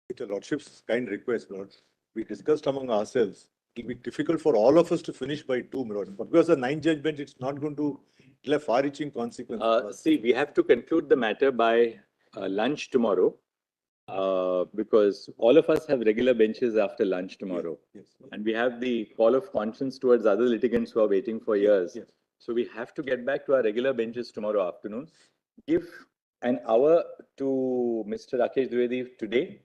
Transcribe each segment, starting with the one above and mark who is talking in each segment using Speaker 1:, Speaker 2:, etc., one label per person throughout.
Speaker 1: With your Lordship's kind request, Lord, we discussed among ourselves. It will be difficult for all of us to finish by 2, Lord. Because the 9-judge bench, it's not going to have far-reaching consequences.
Speaker 2: See, we have to conclude the matter by lunch tomorrow. Because all of us have regular benches after lunch tomorrow.
Speaker 1: Yes.
Speaker 2: And we have the call of conscience towards other litigants who are waiting for years.
Speaker 1: Yes.
Speaker 2: So we have to get back to our regular benches tomorrow afternoon. Give an hour to Mr. Rakesh Dwivedi today.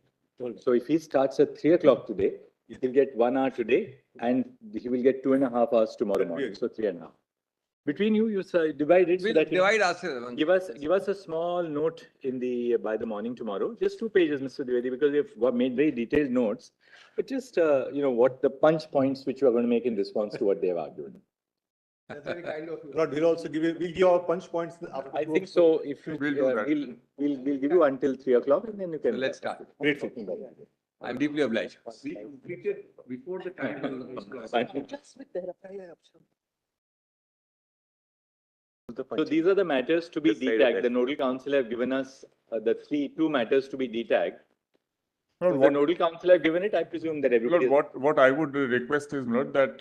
Speaker 2: So if he starts at 3 o'clock today, he'll get 1 hour today and he will get 2.5 hours tomorrow morning. So 3.5. Between you divide it.
Speaker 3: We'll
Speaker 2: so that
Speaker 3: divide ourselves.
Speaker 2: Give us a small note in by the morning tomorrow. Just 2 pages, Mr. Dwivedi, because we've made very detailed notes. But just what the punch points which you are going to make in response to what they have argued.
Speaker 3: That's very kind of you.
Speaker 1: Lord, we'll also we'll give our punch points after.
Speaker 2: I think so. If you
Speaker 4: We'll do that.
Speaker 2: we'll give you until 3 o'clock, and then you can.
Speaker 3: So let's start.
Speaker 1: Grateful.
Speaker 3: I'm deeply obliged.
Speaker 4: We completed before the time.
Speaker 2: So these are the matters to be detagged. The nodal council have given us the 2 matters to be detagged.
Speaker 4: Lord,
Speaker 2: So the
Speaker 4: what,
Speaker 2: nodal council have given it. I presume that everybody.
Speaker 4: Lord, what I would request is, Lord, that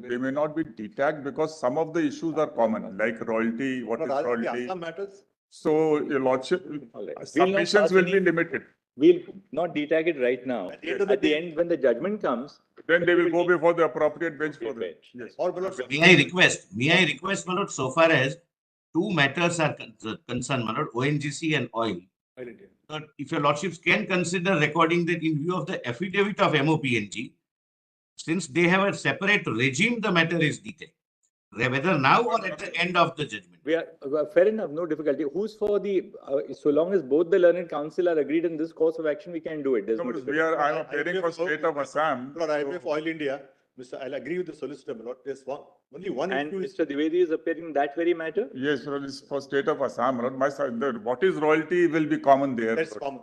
Speaker 4: they may not be detagged because some of the issues are common, like royalty, what is
Speaker 1: Lord, are the
Speaker 4: royalty.
Speaker 1: Assam matters?
Speaker 4: So, Your Lordship,
Speaker 2: All right. We'll not
Speaker 4: submissions
Speaker 2: pass
Speaker 4: will
Speaker 2: any-
Speaker 4: be limited.
Speaker 2: We'll not detag it right now.
Speaker 1: At the end of the
Speaker 2: At the
Speaker 1: day-
Speaker 2: end, when the judgment comes,
Speaker 4: Then they will go before the appropriate bench for
Speaker 2: Appropriate
Speaker 4: the.
Speaker 2: bench.
Speaker 4: Yes.
Speaker 1: Or, Lord,
Speaker 5: May I request, my lord, so far as 2 matters are concerned, my lord, ONGC and oil. But if your lordships can consider recording that in view of the affidavit of MOPNG, since they have a separate regime, the matter is detailed. Whether now or at the end of the judgment.
Speaker 2: we are fair enough, no difficulty. Who's for the, so long as both the learned council are agreed in this course of action, we can do it. There's
Speaker 4: No,
Speaker 2: no
Speaker 4: because
Speaker 2: difficulty.
Speaker 4: I'm appearing for state of Assam.
Speaker 1: Lord, I pray for Oil India. Mr. I'll agree with the solicitor, Lord. There's only one
Speaker 2: And
Speaker 1: issue is
Speaker 2: Mr. Dwivedi is appearing in that very matter?
Speaker 4: Yes, Lord, it's for state of Assam, Lord. My side, what is royalty will be common there.
Speaker 1: that's
Speaker 4: Lord.
Speaker 1: common.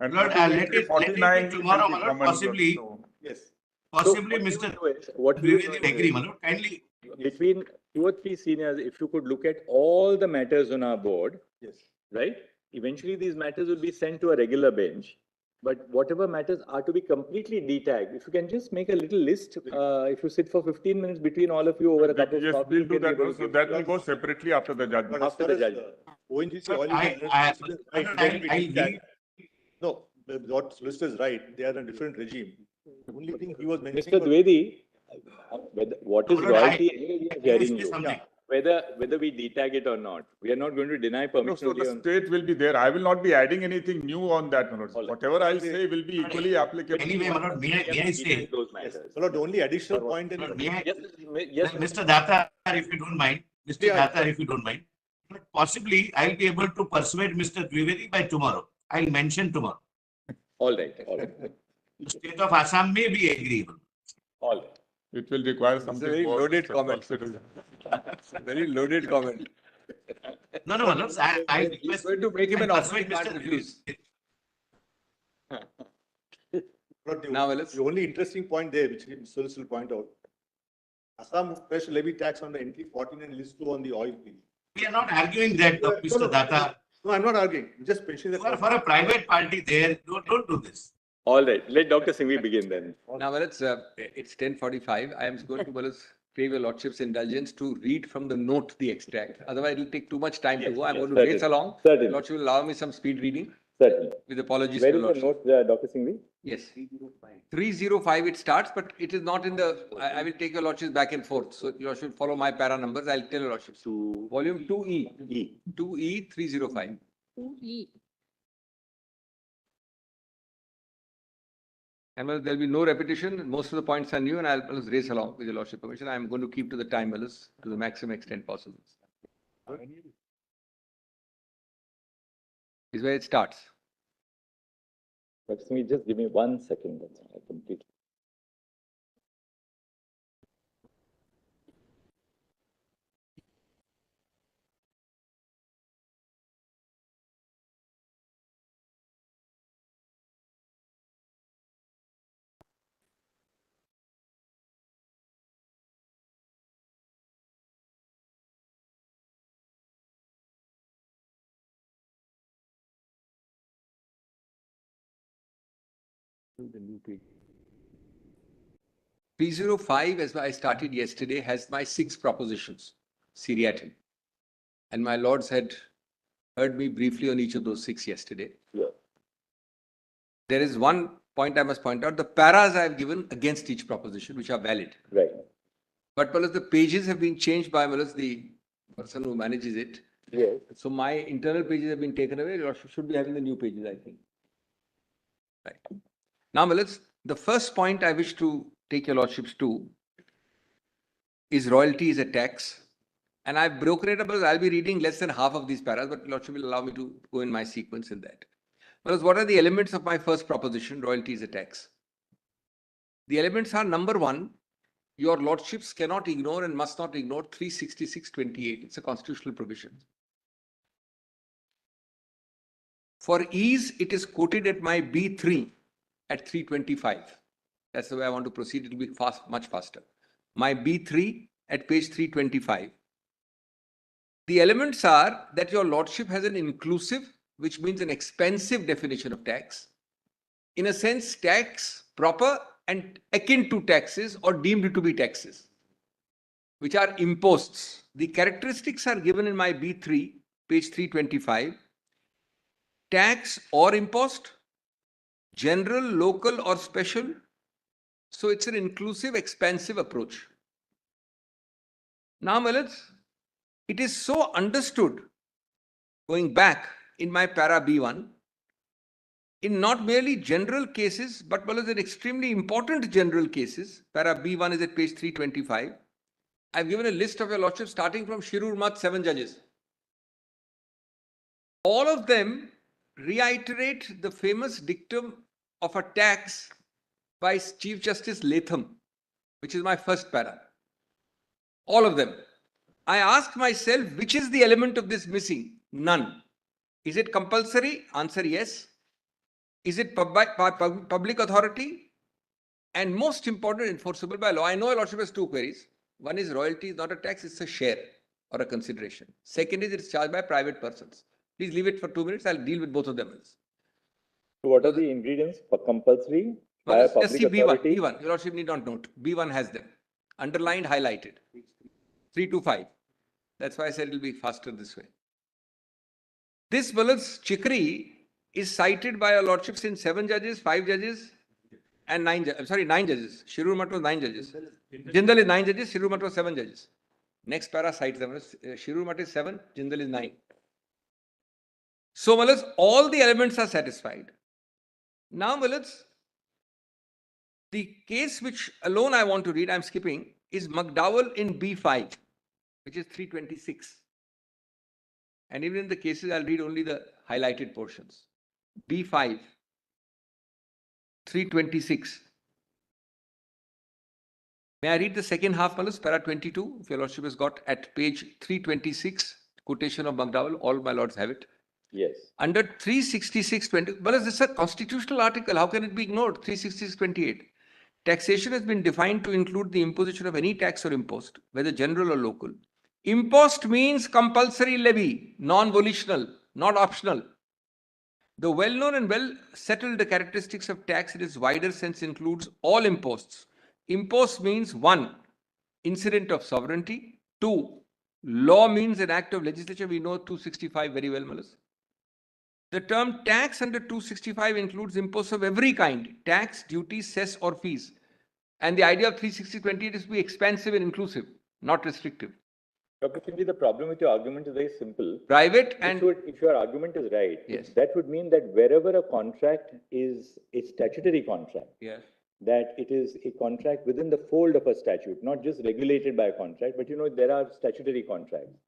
Speaker 4: And
Speaker 5: Lord, let it be
Speaker 4: 49 will
Speaker 5: tomorrow,
Speaker 4: be
Speaker 5: my lord,
Speaker 4: common, Lord.
Speaker 5: possibly.
Speaker 4: So,
Speaker 1: Yes.
Speaker 5: Possibly,
Speaker 2: So
Speaker 5: Mr.
Speaker 2: what we
Speaker 5: Dwivedi will agree, my lord. Kindly.
Speaker 2: between 2 or 3 seniors, if you could look at all the matters on our board,
Speaker 1: Yes.
Speaker 2: right? Eventually, these matters will be sent to a regular bench. But whatever matters are to be completely detagged. If you can just make a little list, if you sit for 15 minutes between all of you over a cup of
Speaker 4: yes,
Speaker 2: coffee.
Speaker 4: we'll
Speaker 2: you
Speaker 4: do
Speaker 2: can be
Speaker 4: that.
Speaker 2: able
Speaker 4: Lord.
Speaker 2: to
Speaker 4: So
Speaker 2: give-
Speaker 4: that will go separately after the
Speaker 1: But
Speaker 4: judgment.
Speaker 1: as
Speaker 2: After
Speaker 1: far
Speaker 2: the
Speaker 1: as
Speaker 2: judgment.
Speaker 1: ONGC,
Speaker 5: But
Speaker 1: Oil India,
Speaker 5: I-
Speaker 1: right,
Speaker 5: I-
Speaker 1: they will be
Speaker 5: I
Speaker 1: detagged.
Speaker 5: leave-
Speaker 1: No, what solicitor is right. They are in a different regime. The only thing he was mentioning.
Speaker 2: Mr.
Speaker 1: was-
Speaker 2: Dwivedi, what is
Speaker 5: No, Lord,
Speaker 2: royalty? We are hearing
Speaker 5: say
Speaker 2: you.
Speaker 5: something.
Speaker 2: Whether we detag it or not, we are not going to deny
Speaker 4: No,
Speaker 2: permission.
Speaker 4: so
Speaker 2: only
Speaker 4: the
Speaker 2: on-
Speaker 4: state will be there. I will not be adding anything new on that, Lord.
Speaker 2: All right.
Speaker 4: Whatever I'll say will be equally applicable.
Speaker 5: Anyway, my lord, may I say,
Speaker 2: Those
Speaker 1: Yes.
Speaker 2: matters.
Speaker 1: So, Lord, the only additional point in.
Speaker 5: Lord, may I,
Speaker 2: Yes,
Speaker 5: Mr. Datta, if you don't mind, Mr.
Speaker 1: Yeah.
Speaker 5: Datta, if you don't mind, but possibly I'll be able to persuade Mr. Dwivedi by tomorrow. I'll mention tomorrow.
Speaker 2: all right, all right,
Speaker 5: The state of Assam may be agreeable.
Speaker 2: all right.
Speaker 4: It will require something
Speaker 3: very
Speaker 4: more.
Speaker 3: loaded
Speaker 4: Mr.
Speaker 3: comment.
Speaker 4: Consider.
Speaker 3: Very loaded comment.
Speaker 5: No, my lords, I
Speaker 3: He's
Speaker 5: request.
Speaker 3: going to make him an
Speaker 5: I
Speaker 3: offer he
Speaker 5: persuade
Speaker 3: can't
Speaker 5: Mr.
Speaker 3: refuse.
Speaker 1: Lord,
Speaker 3: Now, let's-
Speaker 1: the only interesting point there, which solicitor will point out, Assam fresh levy tax on the entry 14 and list 2 on the oil field.
Speaker 5: We are not arguing that, Mr. Datta.
Speaker 1: No, I'm not arguing. Just mentioning that.
Speaker 5: For a private party there, don't do this.
Speaker 2: All right, let Dr. Singhvi begin then.
Speaker 3: Now, it's 10:45. I am going to crave your lordship's indulgence to read from the note the extract. Otherwise, it will take too much time to
Speaker 2: Yes,
Speaker 3: go. I'm
Speaker 2: yes,
Speaker 3: going to race
Speaker 2: certainly.
Speaker 3: along.
Speaker 2: Certainly.
Speaker 3: Lordship will allow me some speed reading
Speaker 2: Certainly.
Speaker 3: with apologies
Speaker 2: Where
Speaker 3: to
Speaker 2: is
Speaker 3: your
Speaker 2: the
Speaker 3: lordship.
Speaker 2: note, Dr. Singhvi?
Speaker 3: Yes. 305 it starts, but it is not in the, I will take your lordship's back and forth. So your lordship follow my para numbers. I'll tell your lordship. Volume 2E.
Speaker 2: E.
Speaker 3: 2E 305. And well, there'll be no repetition. Most of the points are new, and I'll race along with your lordship permission. I'm going to keep to the time, Alice, to the maximum extent possible. Is where it starts.
Speaker 2: Dr. Singhvi, just give me 1 second. That's all. I completely.
Speaker 3: 305, as I started yesterday, has my 6 propositions, seriatim. And my lords had heard me briefly on each of those 6 yesterday.
Speaker 2: Yeah.
Speaker 3: There is one point I must point out, the paras I have given against each proposition, which are valid.
Speaker 2: Right.
Speaker 3: But the pages have been changed by the person who manages it.
Speaker 2: Yes.
Speaker 3: So my internal pages have been taken away. You should be having the new pages, I think. Right. Now, the first point I wish to take your lordships to is royalty is a tax. And I've broken it up because I'll be reading less than half of these paras, but lordship will allow me to go in my sequence in that. What are the elements of my first proposition? Royalty is a tax. The elements are: number 1, your lordships cannot ignore and must not ignore 366(28). It's a constitutional provision. For ease, it is quoted at my B3 at 325. That's the way I want to proceed. It will be much faster. My B3 at page 325. The elements are that your lordship has an inclusive, which means an expensive definition of tax. In a sense, tax proper and akin to taxes or deemed to be taxes, which are imposts. The characteristics are given in my B3, page 325. Tax or impost, general, local or special. So it's an inclusive, expansive approach. Now, it is so understood, going back in my para B1, in not merely general cases, but in extremely important general cases. Para B1 is at page 325. I've given a list of your lordship starting from Shirur Mat, 7 judges. All of them reiterate the famous dictum of a tax by Chief Justice Latham, which is my first para. All of them. I ask myself, which is the element of this missing? None. Is it compulsory? Answer, yes. Is it public authority? And most important, enforceable by law. I know a lordship has 2 queries. One is royalty is not a tax, it's a share or a consideration. Second is it's charged by private persons. Please leave it for 2 minutes. I'll deal with both of them.
Speaker 2: So what are the ingredients for compulsory?
Speaker 3: Just see B1. B1. Your lordship need not note. B1 has them. Underlined, highlighted. 3 to 5. That's why I said it will be faster this way. This Chikri is cited by our lordships in 7 judges, 5 judges, and 9 judges. Shirur Mat was 9 judges. Jindal is 9 judges, Shirur Mat was 7 judges. Next para cites them. Shirur Mat is 7, Jindal is 9. So, all the elements are satisfied. Now, the case which alone I want to read, I'm skipping, is McDowell in B5, which is 326. And even in the cases, I'll read only the highlighted portions. B5, 326. May I read the second half, para 22, if your lordship has got at page 326, quotation of McDowell, all my lords have it.
Speaker 2: Yes.
Speaker 3: Under 366(20), this is a constitutional article, how can it be ignored? 366(28). Taxation has been defined to include the imposition of any tax or impost, whether general or local. Impost means compulsory levy, non-volitional, not optional. The well-known and well-settled characteristics of tax in its wider sense includes all imposts. Impost means 1, incident of sovereignty. 2, law means an act of legislature. We know 265 very well, Malas. The term tax under 265 includes imposts of every kind, tax, duties, cess or fees. And the idea of 360(28) is to be expansive and inclusive, not restrictive.
Speaker 2: Dr. Finji, the problem with your argument is very simple.
Speaker 3: Private and...
Speaker 2: If your argument is right,
Speaker 3: yes,
Speaker 2: that would mean that wherever a contract is a statutory contract,
Speaker 3: yes,
Speaker 2: that it is a contract within the fold of a statute, not just regulated by a contract, but there are statutory contracts.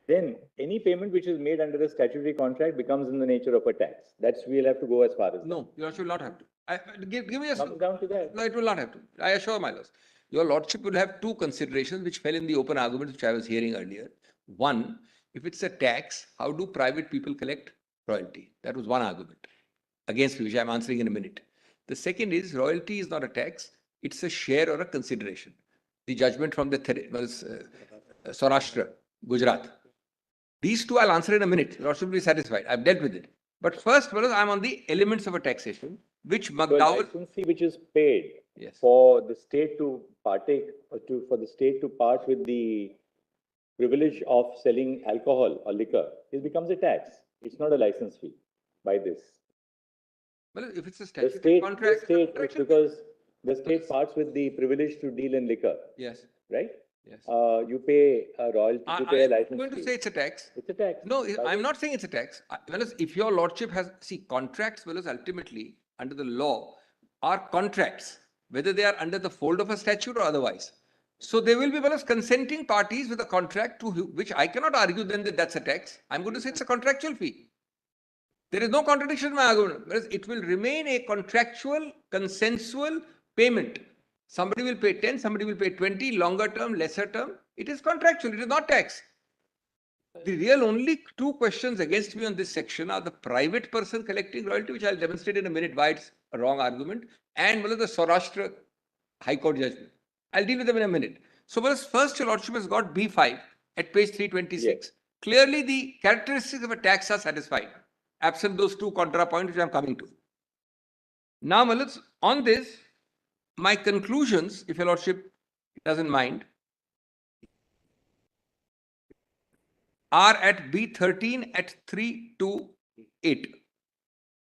Speaker 2: Then any payment which is made under a statutory contract becomes in the nature of a tax. We'll have to go as far as.
Speaker 3: No, you should not have to. Give me a...
Speaker 2: Comes down to that.
Speaker 3: No, it will not have to. I assure my lords. Your lordship will have 2 considerations which fell in the open arguments which I was hearing earlier. 1, if it's a tax, how do private people collect royalty? That was one argument against which I'm answering in a minute. The second is royalty is not a tax, it's a share or a consideration. The judgment from the Saurashtra, Gujarat. These 2 I'll answer in a minute. Lordship will be satisfied. I've dealt with it. But first, I'm on the elements of a taxation. which
Speaker 2: So
Speaker 3: McDowell,
Speaker 2: license fee which is paid
Speaker 3: yes,
Speaker 2: for the state to partake, or for the state to part with the privilege of selling alcohol or liquor, it becomes a tax. It's not a license fee by this.
Speaker 3: well, if it's a
Speaker 2: The
Speaker 3: statutory
Speaker 2: state,
Speaker 3: contract,
Speaker 2: it's
Speaker 3: contractual-
Speaker 2: because the state parts with the privilege to deal in liquor,
Speaker 3: yes,
Speaker 2: right?
Speaker 3: yes.
Speaker 2: You pay a royalty, you pay a
Speaker 3: I'm
Speaker 2: license
Speaker 3: going to
Speaker 2: fee.
Speaker 3: say it's a tax.
Speaker 2: It's a tax.
Speaker 3: No,
Speaker 2: By
Speaker 3: I'm
Speaker 2: this.
Speaker 3: not saying it's a tax. Whereas if your lordship has, see, contracts, whereas ultimately under the law are contracts, whether they are under the fold of a statute or otherwise. So there will be whereas consenting parties with a contract to which I cannot argue then that that's a tax. I'm going to say it's a contractual fee. There is no contradiction in my argument, whereas it will remain a contractual, consensual payment. Somebody will pay 10, somebody will pay 20, longer term, lesser term. It is contractual, it is not tax. The real only two questions against me on this section are the private person collecting royalty, which I'll demonstrate in a minute why it's a wrong argument, and one of the Saurashtra High Court judgment. I'll deal with them in a minute. So first your lordship has got B5 at page 326.
Speaker 2: Yes.
Speaker 3: Clearly the characteristics of a tax are satisfied, absent those two contra points which I'm coming to. Now, Malus, on this, my conclusions, if your lordship doesn't mind, are at B13 at 328.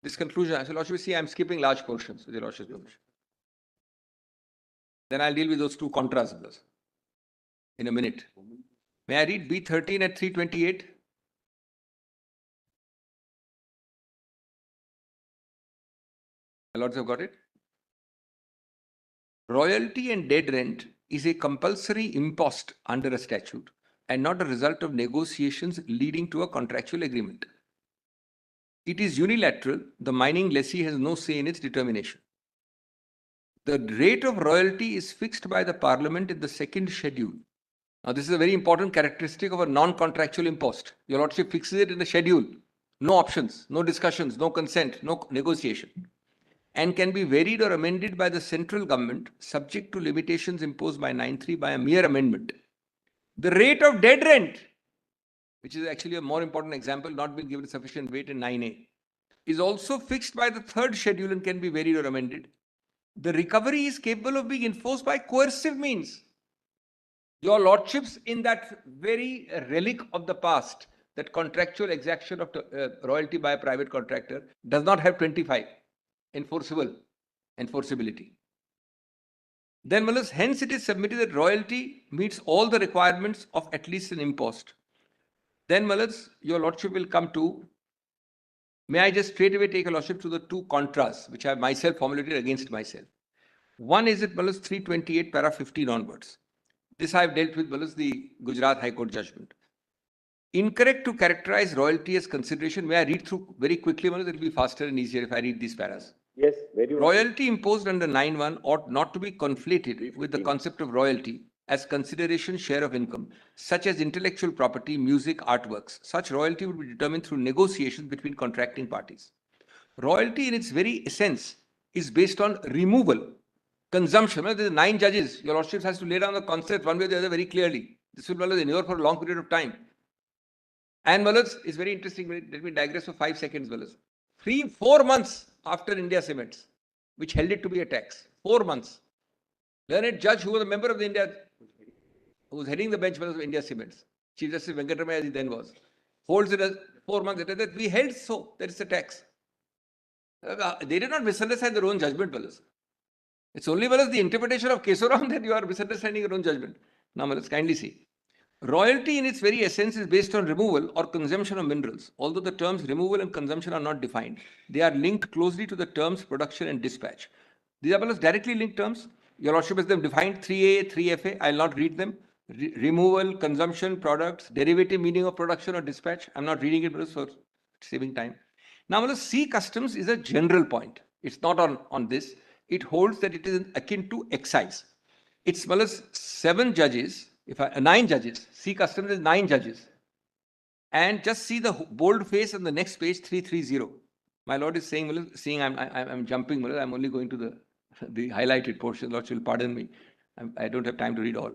Speaker 3: This conclusion, so lordship, see, I'm skipping large portions with your lordship's permission. Then I'll deal with those two contras in a minute. May I read B13 at 328? My lords have got it? Royalty and dead rent is a compulsory impost under a statute and not a result of negotiations leading to a contractual agreement. It is unilateral. The mining lessee has no say in its determination. The rate of royalty is fixed by the Parliament in the second schedule. Now, this is a very important characteristic of a non-contractual impost. Your lordship fixes it in the schedule. No options, no discussions, no consent, no negotiation. And can be varied or amended by the central government subject to limitations imposed by 9(3) by a mere amendment. The rate of dead rent, which is actually a more important example, not been given sufficient weight in 9A, is also fixed by the third schedule and can be varied or amended. The recovery is capable of being enforced by coercive means. Your lordships, in that very relic of the past, that contractual exaction of royalty by a private contractor does not have 25 enforceability. Then, Malas, hence it is submitted that royalty meets all the requirements of at least an impost. Then, Malas, your lordship will come to, may I just straight away take a lordship to the two contras, which I have myself formulated against myself. One is at Malas 328, para 15 onwards. This I have dealt with, Malas, the Gujarat High Court judgment. Incorrect to characterize royalty as consideration. May I read through very quickly, Malas? It will be faster and easier if I read these paras.
Speaker 2: Yes, very well.
Speaker 3: Royalty imposed under 9(1) ought not to be conflated with the concept of royalty as consideration share of income, such as intellectual property, music, artworks. Such royalty would be determined through negotiations between contracting parties. Royalty in its very essence is based on removal, consumption. There are 9 judges. Your lordship has to lay down the concept one way or the other very clearly. This will endure for a long period of time. And Malas is very interesting. Let me digress for 5 seconds, Malas. 4 months after India Cements, which held it to be a tax. 4 months. Learned judge who was a member of the India, who was heading the bench of India Cements, Chief Justice Venkatramaya as he then was, holds it as 4 months later that we held so, that is a tax. They did not misunderstand their own judgment, Malas. It's only Malas the interpretation of Kesoram that you are misunderstanding your own judgment. Now, Malas, kindly see. Royalty in its very essence is based on removal or consumption of minerals. Although the terms removal and consumption are not defined, they are linked closely to the terms production and dispatch. These are directly linked terms. Your lordship has them defined 3A, 3FA. I will not read them. Removal, consumption, products, derivative meaning of production or dispatch. I'm not reading it for saving time. Now, C customs is a general point. It's not on this. It holds that it is akin to excise. It's 7 judges. 9 judges, C customs is 9 judges. And just see the bold face on the next page, 330. My lord is saying, seeing I'm jumping, I'm only going to the highlighted portion. Lord will pardon me. I don't have time to read all.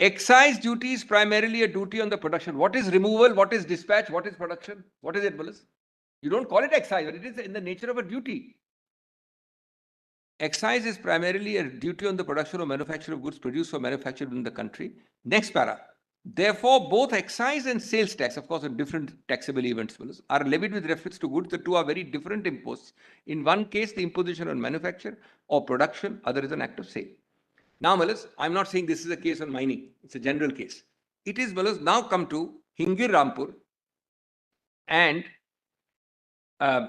Speaker 3: Excise duty is primarily a duty on the production. What is removal? What is dispatch? What is production? What is it, Malas? You don't call it excise, but it is in the nature of a duty. Excise is primarily a duty on the production or manufacture of goods produced or manufactured in the country. Next para. Therefore, both excise and sales tax, of course, are different taxable events, are levied with reference to goods. The two are very different imposts. In one case, the imposition on manufacture or production, other is an act of sale. Now, I'm not saying this is a case on mining. It's a general case. It is, now come to Hingir Rampur and the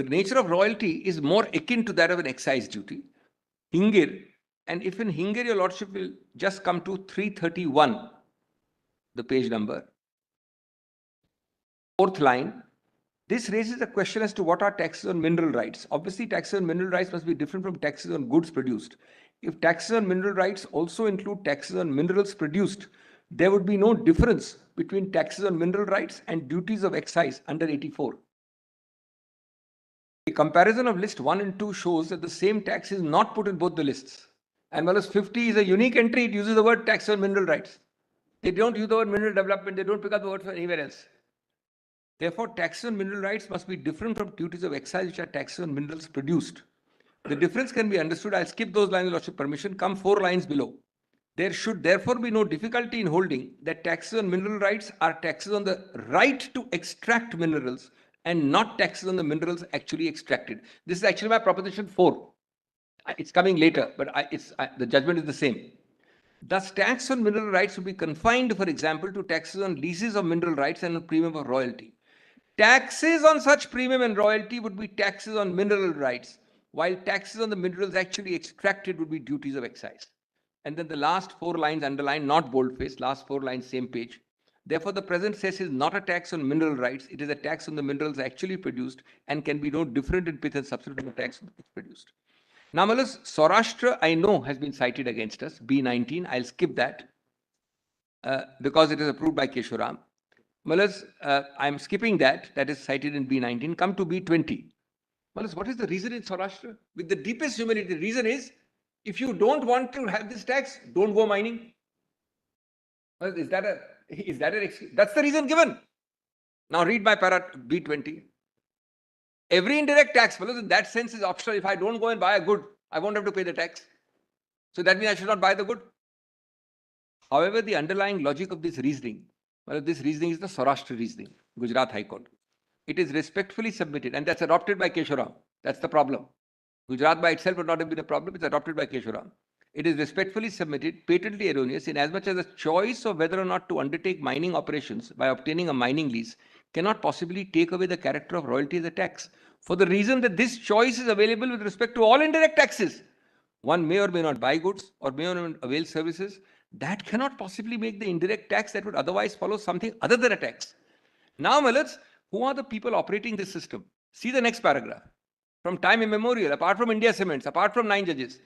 Speaker 3: nature of royalty is more akin to that of an excise duty. Hingir, and if in Hingir your lordship will just come to 331, the page number, fourth line, this raises a question as to what are taxes on mineral rights. Obviously, taxes on mineral rights must be different from taxes on goods produced. If taxes on mineral rights also include taxes on minerals produced, there would be no difference between taxes on mineral rights and duties of excise under 84. A comparison of list 1 and 2 shows that the same tax is not put in both the lists. And whereas 50 is a unique entry, it uses the word tax on mineral rights. They don't use the word mineral development, they don't pick up the word for anywhere else. Therefore, taxes on mineral rights must be different from duties of excise, which are taxes on minerals produced. The difference can be understood. I'll skip those lines with lordship permission, come 4 lines below. There should therefore be no difficulty in holding that taxes on mineral rights are taxes on the right to extract minerals and not taxes on the minerals actually extracted. This is actually my proposition 4. It's coming later, but the judgment is the same. Thus, tax on mineral rights would be confined, for example, to taxes on leases of mineral rights and on premium of royalty. Taxes on such premium and royalty would be taxes on mineral rights, while taxes on the minerals actually extracted would be duties of excise. And then the last 4 lines underlined, not boldface, last 4 lines, same page. Therefore, the present cess is not a tax on mineral rights. It is a tax on the minerals actually produced and can be no different in pith and substitute from the tax on which produced. Now, Saurashtra, I know, has been cited against us, B19. I'll skip that because it is approved by Kesoram. I'm skipping that. That is cited in B19. Come to B20. What is the reason in Saurashtra? With the deepest humility, the reason is, if you don't want to have this tax, don't go mining. Is that an excuse? That's the reason given. Now read my para B20. Every indirect tax, in that sense, is optional. If I don't go and buy a good, I won't have to pay the tax. So that means I should not buy the good. However, the underlying logic of this reasoning, this reasoning is the Saurashtra reasoning, Gujarat High Court. It is respectfully submitted, and that's adopted by Kesoram. That's the problem. Gujarat by itself would not have been a problem. It's adopted by Kesoram. It is respectfully submitted, patently erroneous, in as much as the choice of whether or not to undertake mining operations by obtaining a mining lease cannot possibly take away the character of royalty as a tax, for the reason that this choice is available with respect to all indirect taxes. One may or may not buy goods or may or may not avail services. That cannot possibly make the indirect tax that would otherwise follow something other than a tax. Now, who are the people operating this system? See the next paragraph. From time immemorial, apart from India Cements, apart from 9 judges,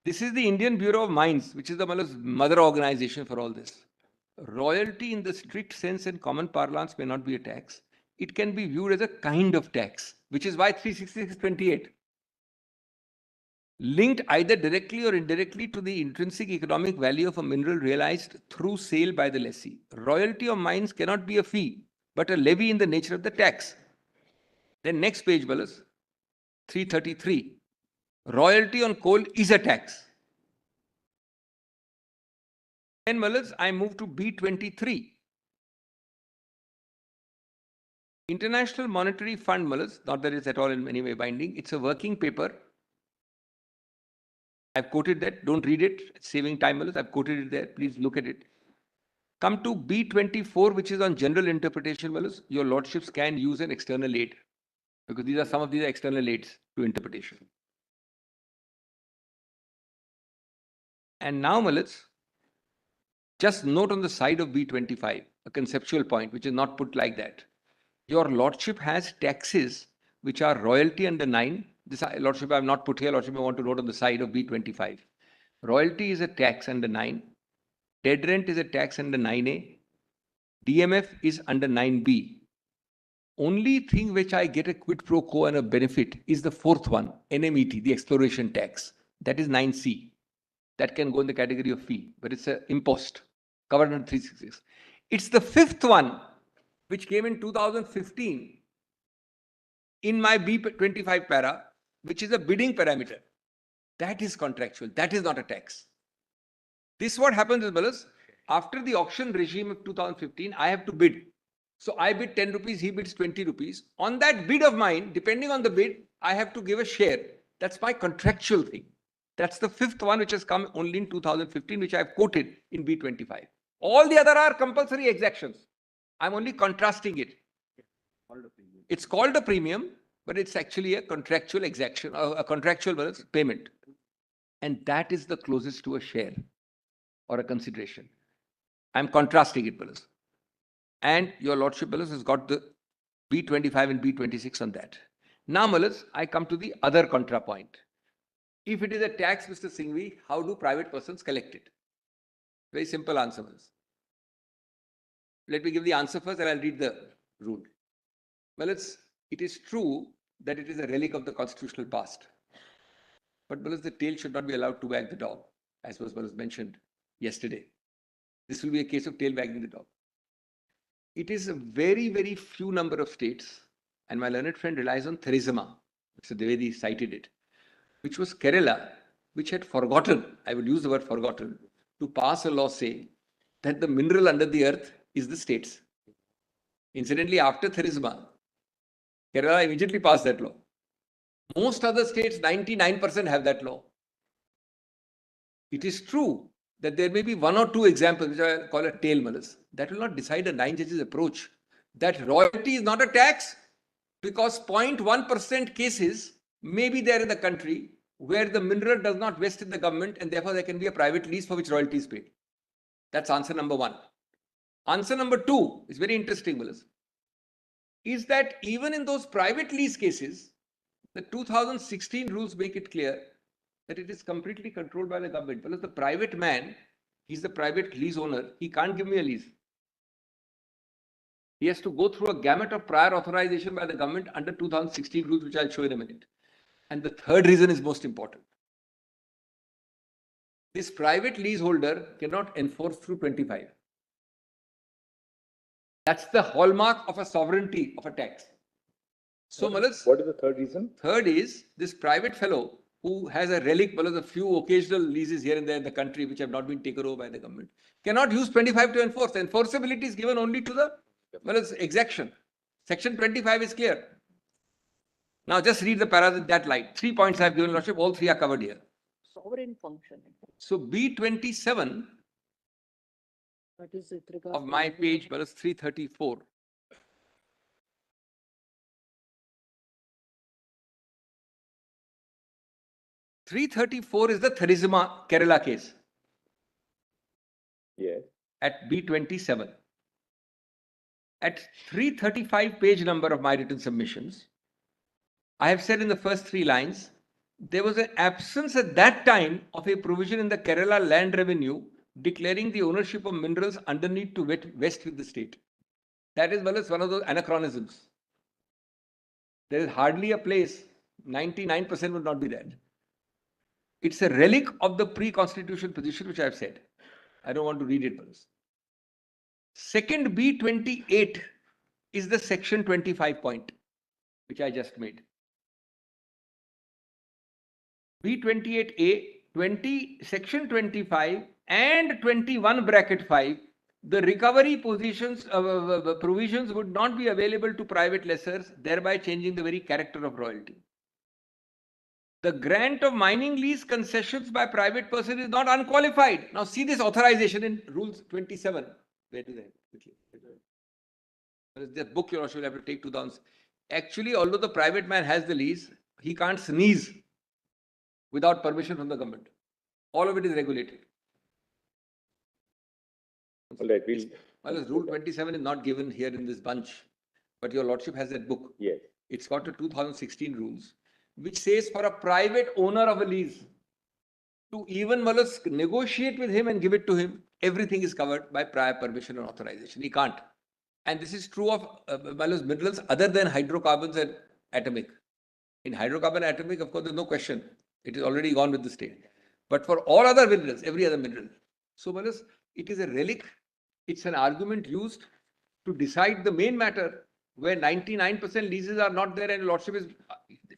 Speaker 3: this is the Indian Bureau of Mines, which is the mother organization for all this. Royalty in the strict sense and common parlance may not be a tax. It can be viewed as a kind of tax, which is why 366(28). Linked either directly or indirectly to the intrinsic economic value of a mineral realized through sale by the lessee. Royalty of mines cannot be a fee, but a levy in the nature of the tax. Then next page, 333. Royalty on coal is a tax. Then, I move to B23. International Monetary Fund, not that it's at all in any way binding. It's a working paper. I've quoted that. Don't read it. It's saving time, I've quoted it there. Please look at it. Come to B24, which is on general interpretation, your lordships can use an external aid, because some of these are external aids to interpretation. And now, just note on the side of B25, a conceptual point, which is not put like that. Your lordship has taxes which are royalty under 9. This lordship I have not put here. Lordship I want to note on the side of B25. Royalty is a tax under 9. Dead rent is a tax under 9A. DMF is under 9B. Only thing which I get a quid pro quo and a benefit is the 4th one, NMET, the exploration tax. That is 9C. That can go in the category of fee, but it's an impost covered under 366. It's the 5th one, which came in 2015 in my B25 para, which is a bidding parameter. That is contractual. That is not a tax. This what happens is, Balas, after the auction regime of 2015, I have to bid. So I bid 10 rupees, he bids 20 rupees. On that bid of mine, depending on the bid, I have to give a share. That's my contractual thing. That's the fifth one which has come only in 2015, which I have quoted in B25. All the other are compulsory exactions. I'm only contrasting it. It's called a premium, but it's actually a contractual exaction, a contractual payment. And that is the closest to a share or a consideration. I'm contrasting it, Balas. And your Lordship, Balas, has got the B25 and B26 on that. Now, Balas, I come to the other contrapoint. If it is a tax, Mr. Singhvi, how do private persons collect it? Very simple answer, Balas. Let me give the answer first and I'll read the rule. Well, it is true that it is a relic of the constitutional past. But Balas, the tail should not be allowed to wag the dog, as was mentioned yesterday. This will be a case of tail wagging the dog. It is a very, very few number of states, and my learned friend relies on Theresima. Mr. Dwivedi cited it, which was Kerala, which had forgotten, I would use the word forgotten, to pass a law saying that the mineral under the earth is the states. Incidentally, after Theresima, Kerala immediately passed that law. Most other states, 99% have that law. It is true that there may be one or two examples, which I call a tail malus. That will not decide a 9 judges approach. That royalty is not a tax because 0.1% cases may be there in the country where the mineral does not vest in the government and therefore there can be a private lease for which royalty is paid. That's answer number one. Answer number two is very interesting, Malus, is that even in those private lease cases, the 2016 rules make it clear that it is completely controlled by the government. Because the private man, he's the private lease owner, he can't give me a lease. He has to go through a gamut of prior authorization by the government under 2016 rules, which I'll show in a minute. And the third reason is most important. This private leaseholder cannot enforce through 25. That's the hallmark of a sovereignty of a tax. So, Malas,
Speaker 2: What is the third reason?
Speaker 3: Third is this private fellow who has a relic, Malas, a few occasional leases here and there in the country which have not been taken over by the government, cannot use 25 to enforce. Enforceability is given only to the Malas exaction. Section 25 is clear. Now just read the paras in that light. 3 points I have given, Lordship, all three are covered here.
Speaker 6: Sovereign function.
Speaker 3: So B27
Speaker 6: What is it regarding?
Speaker 3: of my page, Malas, 334. .334 is the Theresima Kerala case.
Speaker 2: Yes.
Speaker 3: At B27. At 335 page number of my written submissions, I have said in the first 3 lines, there was an absence at that time of a provision in the Kerala land revenue declaring the ownership of minerals underneath to vest with the state. That is, well, as one of those anachronisms. There is hardly a place, 99% would not be that. It's a relic of the pre-constitutional position, which I have said. I don't want to read it, but second B28 is the section 25 point, which I just made. B28A, section 25 and 21 bracket 5, the recovery provisions would not be available to private lessors, thereby changing the very character of royalty. The grant of mining lease concessions by private person is not unqualified. Now see this authorization in Rules 27. Where is that? There is that book you also have to take 2000. Actually, although the private man has the lease, he can't sneeze without permission from the government. All of it is regulated.
Speaker 2: All right,
Speaker 3: Well, Rule 27 is not given here in this bunch, but your Lordship has that book.
Speaker 2: Yes.
Speaker 3: It's got a 2016 rules, which says for a private owner of a lease to even negotiate with him and give it to him, everything is covered by prior permission and authorization. He can't. And this is true of minerals other than hydrocarbons and atomic. In hydrocarbon and atomic, of course, there's no question. It is already gone with the state. But for all other minerals, every other mineral. So, it is a relic. It's an argument used to decide the main matter where 99% leases are not there and Lordship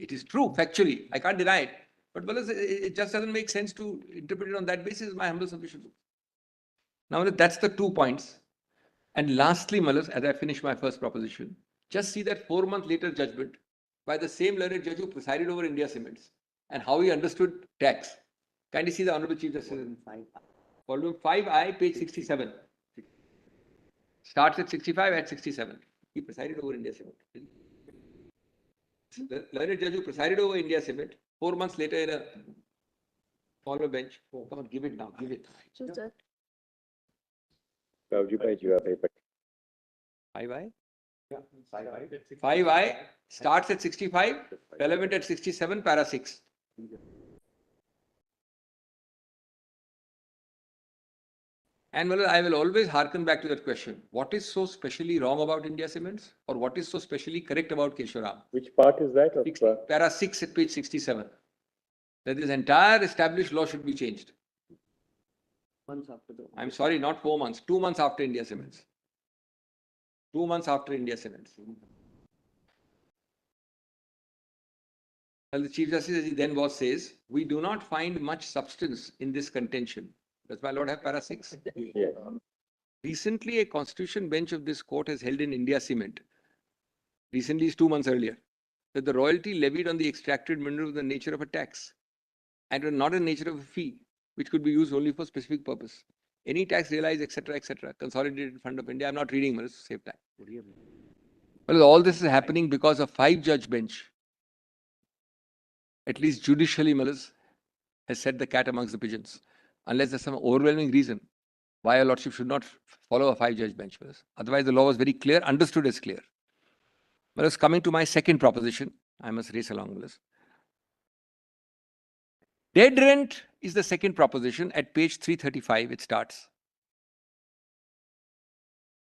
Speaker 3: It is true, factually. I can't deny it. But well, it just doesn't make sense to interpret it on that basis, is my humble submission. Now, that's the 2 points. And lastly, Malas, as I finish my first proposition, just see that 4 months later judgment by the same learned judge who presided over India Cements and how he understood tax. Kindly see the Honorable Chief Justice in volume 5I, page 67. Starts at 65, at 67. He presided over India Cement. The learned judge who presided over India Cement, 4 months later in a smaller bench. Oh, come on, give it now, give it.
Speaker 6: Choose that.
Speaker 3: 5I? 5I starts at 65, relevant at 67, para 6. And well, I will always hearken back to that question. What is so specially wrong about India Cements? Or what is so specially correct about Kesoram?
Speaker 2: Which part is that? Of,
Speaker 3: Para 6 at page 67. That this entire established law should be changed.
Speaker 6: Months after the.
Speaker 3: I'm sorry, not 4 months, 2 months after India Cements. 2 months after India Cements. Well, the Chief Justice, as he then was, says, we do not find much substance in this contention. Does my Lord have para 6?
Speaker 2: yes.
Speaker 3: Recently, a constitution bench of this court has held in India Cement. Recently is 2 months earlier. That the royalty levied on the extracted mineral was the nature of a tax and not in nature of a fee, which could be used only for specific purpose. Any tax realized, etc., consolidated fund of India. I'm not reading, but to save time. Well, all this is happening because a 5-judge bench, at least judicially, Malas, has set the cat amongst the pigeons. Unless there's some overwhelming reason why a lordship should not follow a 5-judge bench. Malas. Otherwise, the law was very clear, understood as clear. Malas, coming to my second proposition, I must race along, Malas. Dead rent is the second proposition. At page 335, it starts.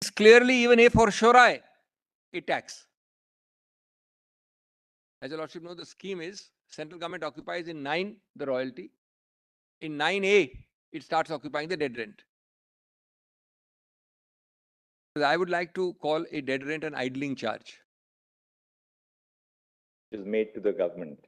Speaker 3: It's clearly even a fortiori a tax. As your lordship knows, the scheme is central government occupies in 9 the royalty. In 9A, it starts occupying the dead rent. I would like to call a dead rent an idling charge.
Speaker 2: Is made to the government.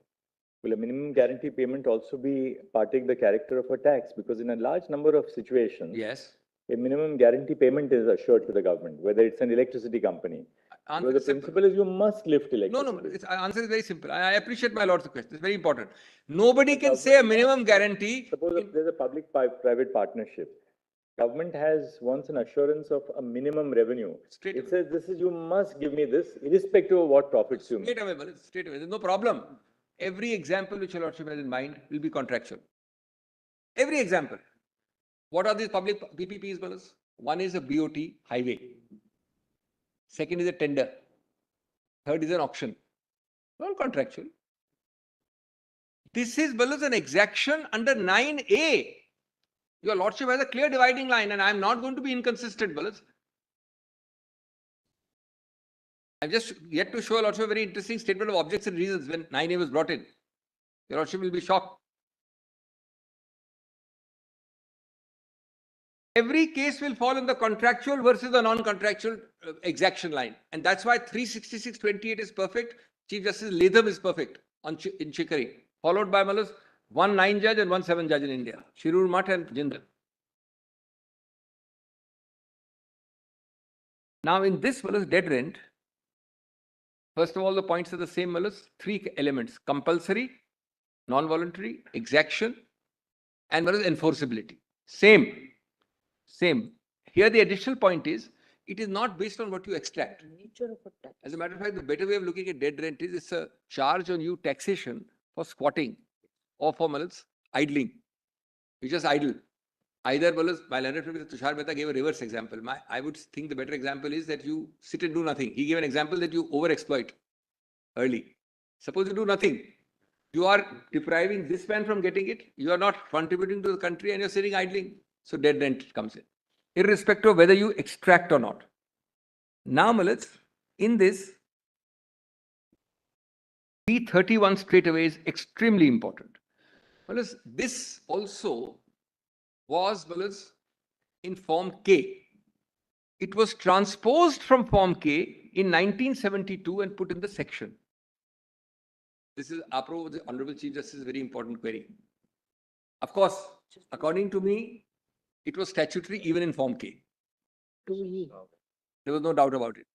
Speaker 2: Will a minimum guarantee payment also be partake the character of a tax? Because in a large number of situations,
Speaker 3: Yes.
Speaker 2: a minimum guarantee payment is assured to the government, whether it's an electricity company. Because the principle is you must lift electricity.
Speaker 3: No. The answer is very simple. I appreciate my lord's question. It's very important. Nobody can say a minimum guarantee.
Speaker 2: Suppose there's a public-private partnership. Government wants an assurance of a minimum revenue. It says you must give me this, irrespective of what profits you make.
Speaker 3: Straight away. There's no problem. Every example which your lordship has in mind will be contractual. Every example. What are these public PPPs, Malas? One is a BOT highway. Second is a tender. Third is an auction. All contractual. This is, Malas, an exaction under 9A. Your lordship has a clear dividing line, and I'm not going to be inconsistent, Malas. I've just yet to show your lordship a very interesting statement of objects and reasons when 9A was brought in. Your lordship will be shocked. Every case will fall in the contractual versus the non-contractual exaction line. And that's why 366/28 is perfect. Chief Justice Latham is perfect in Chicory. Followed by, Malas, 1 9 judge and 1 7 judge in India. Shirur Math and Jindal. Now in this, Malas, dead rent, first of all, the points are the same, Malas. 3 elements: compulsory, non-voluntary, exaction, and Malas, enforceability. Same. Here the additional point is, it is not based on what you extract.
Speaker 6: Nature of a tax.
Speaker 3: As a matter of fact, the better way of looking at dead rent is it's a charge on you taxation for squatting or for Malas, idling. You just idle. Either, Malas, my learned friend Tushar Mehta gave a reverse example. I would think the better example is that you sit and do nothing. He gave an example that you overexploit early. Suppose you do nothing. You are depriving this man from getting it. You are not contributing to the country and you're sitting idling. So dead rent comes in, irrespective of whether you extract or not. Now, Malas, in this, B31 straight away is extremely important. Malas, this also was, Malas, in Form K. It was transposed from Form K in 1972 and put in the section. This is apropos the Honorable Chief Justice, very important query. Of course, according to me, it was statutory even in Form K.
Speaker 6: 2E.
Speaker 3: There was no doubt about it.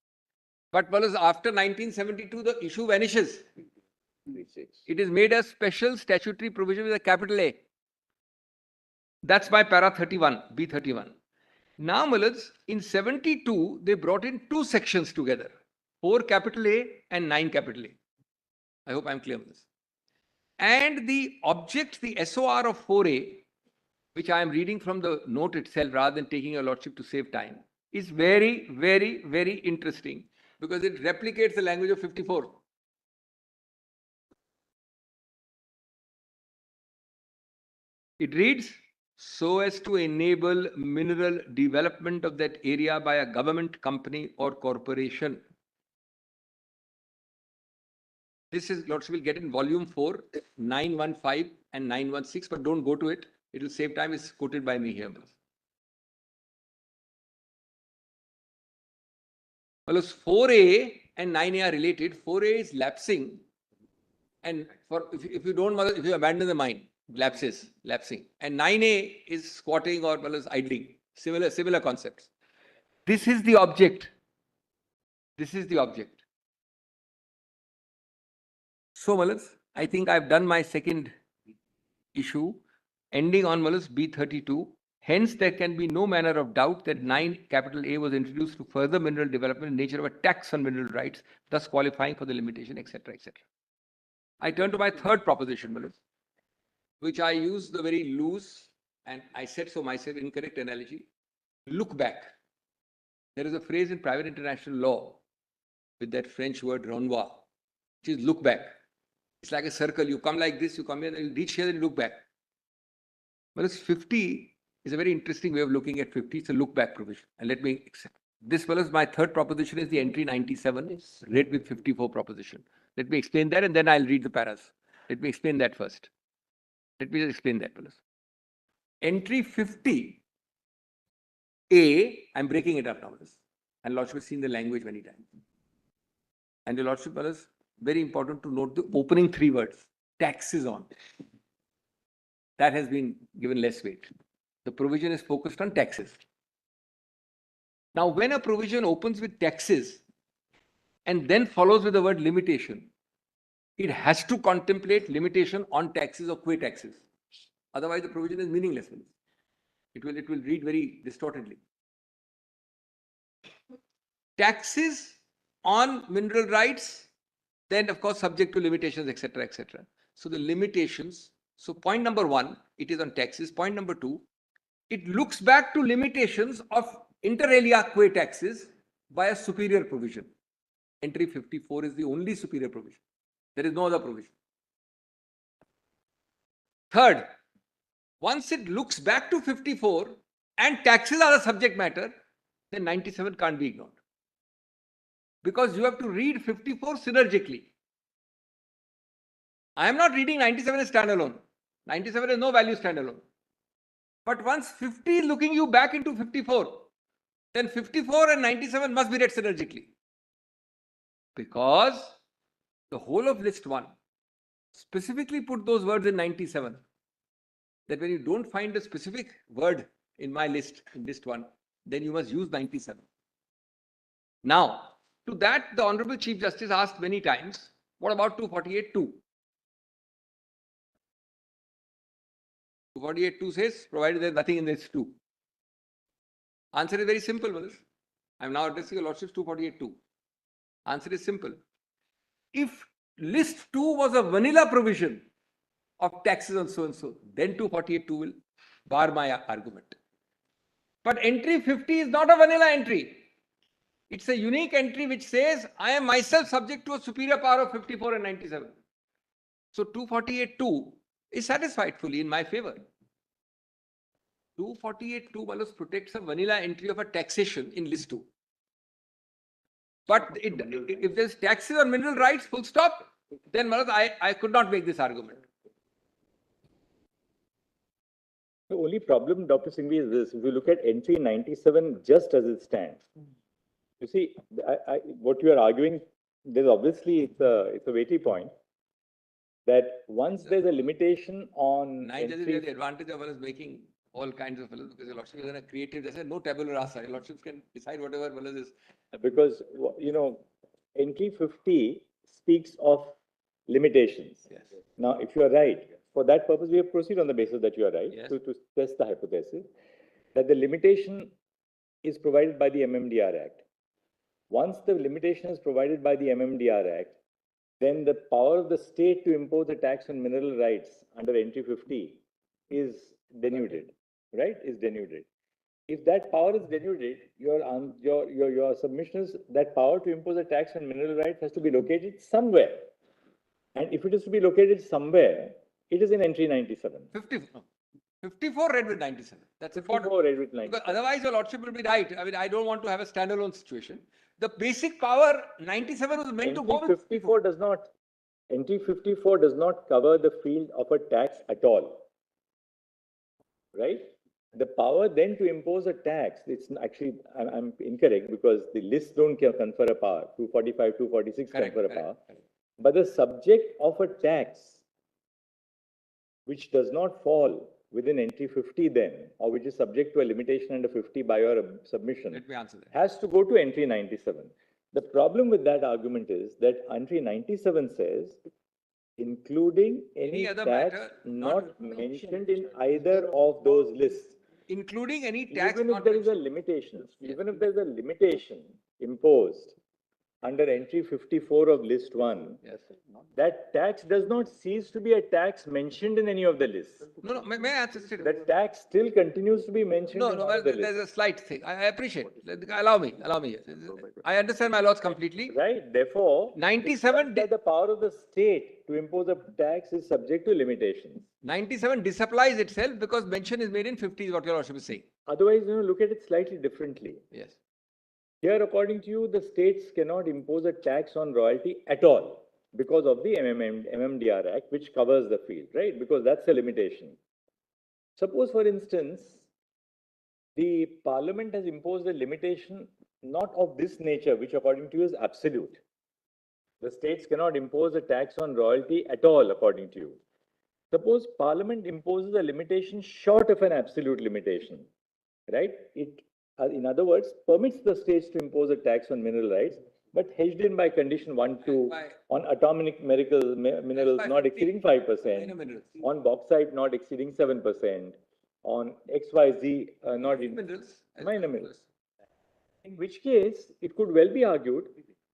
Speaker 3: But after 1972, the issue vanishes. It is made a special statutory provision with a capital A. That's by para 31, B31. Now, in 72, they brought in two sections together, 4 capital A and 9 capital A. I hope I'm clear on this. And the object, the SOR of 4A, which I am reading from the note itself rather than taking your lordship to save time, is very, very, very interesting because it replicates the language of 54. It reads, so as to enable mineral development of that area by a government, company or corporation. This is, lordship will get in volume 4, 915 and 916, but don't go to it. It will save time. It's quoted by me here. Well, 4A and 9A are related. 4A is lapsing. And for if you don't, if you abandon the mine, lapsing. And 9A is squatting or idling. Similar concepts. This is the object. This is the object. So, I think I've done my second issue, ending on B32. Hence, there can be no manner of doubt that 9 capital A was introduced to further mineral development in nature of a tax on mineral rights, thus qualifying for the limitation, etc., etc. I turn to my third proposition, which I use the very loose, and I said so myself, incorrect analogy. Look back. There is a phrase in private international law with that French word renvoi, which is look back. It's like a circle. You come like this, you come here, you reach here, and you look back. Well, 50 is a very interesting way of looking at 50. It's a look back provision. And let me accept. This my third proposition is the entry 97, read with 54 proposition. Let me explain that and then I'll read the paras. Let me explain that first. Let me just explain that. Entry 50A, I'm breaking it up now. And Lordship has seen the language many times. And the Lordship is very important to note the opening 3 words. Taxes on. That has been given less weight. The provision is focused on taxes. Now, when a provision opens with taxes and then follows with the word limitation, it has to contemplate limitation on taxes or qua taxes. Otherwise, the provision is meaningless. It will read very distortedly. Taxes on mineral rights, then of course subject to limitations, etc., etc. So the limitations. So point number 1, it is on taxes. Point number 2, it looks back to limitations of inter alia qua taxes by a superior provision. Entry 54 is the only superior provision. There is no other provision. Third, once it looks back to 54 and taxes are the subject matter, then 97 can't be ignored. Because you have to read 54 synergically. I am not reading 97 as standalone. 97 has no value standalone. But once 50 is looking you back into 54, then 54 and 97 must be read synergically. Because the whole of list 1 specifically put those words in 97. That when you don't find a specific word in my list, in list 1, then you must use 97. Now, to that, the Honorable Chief Justice asked many times, what about 248.2? 248.2 says, provided there is nothing in list 2. Answer is very simple, I am now addressing your Lordship's 248.2. Answer is simple. If list 2 was a vanilla provision of taxes on so and so, then 248.2 will bar my argument. But entry 50 is not a vanilla entry. It's a unique entry which says I am myself subject to a superior power of 54 and 97. So 248.2 is satisfied fully in my favor. 248.2 protects a vanilla entry of a taxation in list 2. But if there's taxes on mineral rights, full stop, then I could not make this argument.
Speaker 2: The only problem, Dr. Singhvi, is this. If you look at entry 97 just as it stands, you see, what you are arguing, there's obviously, it's a weighty point. that once there's a limitation on
Speaker 3: Nine judges
Speaker 2: entry,
Speaker 3: have the advantage of us making all kinds of fellows because the lordship is in a creative, they say no tabula rasa. Your lordships can decide whatever fellows is.
Speaker 2: because, entry 50 speaks of limitations.
Speaker 3: Yes.
Speaker 2: Now, if you are right, for that purpose, we have proceed on the basis that you are right
Speaker 3: Yes.
Speaker 2: to test the hypothesis that the limitation is provided by the MMDR Act. Once the limitation is provided by the MMDR Act, then the power of the state to impose a tax on mineral rights under entry 50 is denuded, right? Is denuded. If that power is denuded, your submission is that power to impose a tax on mineral rights has to be located somewhere. And if it is to be located somewhere, it is in entry 97.
Speaker 3: 54 read with 97. That's important.
Speaker 2: 54 read with 97.
Speaker 3: Because otherwise your lordship will be right. I mean, I don't want to have a standalone situation. The basic power 97 was meant to go
Speaker 2: Entry
Speaker 3: with
Speaker 2: 54 does not, entry 54 does not cover the field of a tax at all. Right? The power then to impose a tax, it's actually, I'm incorrect because the lists don't confer a power. 245, 246 confer a power.
Speaker 3: Correct.
Speaker 2: But the subject of a tax, which does not fall within entry 50 then, or which is subject to a limitation under 50 by your submission,
Speaker 3: Let me answer that.
Speaker 2: has to go to entry 97. The problem with that argument is that entry 97 says, including any
Speaker 3: other
Speaker 2: tax
Speaker 3: matter
Speaker 2: not mentioned in either of those lists.
Speaker 3: Including any tax
Speaker 2: Even if
Speaker 3: not
Speaker 2: there is a
Speaker 3: mentioned.
Speaker 2: limitation, even if there's a limitation imposed under entry 54 of list 1,
Speaker 3: Yes.
Speaker 2: that tax does not cease to be a tax mentioned in any of the lists.
Speaker 3: No, may I answer straight?
Speaker 2: That tax still continues to be mentioned
Speaker 3: No,
Speaker 2: in
Speaker 3: no,
Speaker 2: all
Speaker 3: well,
Speaker 2: of the
Speaker 3: there's
Speaker 2: lists.
Speaker 3: a slight thing. I appreciate. Allow me. I understand my laws completely.
Speaker 2: Right, therefore,
Speaker 3: 97
Speaker 2: that the power of the state to impose a tax is subject to limitations.
Speaker 3: 97 disapplies itself because mention is made in 50 is what your lordship is saying.
Speaker 2: Otherwise, look at it slightly differently.
Speaker 3: Yes.
Speaker 2: Here, according to you, the states cannot impose a tax on royalty at all because of the MMDR Act, which covers the field, right? Because that's a limitation. Suppose, for instance, the parliament has imposed a limitation not of this nature, which according to you is absolute. The states cannot impose a tax on royalty at all, according to you. Suppose parliament imposes a limitation short of an absolute limitation, right? It, in other words, permits the states to impose a tax on mineral rights, but hedged in by condition 1, 2, on atomic minerals not exceeding 5%, on bauxite not exceeding 7%, on XYZ not in minor minerals. In which case, it could well be argued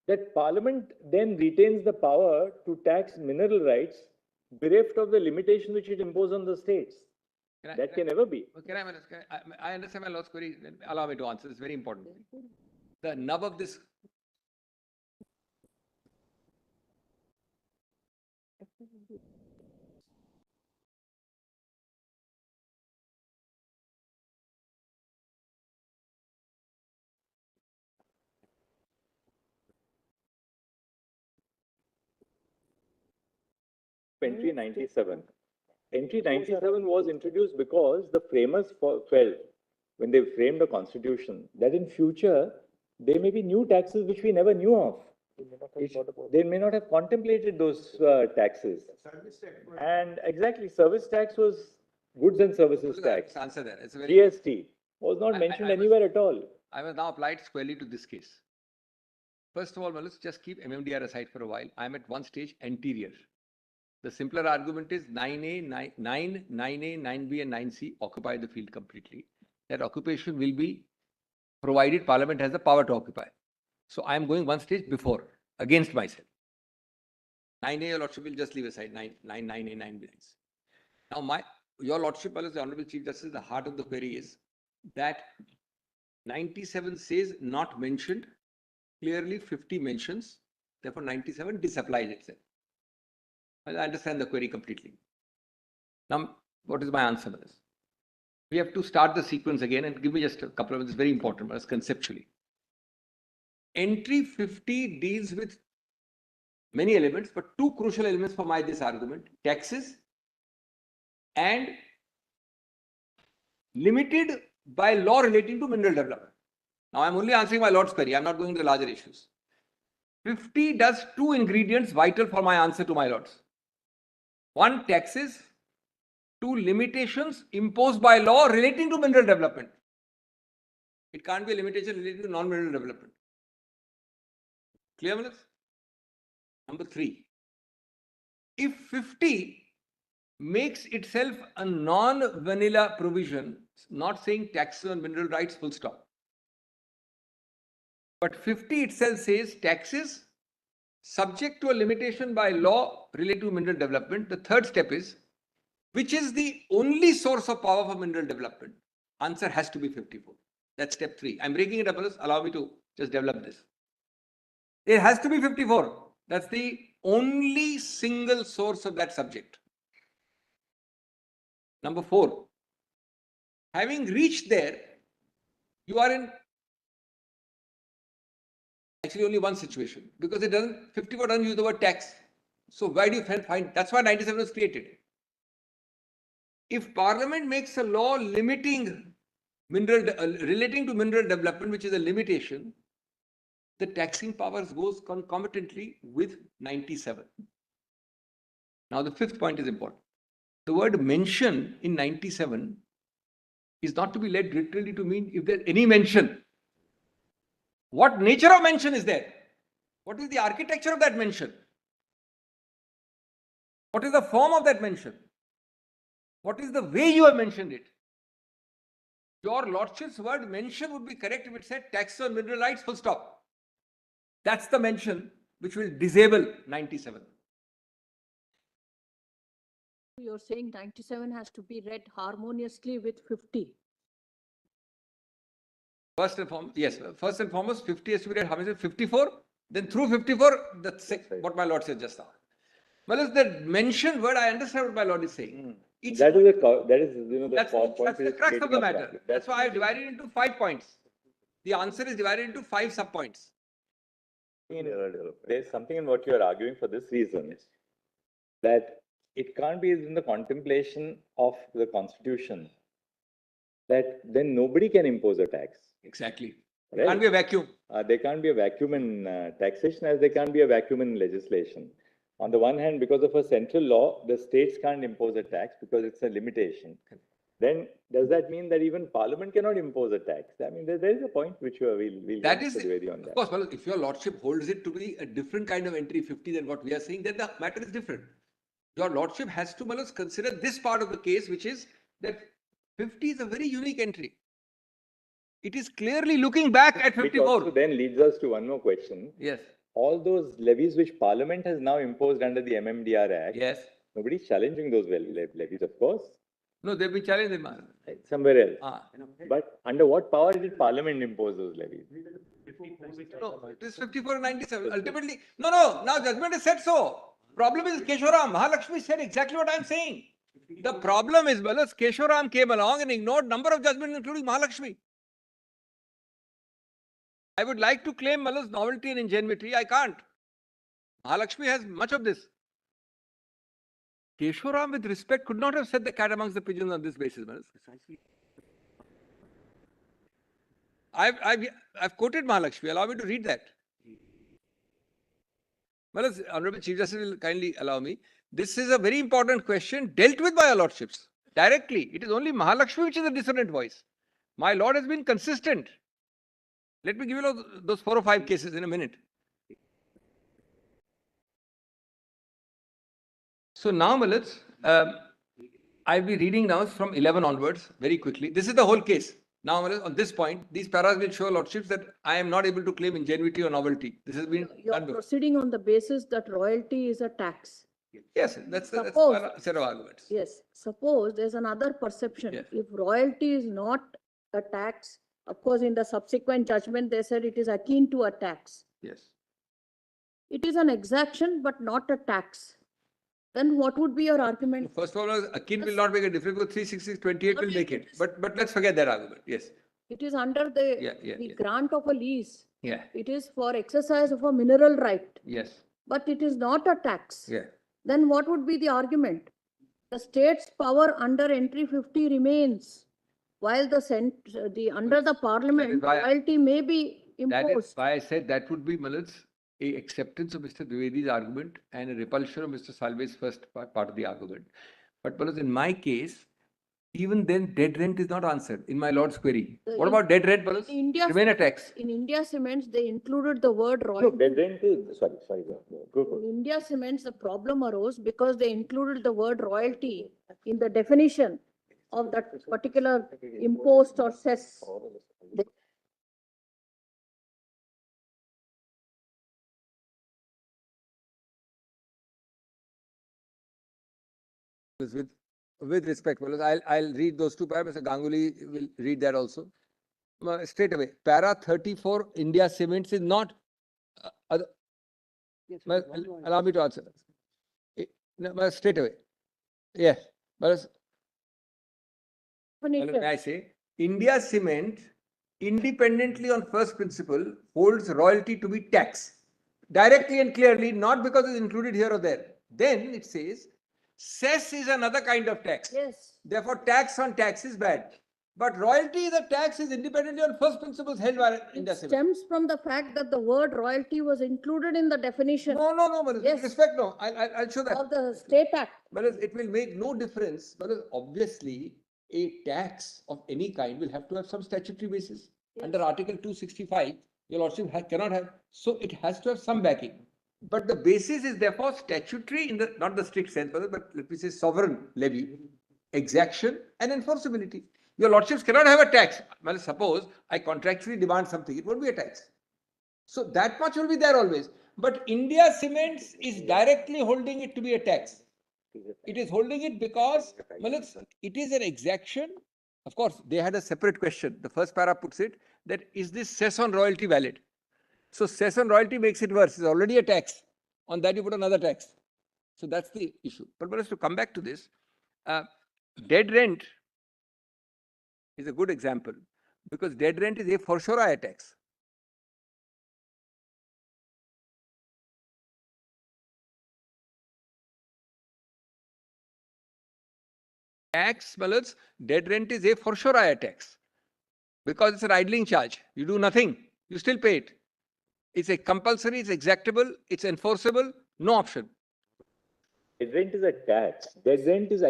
Speaker 2: that Parliament then retains the power to tax mineral rights bereft of the limitation which it imposed on the states. That can never be.
Speaker 3: I understand my law's query. Allow me to answer. It's very important. The nub of this.
Speaker 2: Entry 97. Entry 97 was introduced because the framers felt, when they framed the constitution, that in future there may be new taxes which we never knew of. They may not have contemplated those taxes. And exactly, service tax was goods and services tax.
Speaker 3: Answer that. It's very
Speaker 2: GST was not mentioned anywhere at all.
Speaker 3: I was now applied squarely to this case. First of all, let's just keep MMDR aside for a while. I'm at one stage anterior. The simpler argument is 9A, 9A, 9B and 9C occupy the field completely. That occupation will be provided Parliament has the power to occupy. So I am going one stage before, against myself. 9A, your lordship will just leave aside 9A, 9B. Now your lordship, as the Honorable Chief Justice, the heart of the query is that 97 says not mentioned, clearly 50 mentions, therefore 97 disapplies itself. I understand the query completely. Now, what is my answer to this? We have to start the sequence again and give me just a couple of minutes, very important, but conceptually. Entry 50 deals with many elements, but two crucial elements for this argument, taxes and limited by law relating to mineral development. Now, I'm only answering my lord's query. I'm not going to the larger issues. 50 does two ingredients vital for my answer to my lords. One, taxes. Two, limitations imposed by law relating to mineral development. It can't be a limitation relating to non-mineral development. Clear, Manoj? Number three, if 50 makes itself a non-vanilla provision, not saying taxes on mineral rights, full stop. But 50 itself says taxes subject to a limitation by law related to mineral development. The third step is, which is the only source of power for mineral development? Answer has to be 54. That's step 3. I'm breaking it up. Allow me to just develop this. It has to be 54. That's the only single source of that subject. Number 4. Having reached there, you are in actually only one situation, because it doesn't, 54 doesn't use the word tax. So why do you find, that's why 97 was created. If Parliament makes a law limiting mineral, relating to mineral development, which is a limitation, the taxing powers goes concomitantly with 97. Now the fifth point is important. The word mention in 97 is not to be led literally to mean if there's any mention. What nature of mention is there? What is the architecture of that mention? What is the form of that mention? What is the way you have mentioned it? Your Lordship's word mention would be correct if it said tax on mineral rights, full stop. That's the mention which will disable 97.
Speaker 6: You're saying 97 has to be read harmoniously with 50.
Speaker 3: First and foremost, yes. First and foremost, 50 has to be read harmoniously. 54, then through 54, that's what my Lord said just now. Well, is the mentioned word, I understand what my Lord is saying. It's,
Speaker 2: That is the
Speaker 3: that's
Speaker 2: point
Speaker 3: the
Speaker 2: is
Speaker 3: crux of the
Speaker 2: creating a
Speaker 3: matter.
Speaker 2: problem.
Speaker 3: That's why I've divided into 5 points. The answer is divided into 5 sub-points.
Speaker 2: There's something in what you are arguing for this reason, that it can't be in the contemplation of the Constitution that then nobody can impose a tax.
Speaker 3: Exactly.
Speaker 2: Right?
Speaker 3: Can't be a vacuum.
Speaker 2: There can't be a vacuum in taxation as there can't be a vacuum in legislation. On the one hand, because of a central law, the states can't impose a tax because it's a limitation. Then does that mean that even Parliament cannot impose a tax? I mean, there is a point which we'll
Speaker 3: That is,
Speaker 2: on
Speaker 3: of course, well, if your Lordship holds it to be a different kind of entry 50 than what we are saying, then the matter is different. Your Lordship has to consider this part of the case, which is that 50 is a very unique entry. It is clearly looking back at 54.
Speaker 2: Which also then leads us to one more question.
Speaker 3: Yes.
Speaker 2: All those levies which Parliament has now imposed under the MMDR Act,
Speaker 3: Yes.
Speaker 2: nobody's challenging those levies, of course.
Speaker 3: No, they've been challenged
Speaker 2: Somewhere else.
Speaker 3: Ah.
Speaker 2: But under what power did Parliament impose those levies?
Speaker 3: No, it is 54 and 97. Ultimately, no, now judgment is said so. Problem is Kesoram. Mahalakshmi said exactly what I am saying. The problem is, Kesoram came along and ignored number of judgments, including Mahalakshmi. I would like to claim novelty and ingenuity. I can't. Mahalakshmi has much of this. Kesoram, with respect, could not have said the cat amongst the pigeons on this basis. I've quoted Mahalakshmi. Allow me to read that. Honorable Chief Justice will kindly allow me. This is a very important question dealt with by our Lordships directly. It is only Mahalakshmi which is a dissonant voice. My Lord has been consistent. Let me give you those 4 or 5 cases in a minute. So now, I'll be reading now from 11 onwards very quickly. This is the whole case. Now, on this point, these paras will show Lordships that I am not able to claim ingenuity or novelty. This has been
Speaker 6: You're
Speaker 3: done before.
Speaker 6: proceeding on the basis that royalty is a tax.
Speaker 3: Yes, that's a set of arguments.
Speaker 6: Yes, suppose there's another perception.
Speaker 3: Yes.
Speaker 6: If royalty is not a tax, of course, in the subsequent judgment, they said it is akin to a tax.
Speaker 3: Yes.
Speaker 6: It is an exaction, but not a tax. Then what would be your argument?
Speaker 3: First of all, akin will not make a difference, because 366(28) will make it. But let's forget that argument. Yes.
Speaker 6: It is under the grant of a lease.
Speaker 3: Yeah.
Speaker 6: It is for exercise of a mineral right.
Speaker 3: Yes.
Speaker 6: But it is not a tax.
Speaker 3: Yeah.
Speaker 6: Then what would be the argument? The state's power under entry 50 remains, while under the Parliament, royalty may be imposed.
Speaker 3: That is why I said that would be a acceptance of Mr. Dwivedi's argument and a repulsion of Mr. Salve's first part of the argument. But because in my case, even then, dead rent is not answered in my Lord's query. What about dead rent, Palas?
Speaker 6: India,
Speaker 3: Remain a tax.
Speaker 6: in India Cements, they included the word
Speaker 2: No,
Speaker 6: royalty.
Speaker 2: dead rent is, sorry, go.
Speaker 6: In India Cements, the problem arose because they included the word royalty in the definition of that particular impost or cess.
Speaker 3: With respect, Palas, I'll read those two paragraphs. Mr. Ganguly will read that also. Straight away, para 34, India Cements is not. Allow me to answer. Straight away. Yes. Palas, may I say, India Cement, independently on first principle, holds royalty to be tax. Directly and clearly, not because it's included here or there. Then it says, cess is another kind of tax.
Speaker 6: Yes.
Speaker 3: Therefore, tax on tax is bad. But royalty is a tax is independently on first principles held by India
Speaker 6: It
Speaker 3: Cement.
Speaker 6: stems from the fact that the word royalty was included in the definition
Speaker 3: No, Manas,
Speaker 6: Yes.
Speaker 3: with respect, no. I'll show that.
Speaker 6: of the State Act.
Speaker 3: Manas, it will make no difference. Manas, obviously, a tax of any kind will have to have some statutory basis.
Speaker 6: Yes.
Speaker 3: Under Article 265, your lordship cannot have. So it has to have some backing. But the basis is therefore statutory in the not the strict sense, but let me say sovereign levy, exaction and enforceability. Your lordships cannot have a tax. Well, suppose I contractually demand something, it won't be a tax. So that much will be there always. But India Cements is directly holding it to be a tax. It is holding it because it is an exaction. Of course, they had a separate question. The first para puts it that is this cess on royalty valid? So cess on royalty makes it worse. It's already a tax. On that you put another tax. So that's the issue. But to come back to this, dead rent is a good example because dead rent is a fortiori tax. Tax, Malads, dead rent is a fortiori tax because it's an idling charge. You do nothing, you still pay it. It's a compulsory, it's exactable, it's enforceable, no option.
Speaker 2: Dead rent is a tax. Dead rent is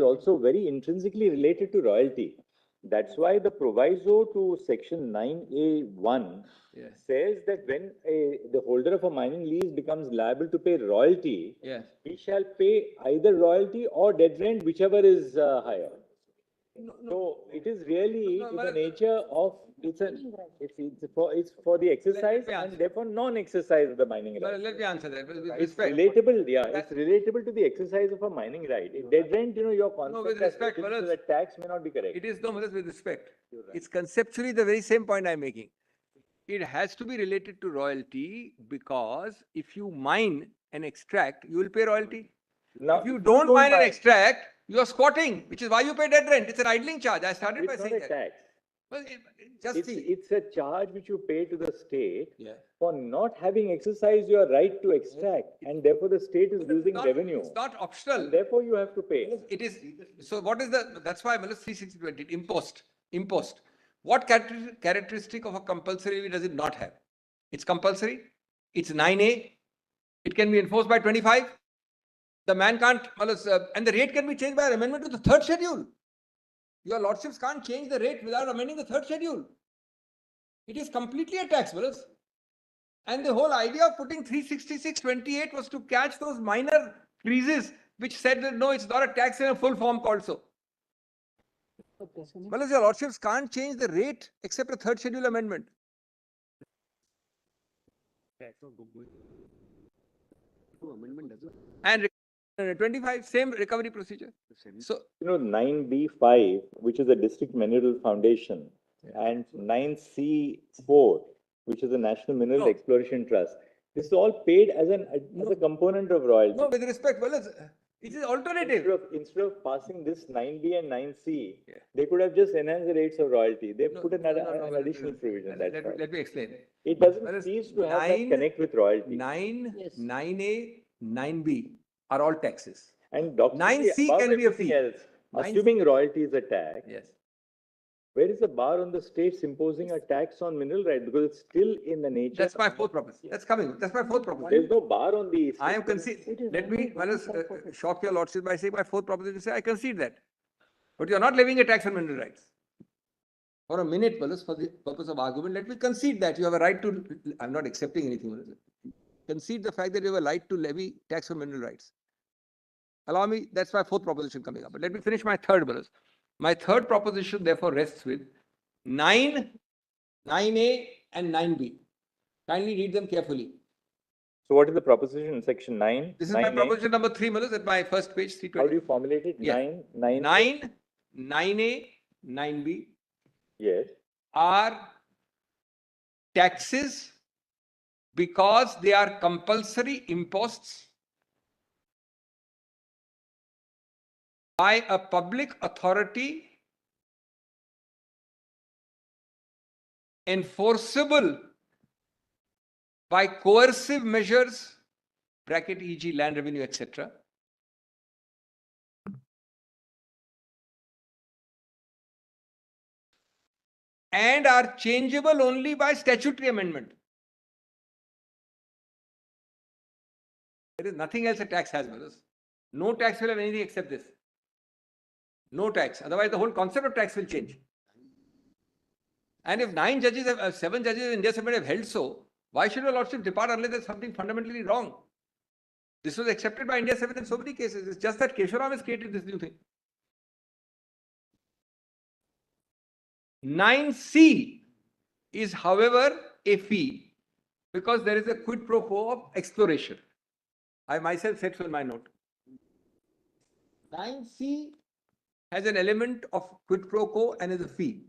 Speaker 2: also very intrinsically related to royalty. That's why the proviso to section 9A1 says that when the holder of a mining lease becomes liable to pay royalty, he shall pay either royalty or dead rent, whichever is higher. So it is really in the nature of it's for the exercise and therefore non-exercise of the mining right.
Speaker 3: Let me answer that.
Speaker 2: It's relatable, it's relatable to the exercise of a mining right. If dead rent, your concept
Speaker 3: with respect,
Speaker 2: to the tax may not be correct.
Speaker 3: It is with respect. Right. It's conceptually the very same point I'm making. It has to be related to royalty because if you mine and extract, you will pay royalty. Now, if you don't mine and extract, you are squatting, which is why you pay dead rent. It's an idling charge. I started by saying that.
Speaker 2: Tax.
Speaker 3: Well,
Speaker 2: it's a charge which you pay to the state for not having exercised your right to extract, and therefore the state is losing revenue.
Speaker 3: It's not optional.
Speaker 2: And therefore, you have to pay.
Speaker 3: It is. So, what is the? That's why 36020 impost. What characteristic of a compulsory levy does it not have? It's compulsory. It's 9A. It can be enforced by 25. The man can't, and the rate can be changed by an amendment to the third schedule. Your lordships can't change the rate without amending the third schedule. It is completely a tax, brothers. And the whole idea of putting 366(28) was to catch those minor freezes which said that no, it's not a tax in a full form called so. Well, your lordships can't change the rate except a third schedule amendment. And 25, same recovery procedure. So,
Speaker 2: 9B5, which is the District Mineral Foundation, and 9C4, which is the National Mineral Exploration Trust. This is all paid as a component of royalty.
Speaker 3: No, with respect, it is alternative.
Speaker 2: Instead of passing this 9B and 9C, they could have just enhanced the rates of royalty. They put an additional provision.
Speaker 3: Let me explain.
Speaker 2: It doesn't cease to have that connect with royalty.
Speaker 3: 9A, 9B are all taxes.
Speaker 2: And
Speaker 3: 9C can be a fee.
Speaker 2: Assuming royalty is a tax, Where is the bar on the states imposing a tax on mineral rights? Because it's still in the nature.
Speaker 3: That's my fourth proposition. That's coming. That's my fourth proposition.
Speaker 2: There's no bar on the.
Speaker 3: I am conceding. Let me shock your lordship by saying my fourth proposition. Say I concede that. But you are not levying a tax on mineral rights. For a minute, Wallace, for the purpose of argument, let me concede that you have a right to. I'm not accepting anything. Wallace. Concede the fact that you have a right to levy tax on mineral rights. Allow me. That's my fourth proposition coming up. But let me finish my third, Wallace. My third proposition therefore rests with 9, 9A and 9B. Kindly read them carefully.
Speaker 2: So what is the proposition in section 9?
Speaker 3: This is my proposition number 3, Malus, at my first page, 320.
Speaker 2: How do you formulate it?
Speaker 3: Yeah.
Speaker 2: 9,
Speaker 3: 9A, 9B
Speaker 2: Yes.
Speaker 3: are taxes because they are compulsory imposts by a public authority enforceable by coercive measures, bracket e.g. land revenue, etc. And are changeable only by statutory amendment. There is nothing else a tax has, brothers. No tax will have anything except this. No tax. Otherwise, the whole concept of tax will change. And if 7 judges in India have held so, why should your lordship depart unless there's something fundamentally wrong? This was accepted by India 7 in so many cases. It's just that Kesoram has created this new thing. 9C is, however, a fee because there is a quid pro quo of exploration. I myself said so in my note. 9C has an element of quid pro quo and is a fee.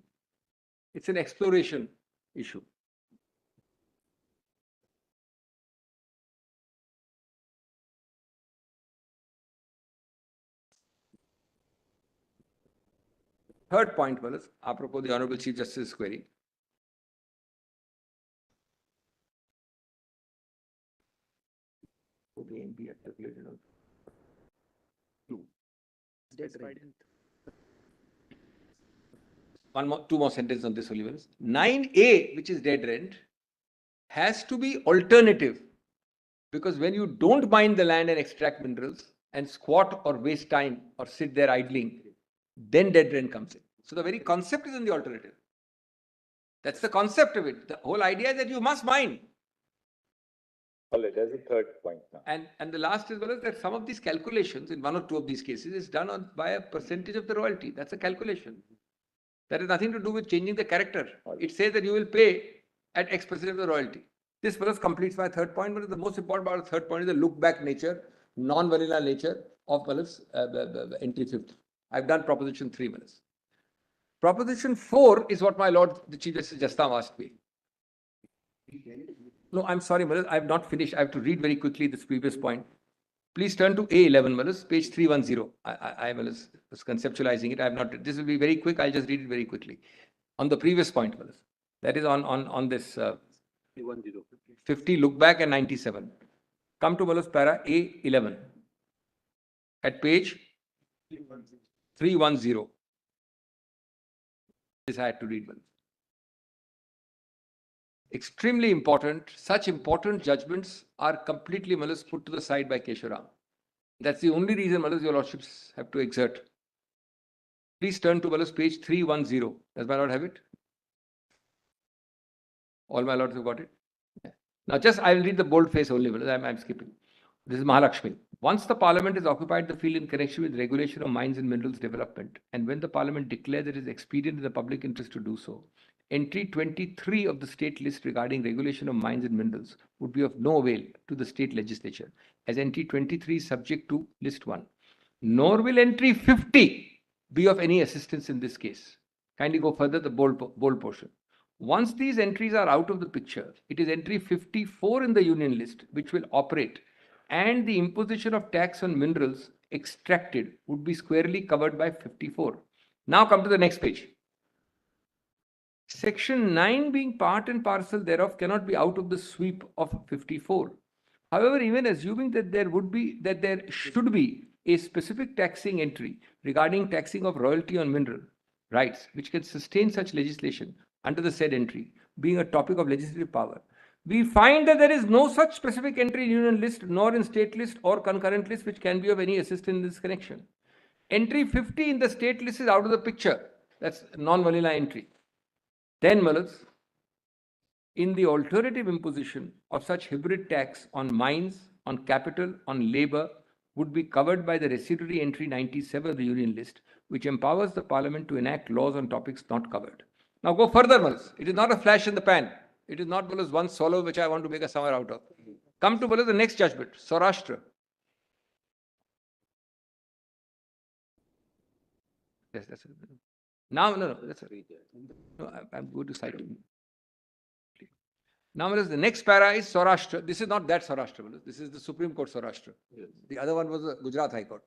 Speaker 3: It's an exploration issue. Third point was, apropos the Honorable Chief Justice's query. Two more sentences on this, Oliver. 9A, which is dead rent, has to be alternative because when you don't mine the land and extract minerals and squat or waste time or sit there idling, then dead rent comes in. So the very concept is in the alternative. That's the concept of it. The whole idea is that you must mine.
Speaker 2: All right, that's the third point now.
Speaker 3: And the last is well that some of these calculations in one or two of these cases is done by a percentage of the royalty. That's a calculation. That has nothing to do with changing the character. It says that you will pay at X percent of the royalty. This first completes my third point, but the most important part of the third point is the look back nature, non-vanilla nature of entry 50. I've done proposition 3 minutes. Proposition 4 is what my Lord, the Chief Justice just now asked me. No, I'm sorry, Malas, I have not finished. I have to read very quickly this previous point. Please turn to A11, Malas, page 310. I was conceptualizing it. I have not. This will be very quick. I'll just read it very quickly. On the previous point, Malas, that is on this 50 look back and 97. Come to Malas para A11 at page 310. This I had to read, Malas. Extremely important, such important judgments are completely, Malas, put to the side by Kesoram. That's the only reason, Malas, your lordships have to exert. Please turn to, Malas, page 310. Does my lord have it? All my lords have got it? Yeah. Now just, I will read the bold face only, Malas, I'm skipping. This is Mahalakshmi. Once the parliament has occupied the field in connection with regulation of mines and minerals development, and when the parliament declares it is expedient in the public interest to do so, entry 23 of the state list regarding regulation of mines and minerals would be of no avail to the state legislature, as entry 23 is subject to list 1. Nor will entry 50 be of any assistance in this case. Kindly go further, the bold portion. Once these entries are out of the picture, it is entry 54 in the union list which will operate, and the imposition of tax on minerals extracted would be squarely covered by 54. Now come to the next page. Section 9 being part and parcel thereof cannot be out of the sweep of 54. However, even assuming that there should be a specific taxing entry regarding taxing of royalty on mineral, rights which can sustain such legislation under the said entry, being a topic of legislative power, we find that there is no such specific entry in union list nor in state list or concurrent list which can be of any assistance in this connection. Entry 50 in the state list is out of the picture. That's non-vanilla entry. Then, Malas, in the alternative imposition of such hybrid tax on mines, on capital, on labor, would be covered by the residuary entry 97 of the union list, which empowers the parliament to enact laws on topics not covered. Now go further, Malas. It is not a flash in the pan. It is not, Malas, one swallow which I want to make a summer out of. Come to, Malas, the next judgment, Saurashtra. Yes, that's it. Now, no, that's it. No, I'm going to cite it. Now, Malas, the next para is Saurashtra. This is not that Saurashtra, Malas. This is the Supreme Court Saurashtra. Yes. The other one was the Gujarat High Court.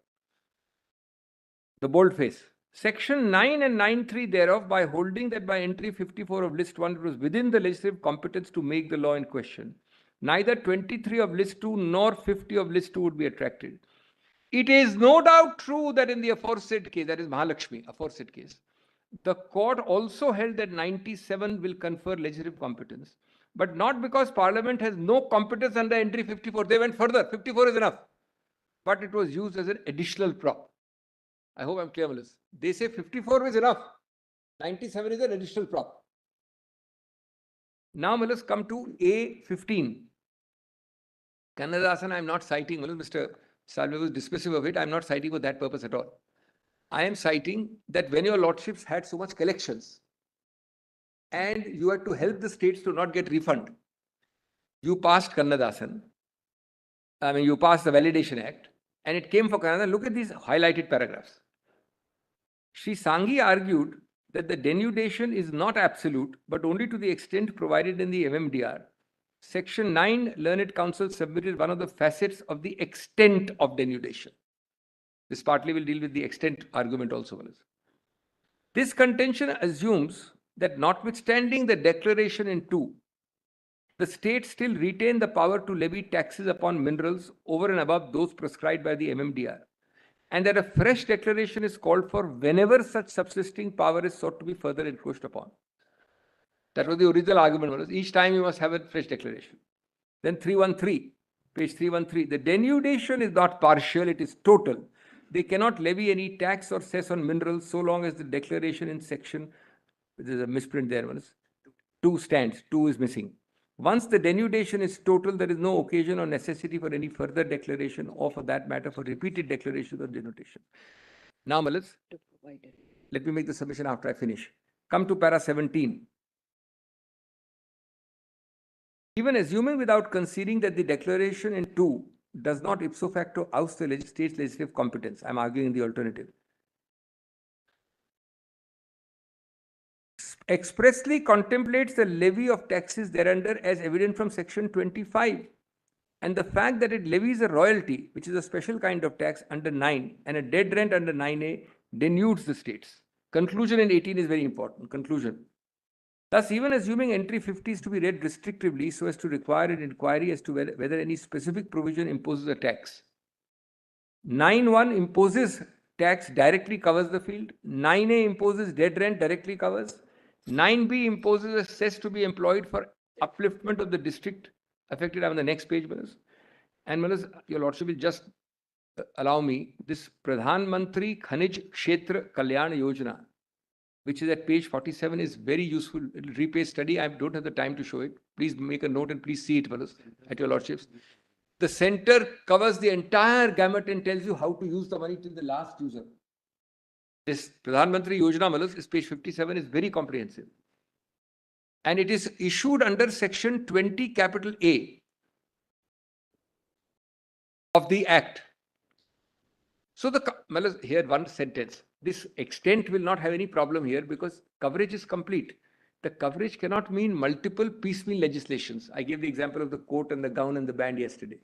Speaker 3: The boldface. Section 9 and 9(3) thereof, by holding that by entry 54 of list 1, it was within the legislative competence to make the law in question, neither 23 of list 2 nor 50 of list 2 would be attracted. It is no doubt true that in the aforesaid case, that is Mahalakshmi, aforesaid case, the court also held that 97 will confer legislative competence, but not because Parliament has no competence under entry 54. They went further. 54 is enough. But it was used as an additional prop. I hope I'm clear, Malas. They say 54 is enough. 97 is an additional prop. Now, Malas, come to A15. Kannadasan, I'm not citing, Malas. Mr. Salve was dismissive of it. I'm not citing for that purpose at all. I am citing that when your lordships had so much collections and you had to help the states to not get refund, you passed Kannadasan. I mean, you passed the Validation Act, and it came for Kannadasan. Look at these highlighted paragraphs. Shri Sanghi argued that the denudation is not absolute, but only to the extent provided in the MMDR. Section 9, Learned Counsel submitted one of the facets of the extent of denudation. This partly will deal with the extent argument also. This contention assumes that notwithstanding the declaration in 2, the states still retain the power to levy taxes upon minerals over and above those prescribed by the MMDR, and that a fresh declaration is called for whenever such subsisting power is sought to be further encroached upon. That was the original argument. Each time you must have a fresh declaration. Then 313, page 313, the denudation is not partial, it is total. They cannot levy any tax or cess on minerals so long as the declaration in section, there's a misprint there, 2 stands, 2 is missing. Once the denudation is total, there is no occasion or necessity for any further declaration or, for that matter, for repeated declarations of denudation. Now, Malas, let me make the submission after I finish. Come to para 17. Even assuming without conceding that the declaration in 2 does not ipso facto oust the state's legislative competence, I'm arguing the alternative, expressly contemplates the levy of taxes thereunder as evident from section 25, and the fact that it levies a royalty, which is a special kind of tax, under 9 and a dead rent under 9A, denudes the states. Conclusion in 18 is very important. Conclusion. Thus, even assuming entry 50 is to be read restrictively so as to require an inquiry as to whether any specific provision imposes a tax, 9(1) imposes tax, directly covers the field. 9A imposes dead rent, directly covers. 9B imposes a cess to be employed for upliftment of the district affected. I'm on the next page, Manas. And Manas, your lordship will just allow me, this Pradhan Mantri Khanij Kshetra Kalyan Yojana, which is at page 47, is very useful. It'll repay study. I don't have the time to show it. Please make a note and please see it, Manas, at your lordships. The center covers the entire gamut and tells you how to use the money till the last user. This Pradhan Mantri Yojana, Malas, is page 57, is very comprehensive. And it is issued under section 20 capital A of the Act. So Malas, here one sentence. This extent will not have any problem here because coverage is complete. The coverage cannot mean multiple piecemeal legislations. I gave the example of the coat and the gown and the band yesterday.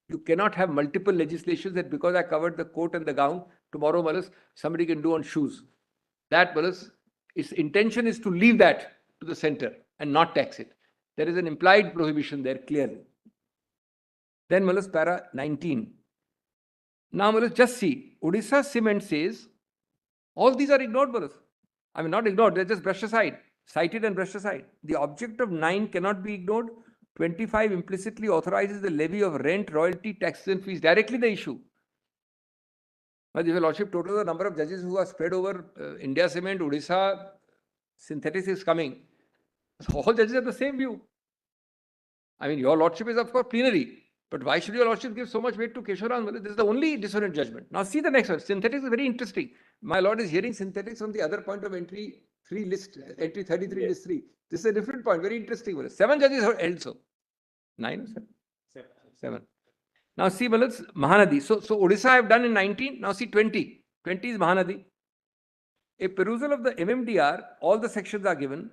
Speaker 3: You cannot have multiple legislations that because I covered the coat and the gown, tomorrow, Malas, somebody can do on shoes. That, Malas, its intention is to leave that to the center and not tax it. There is an implied prohibition there, clearly. Then, Malas, para 19. Now, Malas, just see. Odisha Cement says, all these are ignored, Malas. I mean, not ignored, they're just brushed aside, cited and brushed aside. The object of 9 cannot be ignored. 25 implicitly authorizes the levy of rent, royalty, taxes and fees, directly the issue. But if your lordship total the number of judges who are spread over India Cement, Odisha, synthetics is coming, all judges have the same view. I mean, your lordship is of course plenary, but why should your lordship give so much weight to Kesoram? This is the only dissonant judgment. Now see the next one. Synthetics is very interesting. My lord is hearing synthetics from the other point of entry 3 list, entry 33
Speaker 2: Yes.
Speaker 3: list 3. This is a different point, very interesting. 7 judges are held so. 9 or 7? 7. Now see, Malas, Mahanadi. So Odisha I have done in 19. Now see 20. 20 is Mahanadi. A perusal of the MMDR, all the sections are given,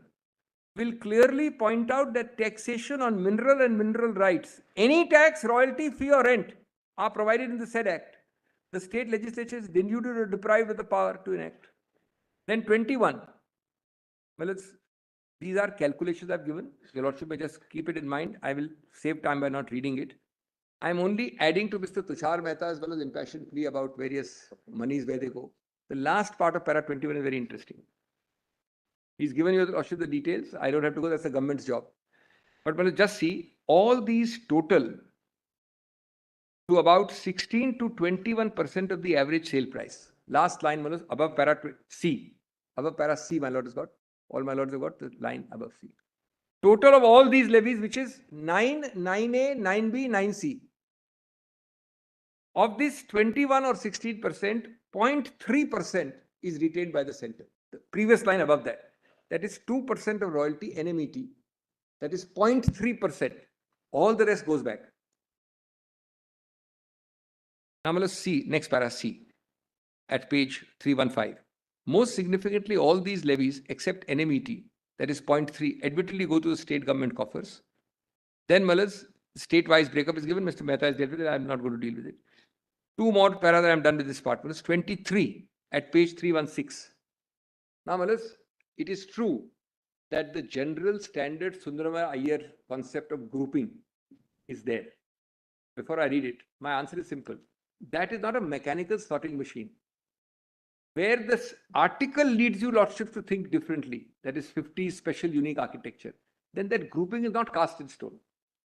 Speaker 3: will clearly point out that taxation on mineral and mineral rights, any tax, royalty, fee or rent are provided in the said act. The state legislature is denuded or deprived of the power to enact. Then 21. Well, these are calculations I've given. Your lordship may just keep it in mind. I will save time by not reading it. I'm only adding to Mr. Tushar Mehta as well as impassioned plea about various monies where they go. The last part of para 21 is very interesting. He's given you the details. I don't have to go. That's the government's job. But just see, all these total to about 16 to 21% of the average sale price. Last line, above para C. Above para C, my lord has got. All my lords have got the line above C. Total of all these levies, which is 9, 9A, 9B, 9C. Of this 21 or 16%, 0.3% is retained by the center. The previous line above that. That is 2% of royalty NMET. That is 0.3%. All the rest goes back. Now let's see, next para C at page 315. Most significantly, all these levies except NMET, that is 0.3, admittedly go to the state government coffers. Then Malas, state-wise breakup is given. Mr. Mehta has dealt with it. I'm not going to deal with it. 2 more para that I'm done with this part. Malas 23 at page 316. Now Malas, it is true that the general standard Sundaramaya Iyer concept of grouping is there. Before I read it, my answer is simple. That is not a mechanical sorting machine. Where this article leads you lordship to think differently, that is 50 special unique architecture, then that grouping is not cast in stone.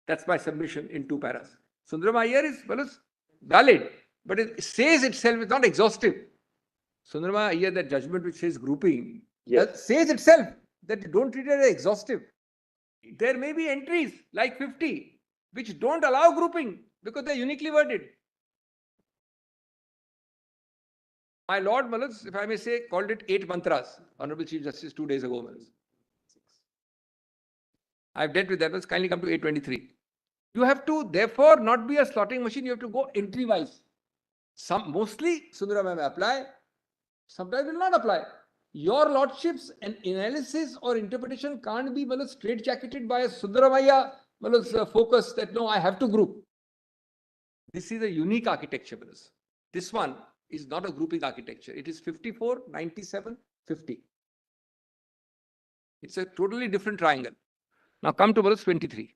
Speaker 3: That's my submission in 2 paras. Sundaramaya Iyer is valid, but it says itself is not exhaustive. Sundaramaya Iyer, that judgment which says grouping, that says itself that you don't treat it as exhaustive. There may be entries like 50 which don't allow grouping because they're uniquely worded. My Lord Malas, if I may say, called it 8 mantras, Honorable Chief Justice 2 days ago. Malas. I've dealt with that. Let's kindly come to 823. You have to, therefore, not be a slotting machine. You have to go entry wise. Mostly Sundaramaya may apply, sometimes will not apply. Your lordship's analysis or interpretation can't be straight-jacketed by a Sundaramaya focus that no, I have to group. This is a unique architecture. This one is not a grouping architecture. It is 54, 97, 50. It's a totally different triangle. Now come to verse 23.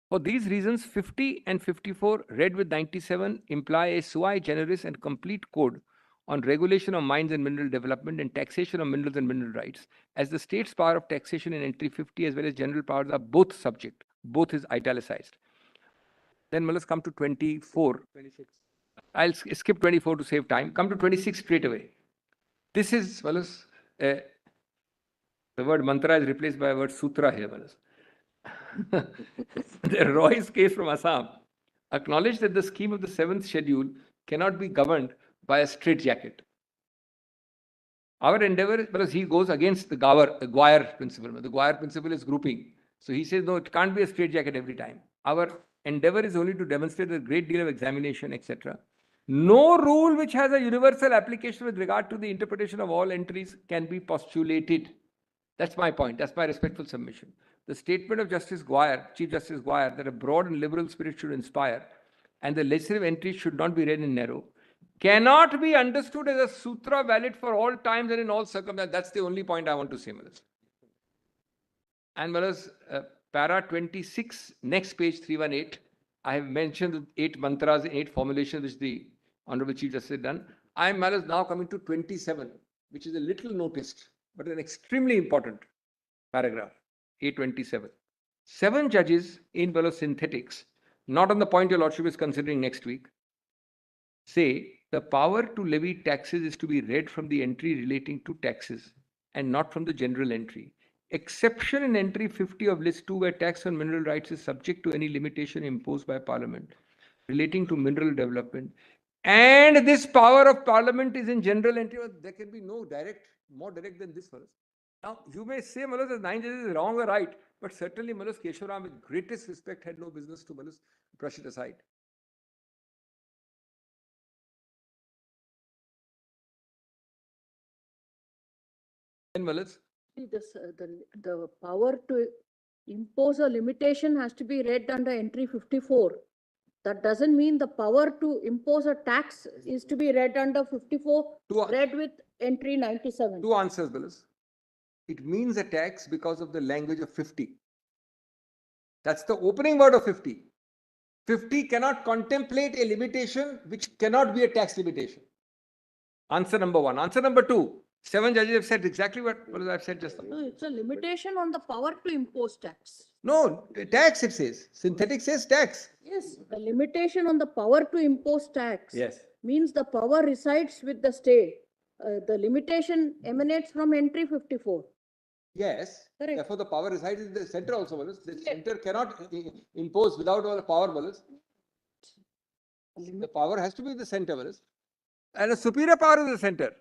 Speaker 3: For these reasons, 50 and 54 read with 97 imply a sui generis and complete code on regulation of mines and mineral development and taxation of minerals and mineral rights, as the state's power of taxation in entry 50 as well as general powers are both subject. Both is italicized. Then let's come to 24. 26. I'll skip 24 to save time. Come to 26 straight away. This is, the word mantra is replaced by the word sutra here. The Roy's case from Assam acknowledged that the scheme of the 7th schedule cannot be governed by a straitjacket. Our endeavor, because he goes against the Guire principle. The Guire principle is grouping. So he says, no, it can't be a straitjacket every time. Our endeavor is only to demonstrate a great deal of examination, etc. No rule which has a universal application with regard to the interpretation of all entries can be postulated. That's my point. That's my respectful submission. The statement of Justice Guire, Chief Justice Guire, that a broad and liberal spirit should inspire and the legislative entries should not be read in narrow, cannot be understood as a sutra valid for all times and in all circumstances. That's the only point I want to say, Malas. And Malas, para 26, next page 318, I have mentioned the 8 mantras, 8 formulations which the Honorable Chief Justice has done. I am Malas now coming to 27, which is a little noticed, but an extremely important paragraph, A27. 7 judges in below synthetics, not on the point your lordship is considering next week, say the power to levy taxes is to be read from the entry relating to taxes and not from the general entry. Exception in entry 50 of list 2 where tax on mineral rights is subject to any limitation imposed by parliament relating to mineral development. And this power of parliament is in general entry. There can be no more direct than this. Now, you may say, Malus, that 9 judges is wrong or right, but certainly Malus Kesoram, with greatest respect, had no business to Malus brush it aside. And Malus?
Speaker 6: The power to impose a limitation has to be read under entry 54. That doesn't mean the power to impose a tax is to be read under 54, read with entry 97.
Speaker 3: 2 answers, Malus. It means a tax because of the language of 50. That's the opening word of 50. 50 cannot contemplate a limitation which cannot be a tax limitation. Answer number 1. Answer number 2. 7 judges have said exactly what I've said just now.
Speaker 6: No, it's a limitation on the power to impose tax.
Speaker 3: No, tax it says. Synthetic says tax.
Speaker 6: Yes, the limitation on the power to impose tax.
Speaker 3: Yes.
Speaker 6: Means the power resides with the state. The limitation emanates from entry 54.
Speaker 3: Yes.
Speaker 6: Correct.
Speaker 3: Therefore, the power resides in the center also, Wallace. The center cannot impose without all power, Wallace. The power has to be in the center, Wallace. And a superior power is the center.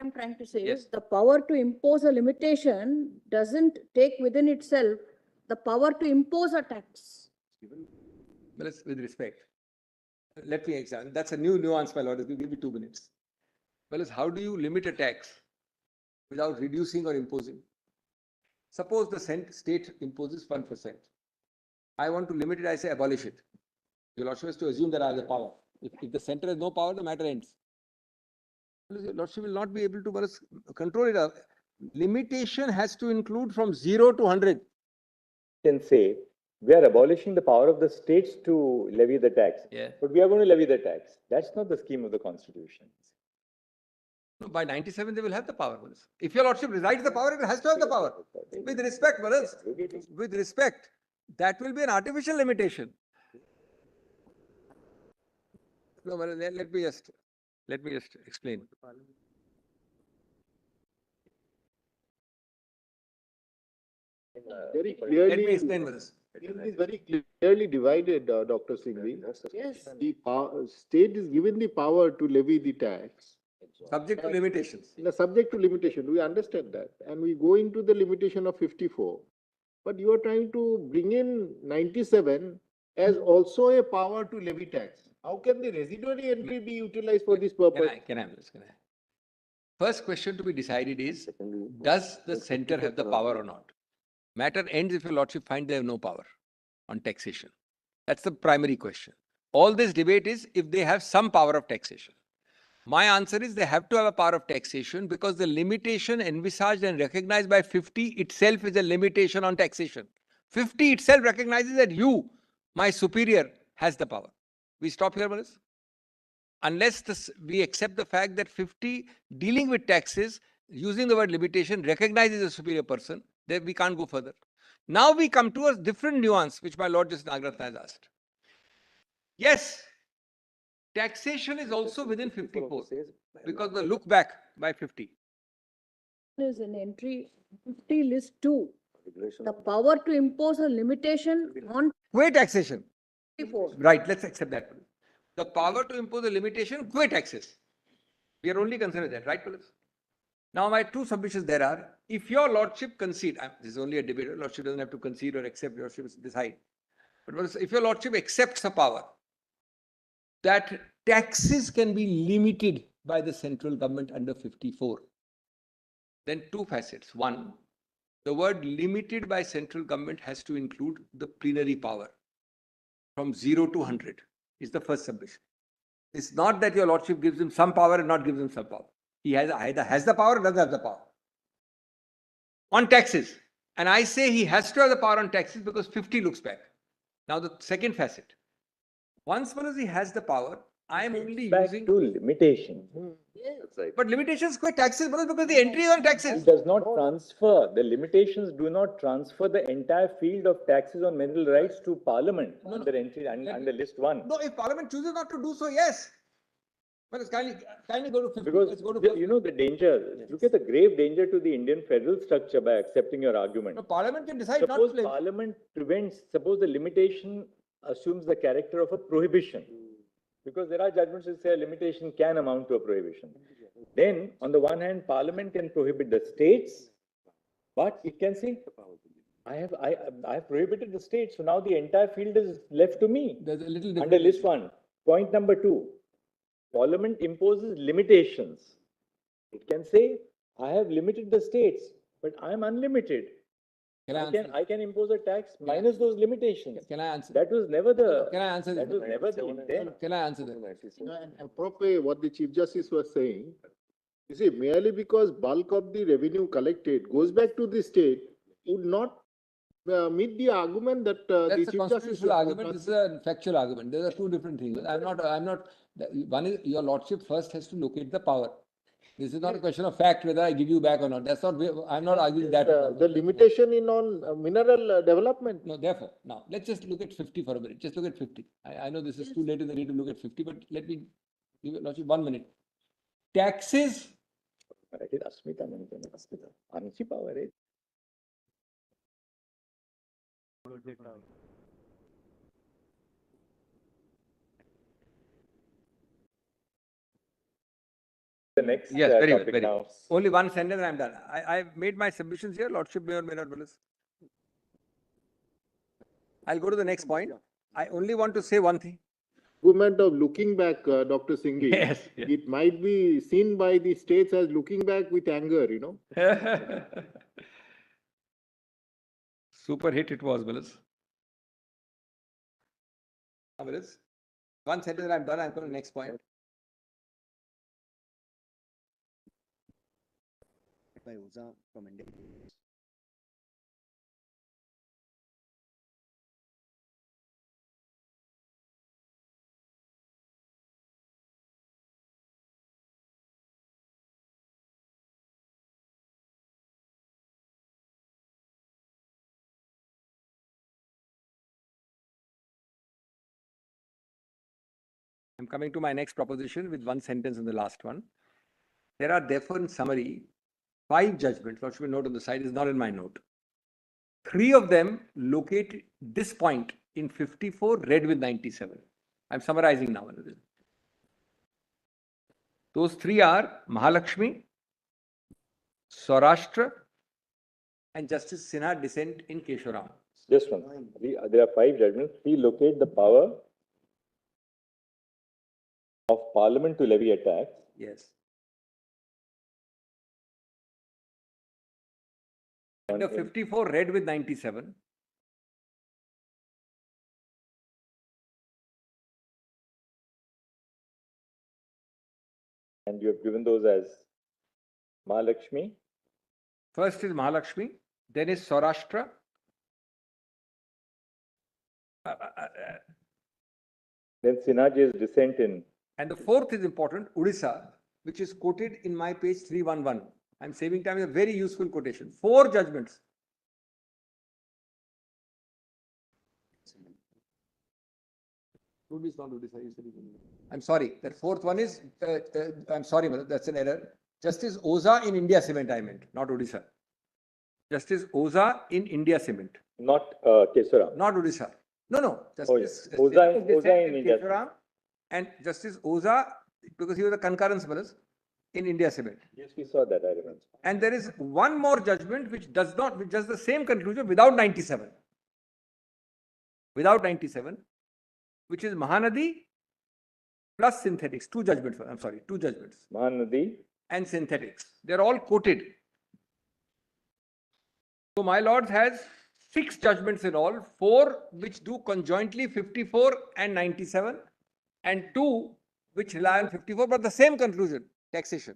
Speaker 6: I'm trying to say
Speaker 3: Yes.
Speaker 6: is the power to impose a limitation doesn't take within itself the power to impose a tax.
Speaker 3: Wallace, with respect, let me examine. That's a new nuance, my lord. Give me 2 minutes. Wallace, how do you limit a tax without reducing or imposing? Suppose the state imposes 1%. I want to limit it, I say abolish it. Your lordship has to assume that I have the power. If the center has no power, the matter ends. Your lordship will not be able to control it. Limitation has to include from 0 to 100.
Speaker 2: Can say, we are abolishing the power of the states to levy the tax.
Speaker 3: Yeah.
Speaker 2: But we are going to levy the tax. That's not the scheme of the constitution.
Speaker 3: No, by 97, they will have the power. If your lordship resides the power, it has to have the power. With respect, Wallace, with respect, that will be an artificial limitation. No, Wallace, let me just explain.
Speaker 7: Very
Speaker 3: Let
Speaker 7: clearly,
Speaker 3: me explain, Wallace.
Speaker 7: it is very clearly divided, Dr. Singhvi.
Speaker 6: Yes.
Speaker 7: The state is given the power to levy the tax.
Speaker 3: Subject to limitations.
Speaker 7: Subject to limitation, we understand that. And we go into the limitation of 54. But you are trying to bring in 97 as also a power to levy tax. How can the residuary entry be utilized for this purpose?
Speaker 3: Can I? First question to be decided is, does the center have the power or not? Matter ends if your lordship finds they have no power on taxation. That's the primary question. All this debate is if they have some power of taxation. My answer is they have to have a power of taxation because the limitation envisaged and recognized by 50 itself is a limitation on taxation. 50 itself recognizes that you, my superior, has the power. We stop here, Maris? Unless we accept the fact that 50 dealing with taxes, using the word limitation, recognizes a superior person, then we can't go further. Now we come to a different nuance, which my Lord Justice Nagarath has asked. Yes, taxation is also within 54 because the look back by 50.
Speaker 6: Is in entry 50 list 2. The power to impose a limitation on
Speaker 3: Quay taxation.
Speaker 6: 54.
Speaker 3: Right, let's accept that. The power to impose a limitation, quay taxes. We are only concerned with that, right, Police? Now, my 2 submissions there are, if your lordship concede, this is only a debate, your lordship doesn't have to concede or accept, your lordship decide. But if your lordship accepts a power, that taxes can be limited by the central government under 54, then 2 facets. 1, the word limited by central government has to include the plenary power from 0 to 100 is the first submission. It's not that your lordship gives him some power and not gives him some power. He either has the power or doesn't have the power. On taxes, and I say he has to have the power on taxes because 50 looks back. Now the second facet. Once he has the power, I am only
Speaker 2: Back
Speaker 3: using,
Speaker 2: to limitation.
Speaker 7: That's right.
Speaker 3: but limitations quite taxes, because the entry on
Speaker 2: It
Speaker 3: taxes.
Speaker 2: does not transfer, the limitations do not transfer the entire field of taxes on mineral rights to Parliament under entry, under list one.
Speaker 3: No, if Parliament chooses not to do so, yes. But kindly go to 50.
Speaker 2: Because,
Speaker 3: Let's go to
Speaker 2: the danger, look at the grave danger to the Indian federal structure by accepting your argument.
Speaker 3: No, Parliament can decide not to
Speaker 2: Suppose
Speaker 3: play.
Speaker 2: Parliament suppose the limitation assumes the character of a prohibition. Because there are judgments that say a limitation can amount to a prohibition. Then, on the one hand, Parliament can prohibit the states, but it can say, I have prohibited the states, so now the entire field is left to me.
Speaker 3: There's a little
Speaker 2: Under
Speaker 3: difference.
Speaker 2: list one. Point number two, Parliament imposes limitations. It can say, I have limited the states, but I am unlimited.
Speaker 3: Can I answer?
Speaker 2: I can impose a tax minus those limitations.
Speaker 3: Can I answer?
Speaker 2: That was never the,
Speaker 3: Can I answer
Speaker 2: that
Speaker 3: this?
Speaker 2: was never the intent.
Speaker 3: Can I answer that?
Speaker 7: And appropriately, what the Chief Justice was saying, you see, merely because bulk of the revenue collected goes back to the state would not meet the argument that the
Speaker 3: That's a
Speaker 7: Chief Justice.
Speaker 3: constitutional argument. This is a factual argument. There are two different things. One is your lordship first has to locate the power. This is not a question of fact whether I give you back or not. That's not, I'm not arguing that.
Speaker 7: The limitation in on mineral development.
Speaker 3: No, therefore, now let's just look at 50 for a minute. Just look at 50. I know this is too late in the day to look at 50, but let me give your lordship 1 minute. Taxes.
Speaker 2: आमची power आहे. The next
Speaker 3: Yes, very
Speaker 2: topic
Speaker 3: good. Very
Speaker 2: now.
Speaker 3: good. Only one sentence and I'm done. I've made my submissions here. Lordship may or may not balance. I'll go to the next point. I only want to say one thing.
Speaker 7: Argument of looking back, Dr. Singhi.
Speaker 3: Yes, yes.
Speaker 7: It might be seen by the states as looking back with anger, you know.
Speaker 3: Super hit it was, Willis. Willis. One sentence and I'm done. I'm going to the next point.
Speaker 8: By Uza from India.
Speaker 3: I'm coming to my next proposition with one sentence in the last one. There are therefore in summary 5 judgments. What should be note on the side is not in my note. 3 of them locate this point in 54 read with 97. I'm summarizing now. Those 3 are Mahalakshmi, Saurashtra, and Justice Sinha dissent in Kesoram.
Speaker 2: Just one. There are 5 judgments. 3 locate the power of Parliament to levy a tax.
Speaker 3: Yes. Under 54 read with 97.
Speaker 2: And you have given those as Mahalakshmi.
Speaker 3: First is Mahalakshmi, then is Saurashtra.
Speaker 2: Then Sinha's dissent in.
Speaker 3: And the 4th is important, Odisha, which is quoted in my page 311. I'm saving time, is a very useful quotation. 4 judgments. I'm sorry, that 4th one is, I'm sorry, that's an error. Justice Oza in India Cement, I meant, not Odisha. Justice Oza in India Cement.
Speaker 2: Not Kesoram.
Speaker 3: Not Odisha. No.
Speaker 2: Justice Oza in India.
Speaker 3: Kesoram and Justice Oza, because he was a concurrence fellows in India Cement.
Speaker 2: Yes, we saw that, I remember.
Speaker 3: And there is one more judgment which does the same conclusion without 97. Without 97, which is Mahanadi plus synthetics. 2 judgments. I'm sorry, 2 judgments.
Speaker 2: Mahanadi
Speaker 3: And synthetics. They're all quoted. So my lord has 6 judgments in all, 4 which do conjointly 54 and 97, and 2 which rely on 54, but the same conclusion, taxation.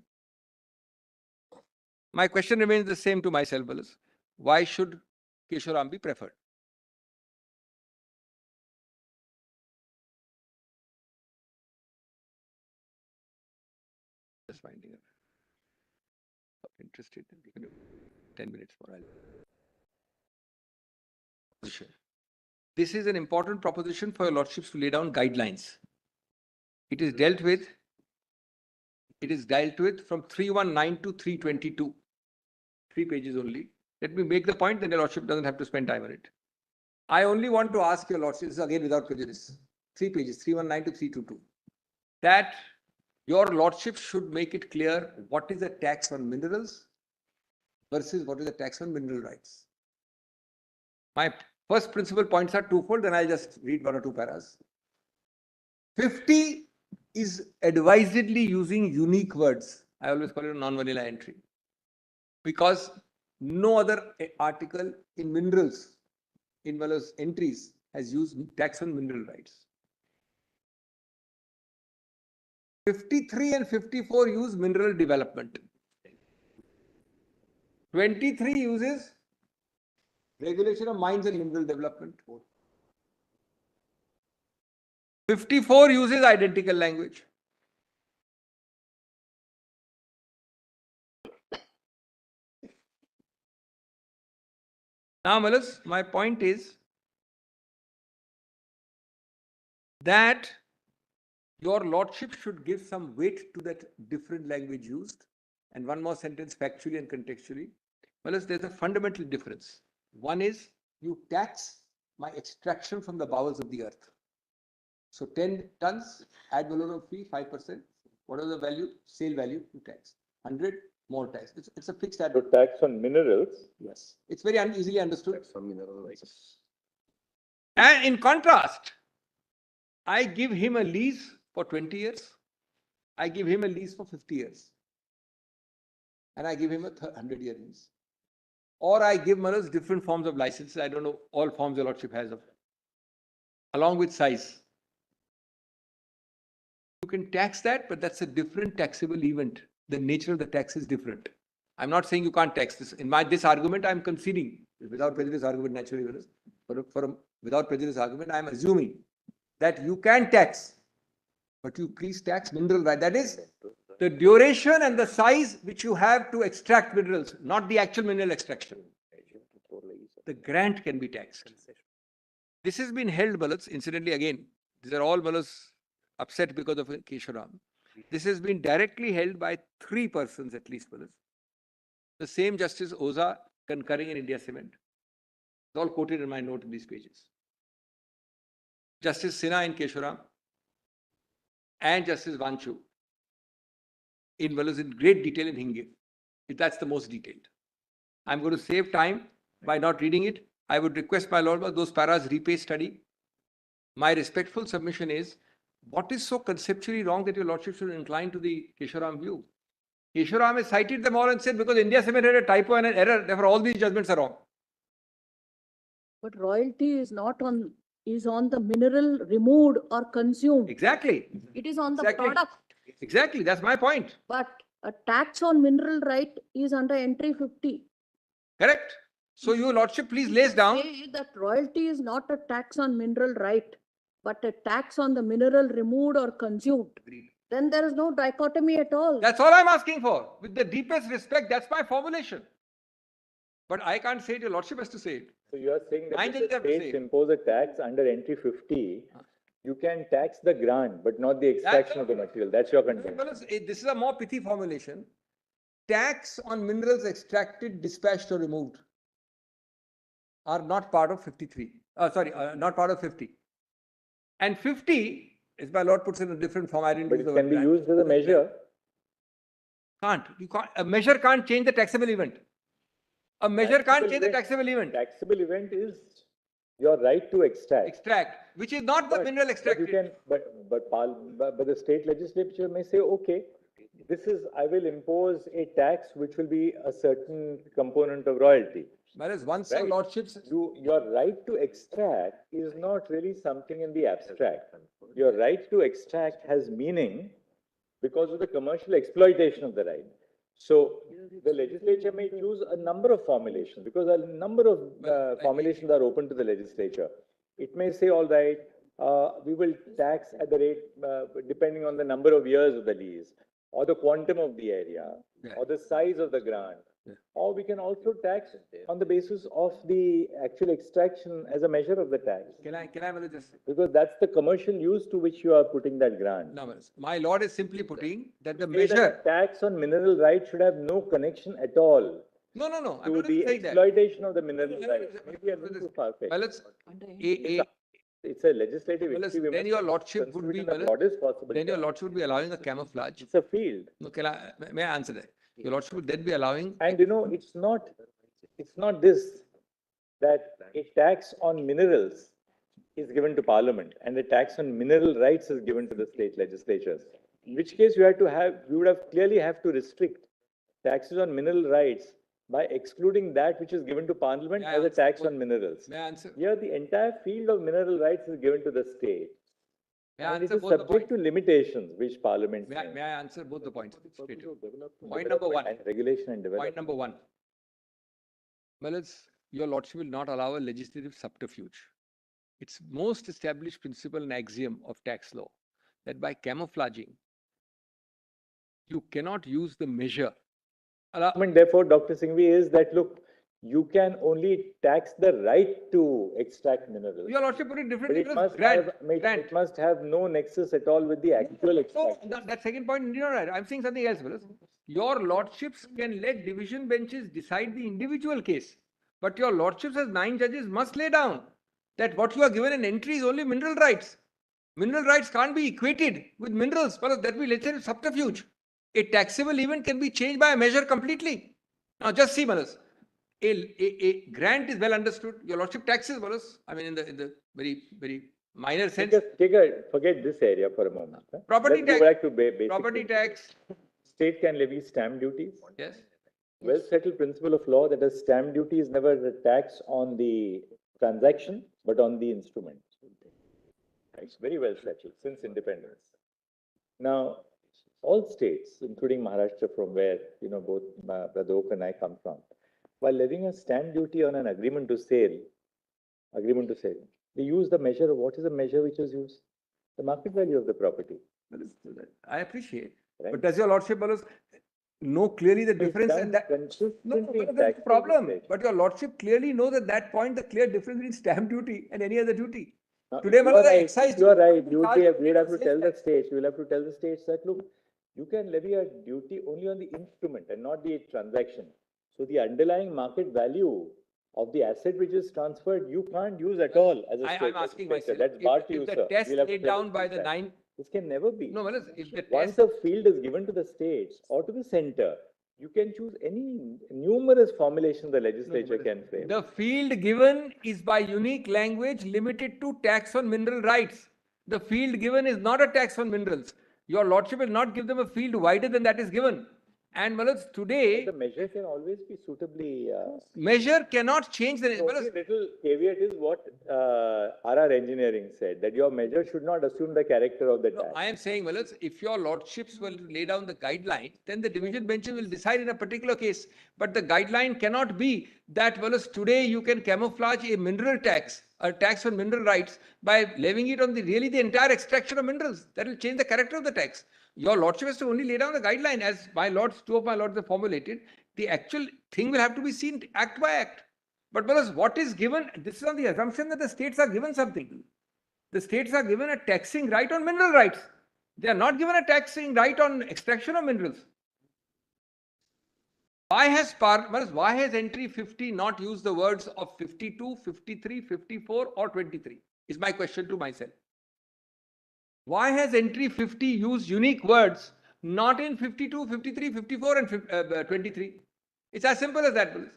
Speaker 3: My question remains the same to myself, Willis. Why should Kesoram be preferred? just winding up. Interested, 10 minutes more. This is an important proposition for your lordships to lay down guidelines. It is dealt with from 319 to 322. 3 pages only. Let me make the point, then your lordship doesn't have to spend time on it. I only want to ask your lordship, this is again without prejudice, 3 pages, 319 to 322, that your lordship should make it clear what is the tax on minerals versus what is the tax on mineral rights. My first principal points are twofold, then I'll just read 1 or 2 paras. 50 is advisedly using unique words. I always call it a non-vanilla entry, because no other article in minerals, in Vala's entries, has used tax on mineral rights. 53 and 54 use mineral development. 23 uses regulation of mines and mineral development. 54 uses identical language. Now, Malas, my point is that your lordship should give some weight to that different language used. And one more sentence factually and contextually. Malas, there's a fundamental difference. One is you tax my extraction from the bowels of the earth. So 10 tons, ad valorem fee, 5%. What is the value? Sale value, you tax. 100, more tax. It's a fixed ad.
Speaker 2: So tax on minerals.
Speaker 3: Yes. It's very easily understood.
Speaker 2: Tax on minerals.
Speaker 3: And in contrast, I give him a lease for 20 years. I give him a lease for 50 years. And I give him a 100-year lease. Or I give Manas different forms of licenses. I don't know all forms your lordship has of, along with size. You can tax that, but that's a different taxable event. The nature of the tax is different. I'm not saying you can't tax this. In this argument, I'm conceding, without prejudice argument, naturally, without prejudice argument, I'm assuming that you can tax, but you please tax mineral right. That is the duration and the size which you have to extract minerals, not the actual mineral extraction. The grant can be taxed. This has been held, Balats, incidentally, again, these are all Balats upset because of Kesoram. This has been directly held by 3 persons at least, Balats. The same Justice Oza concurring in India Cement. It's all quoted in my note in these pages. Justice Sinha in Kesoram and Justice Vanchu in great detail in Hinge. That's the most detailed. I'm going to save time by not reading it. I would request my Lord, those paras repay study. My respectful submission is, what is so conceptually wrong that your lordship should incline to the Kesoram view? Kesoram has cited them all and said, because India Cement had a typo and an error, therefore all these judgments are wrong.
Speaker 6: But royalty is not on, is on the mineral removed or consumed.
Speaker 3: Exactly.
Speaker 6: It is on the
Speaker 3: Exactly.
Speaker 6: product.
Speaker 3: Exactly, that's my point.
Speaker 6: But a tax on mineral right is under entry 50.
Speaker 3: Correct. So your lordship, please lays down.
Speaker 6: Say that royalty is not a tax on mineral right, but a tax on the mineral removed or consumed.
Speaker 3: Agreed.
Speaker 6: Then there is no dichotomy at all.
Speaker 3: That's all I'm asking for. With the deepest respect, that's my formulation. But I can't say it, your lordship has to say it.
Speaker 2: So you are saying that
Speaker 3: I
Speaker 2: if
Speaker 3: think
Speaker 2: the
Speaker 3: have to say
Speaker 2: states
Speaker 3: it.
Speaker 2: impose a tax under entry 50, you can tax the grant, but not the extraction of the material. That's your contention.
Speaker 3: This is a more pithy formulation. Tax on minerals extracted, dispatched or removed are not part of 53. Not part of 50. And 50, as my lord puts in a different form, I didn't
Speaker 2: But
Speaker 3: use
Speaker 2: it
Speaker 3: the
Speaker 2: can
Speaker 3: word
Speaker 2: be
Speaker 3: grant.
Speaker 2: used as a measure.
Speaker 3: You can't. A measure can't change the taxable event. A measure can't change the taxable event.
Speaker 2: Taxable event is your right to extract.
Speaker 3: Extract, which is not the mineral extracted.
Speaker 2: But the state legislature may say, okay, I will impose a tax which will be a certain component of royalty.
Speaker 3: Whereas once
Speaker 2: Right.
Speaker 3: your lordships,
Speaker 2: Your right to extract is not really something in the abstract. Your right to extract has meaning because of the commercial exploitation of the right. So the legislature may choose a number of formulations because a number of formulations are open to the legislature. It may say, all right, we will tax at the rate depending on the number of years of the lease. or the quantum of the area,
Speaker 3: Yeah.
Speaker 2: or the size of the grant.
Speaker 3: Yeah.
Speaker 2: Or we can also tax on the basis of the actual extraction as a measure of the tax.
Speaker 3: Can I Manoj, just,
Speaker 2: Because that's the commercial use to which you are putting that grant.
Speaker 3: no, Manoj. My lord is simply putting that the
Speaker 2: Say that
Speaker 3: measure,
Speaker 2: tax on mineral rights should have no connection at all
Speaker 3: no, I'm
Speaker 2: to
Speaker 3: not
Speaker 2: the
Speaker 3: saying that.
Speaker 2: exploitation of the mineral
Speaker 3: No,
Speaker 2: rights. Maybe a little too far-fetched.
Speaker 3: Well, it's,
Speaker 6: Under
Speaker 2: It's a legislative
Speaker 3: well,
Speaker 2: issue. We
Speaker 3: then
Speaker 2: must
Speaker 3: your lordship would
Speaker 2: construe it
Speaker 3: be,
Speaker 2: in the
Speaker 3: well,
Speaker 2: broadest possible
Speaker 3: then your
Speaker 2: terms.
Speaker 3: lordship would be allowing a camouflage.
Speaker 2: It's a field.
Speaker 3: No, may I answer that? Your lordship would then be allowing,
Speaker 2: And it's not this, that a tax on minerals is given to Parliament and a tax on mineral rights is given to the state legislatures. In which case you would have clearly have to restrict taxes on mineral rights by excluding that which is given to Parliament
Speaker 3: May I
Speaker 2: as a
Speaker 3: answer
Speaker 2: tax
Speaker 3: both?
Speaker 2: on minerals.
Speaker 3: may I answer?
Speaker 2: Here, the entire field of mineral rights is given to the state.
Speaker 3: May I
Speaker 2: And it
Speaker 3: answer
Speaker 2: is
Speaker 3: both the
Speaker 2: subject
Speaker 3: points?
Speaker 2: to limitations which Parliament
Speaker 3: May I
Speaker 2: makes.
Speaker 3: answer both the points? straight away? Point number one.
Speaker 2: And regulation and development.
Speaker 3: Point number one. Well, your lordship will not allow a legislative subterfuge. It's most established principle and axiom of tax law that by camouflaging, you cannot use the measure.
Speaker 2: Therefore, Dr. Singhvi, is that, look, you can only tax the right to extract minerals.
Speaker 3: Your lordship put it
Speaker 2: But
Speaker 3: differently.
Speaker 2: it
Speaker 3: It
Speaker 2: must
Speaker 3: was grant.
Speaker 2: it must have no nexus at all with the actual
Speaker 3: No,
Speaker 2: extraction.
Speaker 3: that second point, you're right. I'm saying something else, Willis. Your lordships can let division benches decide the individual case. But your lordships as 9 judges must lay down that what you are given an entry is only mineral rights. Mineral rights can't be equated with minerals, because that will be, let's say, subterfuge. A taxable event can be changed by a measure completely. Now, just see, Malas. A grant is well understood. Your lordship taxes, Malas. I mean, in the very minor sense.
Speaker 2: Forget this area for a moment. Huh?
Speaker 3: Property
Speaker 2: Let's
Speaker 3: tax.
Speaker 2: go back to basic
Speaker 3: Property
Speaker 2: principles.
Speaker 3: tax.
Speaker 2: State can levy stamp duties.
Speaker 3: Yes.
Speaker 2: Well settled principle of law that a stamp duty is never a tax on the transaction, but on the instrument. It's very well settled since independence. Now, all states, including Maharashtra, from where both Brother Oak and I come from, while levying a stamp duty on an agreement to sale, they use the measure of what is the measure which is used? The market value of the property.
Speaker 3: I appreciate.
Speaker 2: Right?
Speaker 3: But does your lordship know clearly the difference at that? No, that's the problem. But your lordship clearly knows at that point the clear difference between stamp duty and any other duty.
Speaker 2: Now,
Speaker 3: Today,
Speaker 2: you are right.
Speaker 3: excise
Speaker 2: You are right.
Speaker 3: duty
Speaker 2: You
Speaker 3: charge
Speaker 2: will have to
Speaker 3: sales
Speaker 2: tell the
Speaker 3: tax.
Speaker 2: states. You will have to tell the states that, look, you can levy a duty only on the instrument and not the transaction. So the underlying market value of the asset which is transferred, you can't use at all as a state.
Speaker 3: I'm asking myself,
Speaker 2: That's barred to you,
Speaker 3: if the
Speaker 2: sir.
Speaker 3: test
Speaker 2: You'll have to
Speaker 3: laid
Speaker 2: tell
Speaker 3: down by the
Speaker 2: that.
Speaker 3: 9,
Speaker 2: This can never be.
Speaker 3: no, Malas, if the
Speaker 2: Once
Speaker 3: test,
Speaker 2: a field is given to the states or to the center, you can choose any numerous formulation the legislature can frame.
Speaker 3: the field given is by unique language limited to tax on mineral rights. The field given is not a tax on minerals. Your lordship will not give them a field wider than that is given. And Malas, today,
Speaker 2: The measure can always be suitably.
Speaker 3: measure cannot change the.
Speaker 2: The only little caveat is what RR Engineering said, that your measure should not assume the character of the
Speaker 3: No,
Speaker 2: tax.
Speaker 3: I am saying, Malas, if your lordships will lay down the guideline, then the division benches will decide in a particular case. But the guideline cannot be that, Malas, today you can camouflage a mineral tax, a tax on mineral rights, by levying it on the entire extraction of minerals. That will change the character of the tax. Your lordship has to only lay down the guideline, as my lords, 2 of my lords have formulated. The actual thing will have to be seen act by act. But Malas, what is given, this is on the assumption that the states are given something. The states are given a taxing right on mineral rights. They are not given a taxing right on extraction of minerals. Why has entry 50 not used the words of 52, 53, 54 or 23? Is my question to myself. Why has entry 50 used unique words not in 52, 53, 54 and 23? It's as simple as that, Willis.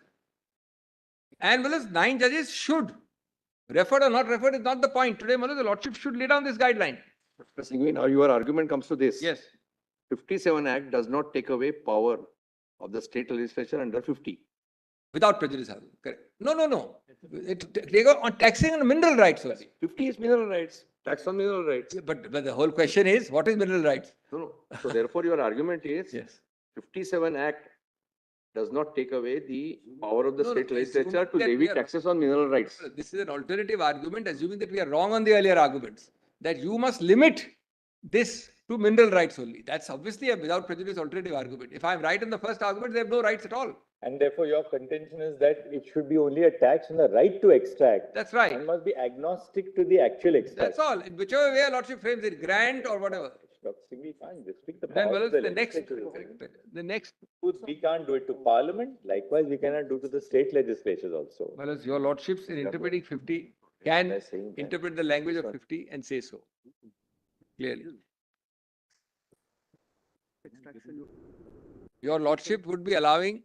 Speaker 3: And Willis, 9 judges should. Referred or not referred is not the point. Today, Willis, the lordship should lay down this guideline.
Speaker 9: Mr. Singhvi, now your argument comes to this.
Speaker 3: Yes.
Speaker 9: 57 Act does not take away power of the state legislature under 50.
Speaker 3: Without prejudice. Correct. No. They go on taxing on mineral rights only.
Speaker 9: 50 is mineral rights, tax on mineral rights.
Speaker 3: But the whole question is, what is mineral rights?
Speaker 9: No. So therefore, your argument is
Speaker 3: Yes.
Speaker 9: 57 Act does not take away the power of the
Speaker 3: No,
Speaker 9: state
Speaker 3: it's
Speaker 9: legislature to
Speaker 3: that we
Speaker 9: levy
Speaker 3: are-
Speaker 9: taxes on mineral rights.
Speaker 3: This is an alternative argument, assuming that we are wrong on the earlier arguments, that you must limit this to mineral rights only. That's obviously a without prejudice alternative argument. If I'm right in the first argument, they have no rights at all.
Speaker 2: And therefore, your contention is that it should be only a tax on the right to extract.
Speaker 3: That's right.
Speaker 2: And must be agnostic to the actual extract.
Speaker 3: That's all. In whichever way a lordship frames it, grant or whatever.
Speaker 2: Dr. Singh, we can't restrict the
Speaker 3: Then
Speaker 2: power
Speaker 3: well,
Speaker 2: of the
Speaker 3: the next,
Speaker 2: legislature.
Speaker 3: we
Speaker 2: can't do it to parliament. Likewise, we cannot do to the state legislatures also.
Speaker 3: well, as your lordships in interpreting 50 can
Speaker 2: They're saying that.
Speaker 3: interpret the language of 50 and say so clearly. Your lordship would be allowing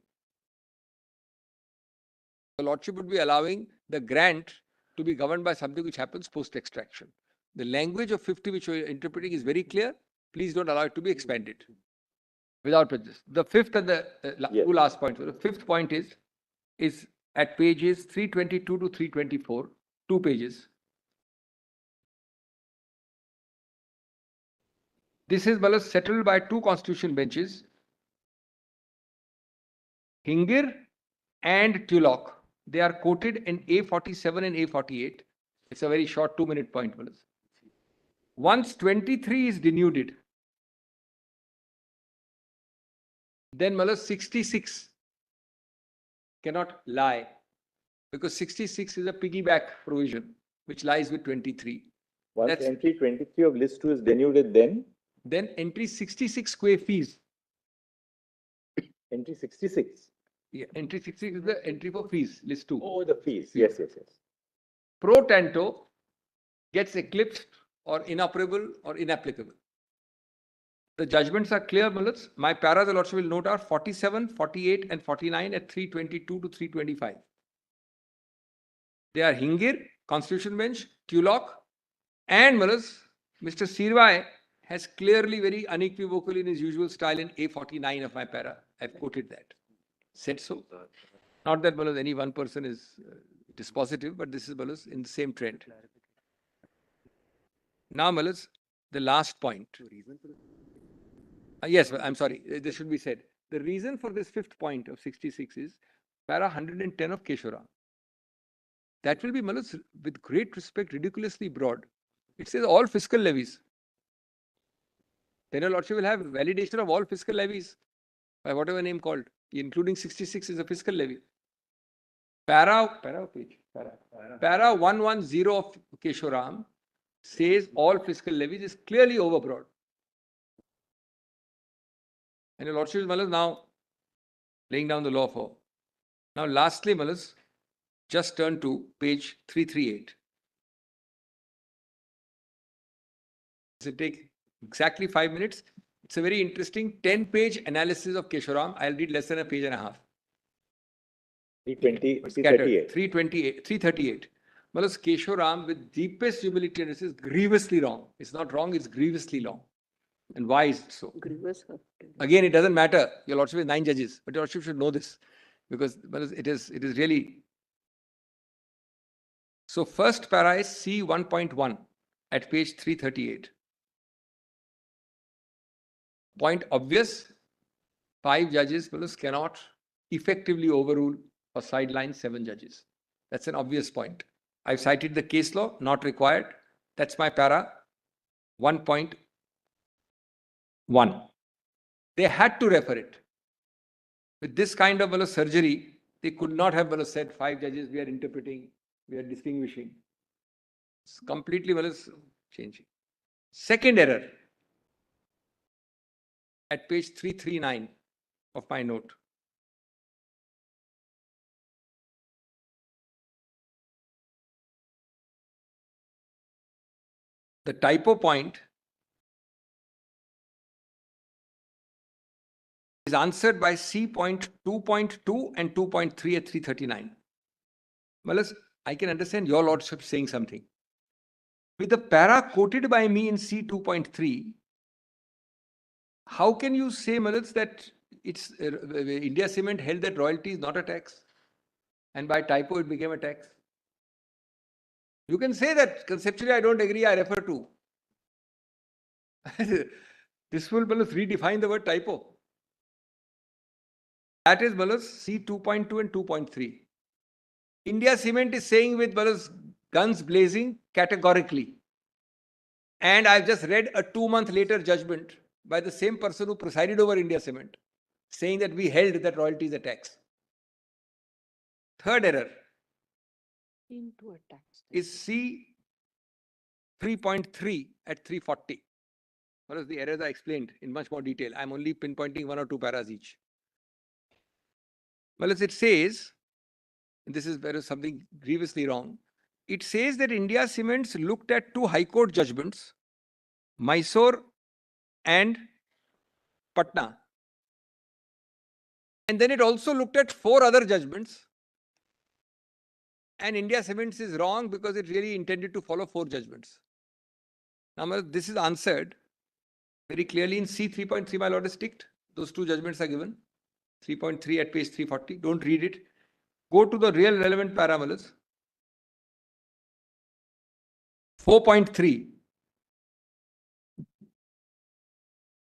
Speaker 3: the grant to be governed by something which happens post extraction. The language of 50 which you are interpreting is very clear. Please don't allow it to be expanded without prejudice. The fifth and the
Speaker 2: Yes.
Speaker 3: two last points. The fifth point is at pages 322 to 324, 2 pages. This is settled by 2 constitution benches, Hingir and Tulloch. They are quoted in A47 and A48. It's a very short 2-minute point. Once 23 is denuded, then 66 cannot lie, because 66 is a piggyback provision which lies with 23.
Speaker 2: Once
Speaker 3: That's-
Speaker 2: entry 23 of list 2 is denuded,
Speaker 3: Then entry 66 square fees.
Speaker 2: entry 66.
Speaker 3: Yeah, entry 66 is the entry for fees, list 2.
Speaker 2: Oh, the fees. Yes.
Speaker 3: Pro tanto gets eclipsed or inoperable or inapplicable. The judgments are clear, Mullahs. My paras, the lordship will note, are 47, 48 and 49 at 322 to 325. They are Hingir, Constitution Bench, Tulloch, and Mullahs, Mr. Sirvai has clearly, very unequivocally in his usual style in A49 of my para, I've quoted that. Said so. Not that Mullahs, any one person is dispositive, but this is Mullahs in the same trend. Now, Mullahs, the last point. Yes, I'm sorry, this should be said. The reason for this fifth point of 66 is para 110 of Kesoram. That will be, Mullahs, with great respect, ridiculously broad. It says all fiscal levies. Then your lordship will have validation of all fiscal levies by whatever name called, including 66 is a fiscal levy. Para 110 of Kesoram says all fiscal levies is clearly overbroad. And your lordship is, Mullahs, now laying down the law for. Now, lastly, Mullahs, just turn to page 338. Does it take exactly 5 minutes? It's a very interesting 10-page analysis of Kesoram. I'll read less than a page and a half. 338. Mullahs, Kesoram, with deepest humility, and this is grievously wrong. It's not wrong, it's grievously wrong. And why is it so? Again, it doesn't matter. Your lordship is 9 judges, but your lordship should know this, because it is really. So first para is C 1.1 at page 338. Point obvious: 5 judges cannot effectively overrule or sideline 7 judges. That's an obvious point. I've cited the case law, not required. That's my para 1.1. They had to refer it. With this kind of surgery, they could not have said 5 judges, we are interpreting, we are distinguishing. It's completely changing. Second error at page 339 of my note. The typo point is answered by C point 2.2 and 2.3 at 339. Well, I can understand your lordship saying something. With the para quoted by me in C 2.3, how can you say, Malas, that it's India Cement held that royalty is not a tax, and by typo it became a tax? You can say that conceptually I don't agree, I refer to. This will redefine the word typo. That is C 2.2 and 2.3. India Cement is saying with guns blazing categorically. And I've just read a 2-month later judgment by the same person who presided over India Cement, saying that we held that royalty is a tax. Third error
Speaker 6: Into a tax.
Speaker 3: is C 3.3 at 340. What is the errors I explained in much more detail? I'm only pinpointing 1 or 2 paras each. Well, as it says, and this is where is something grievously wrong. It says that India Cements looked at 2 High Court judgments, Mysore and Patna. And then it also looked at 4 other judgments. And India Cements is wrong because it really intended to follow 4 judgments. Now, this is answered very clearly in C 3.3. My lord is ticked. Those 2 judgments are given. 3.3 at page 340. Don't read it. Go to the real relevant parameters. 4.3.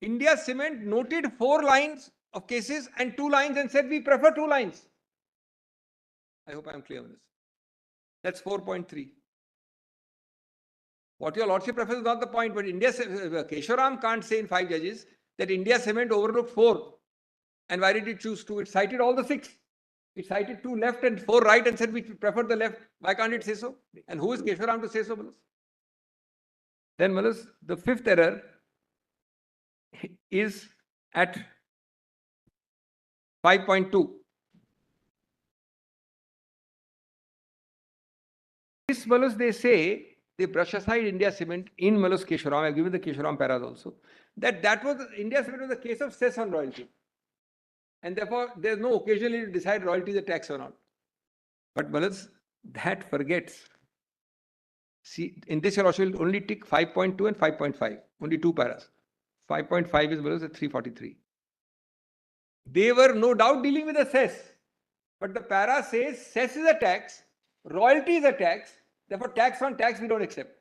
Speaker 3: India Cement noted 4 lines of cases and 2 lines and said we prefer 2 lines. I hope I am clear on this. That's 4.3. What your lordship prefers is not the point, but Kesoram can't say in 5 judges that India Cement overlooked 4. And why did it choose 2? It cited all the 6. It cited 2 left and 4 right and said we prefer the left. Why can't it say so? And who is Kesoram to say so, Malas? Then, Malas, the 5th error is at 5.2. This, Malas, they say, they brush aside India Cement in Malas Kesoram. I've given the Kesoram paras also. That was India Cement was a case of cess on royalty. And therefore, there's no occasion to decide royalty is a tax or not. But Malas, that forgets. See, in this, your lordship will only tick 5.2 and 5.5. Only 2 paras. 5.5 is Malas at 343. They were no doubt dealing with a cess. But the para says cess is a tax, royalty is a tax, therefore tax on tax we don't accept.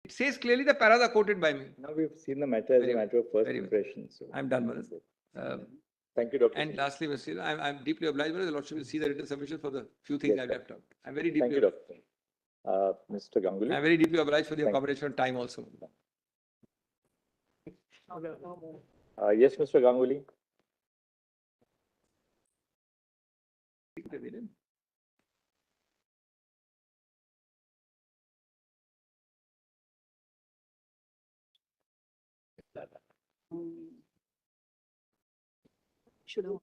Speaker 3: It says clearly the paras are quoted by me.
Speaker 2: Now we've seen the matter as a matter of first impression. So
Speaker 3: I'm done, Manas.
Speaker 2: Thank you, Dr.
Speaker 3: And
Speaker 2: Singh.
Speaker 3: lastly, Mr. I'm deeply obliged, Manas. The lordship will see the written submission for the few things
Speaker 2: Yes,
Speaker 3: I've
Speaker 2: sir.
Speaker 3: left out. I'm very deeply
Speaker 2: Thank you, Dr. Singh. Mr. Ganguly.
Speaker 3: I'm very deeply obliged for the
Speaker 2: Thank you.
Speaker 3: accommodation of time also.
Speaker 2: Yes, Mr. Ganguly.
Speaker 6: Should have.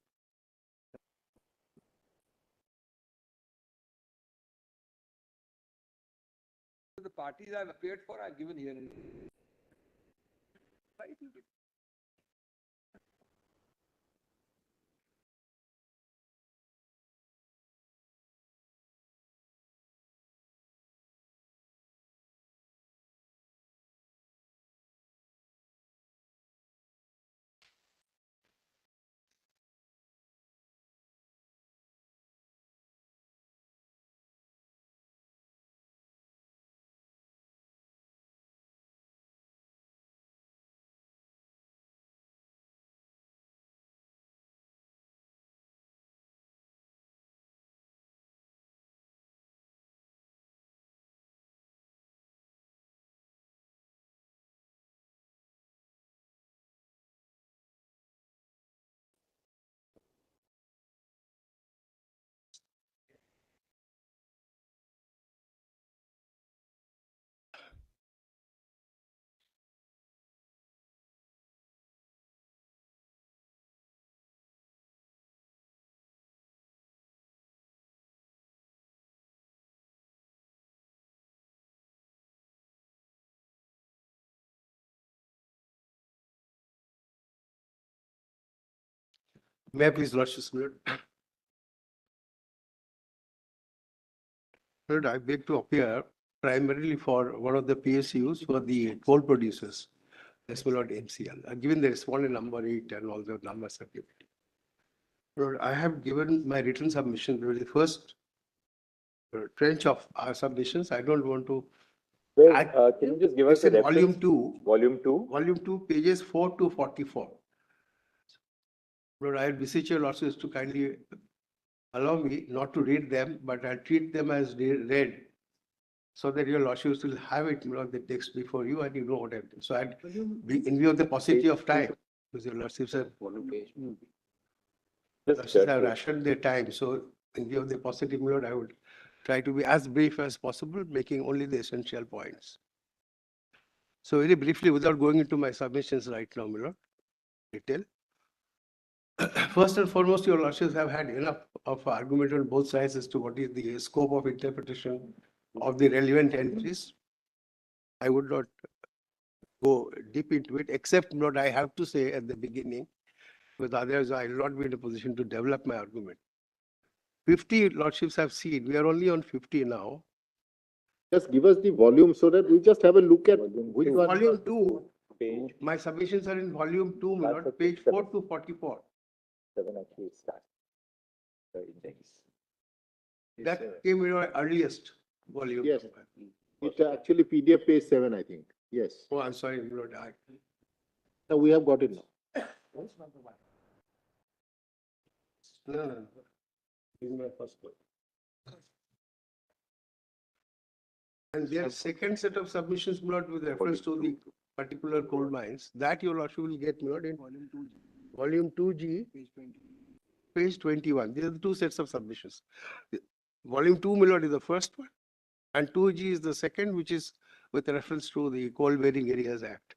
Speaker 3: The parties I've appeared for, I've given here.
Speaker 10: May I please lordship submit? Third, I beg to appear primarily for one of the PSUs for the coal producers, as well as MCL. Given the respondent number 8 and all the numbers are given. Lord, I have given my written submission to the first trench of our submissions. I don't want to.
Speaker 2: Can you just give us a reference?
Speaker 10: Volume 2.
Speaker 2: Volume 2.
Speaker 10: Volume 2, pages 4 to 44. Lord, I beseech your lordships to kindly allow me not to read them, but I'll treat them as read so that your lordships will have it, the text before you and you know what I'm doing. So I'd be in view of the paucity of time, because your lordships have, lordships have rationed their time. So in view of the paucity, my lord, I would try to be as brief as possible, making only the essential points. So very briefly, without going into my submissions right now, my lord, detail. First and foremost, your lordships have had enough of argument on both sides as to what is the scope of interpretation of the relevant entries. I would not go deep into it, except what I have to say at the beginning, with others I will not be in a position to develop my argument. 50 lordships have seen, we are only on 50 now.
Speaker 7: Just give us the volume so that we just have a look at which one.
Speaker 10: Volume 2, my submissions are in volume 2, my lord, page 4 to 44.
Speaker 2: 7 actually starts the index.
Speaker 10: That came in our earliest volume.
Speaker 7: Yes. It's actually PDF page 7, I think. Yes.
Speaker 10: Oh, I'm sorry, my lord.
Speaker 7: Now we have got it now.
Speaker 10: No. This is my first point. And their second set of submissions, my lord, with reference to the particular coal mines, that your lordship will get, my lord, in volume 2G, page 21. These are the two sets of submissions. Volume 2, my lord, is the first one, and 2G is the second, which is with reference to the Coal Bearing Areas Act.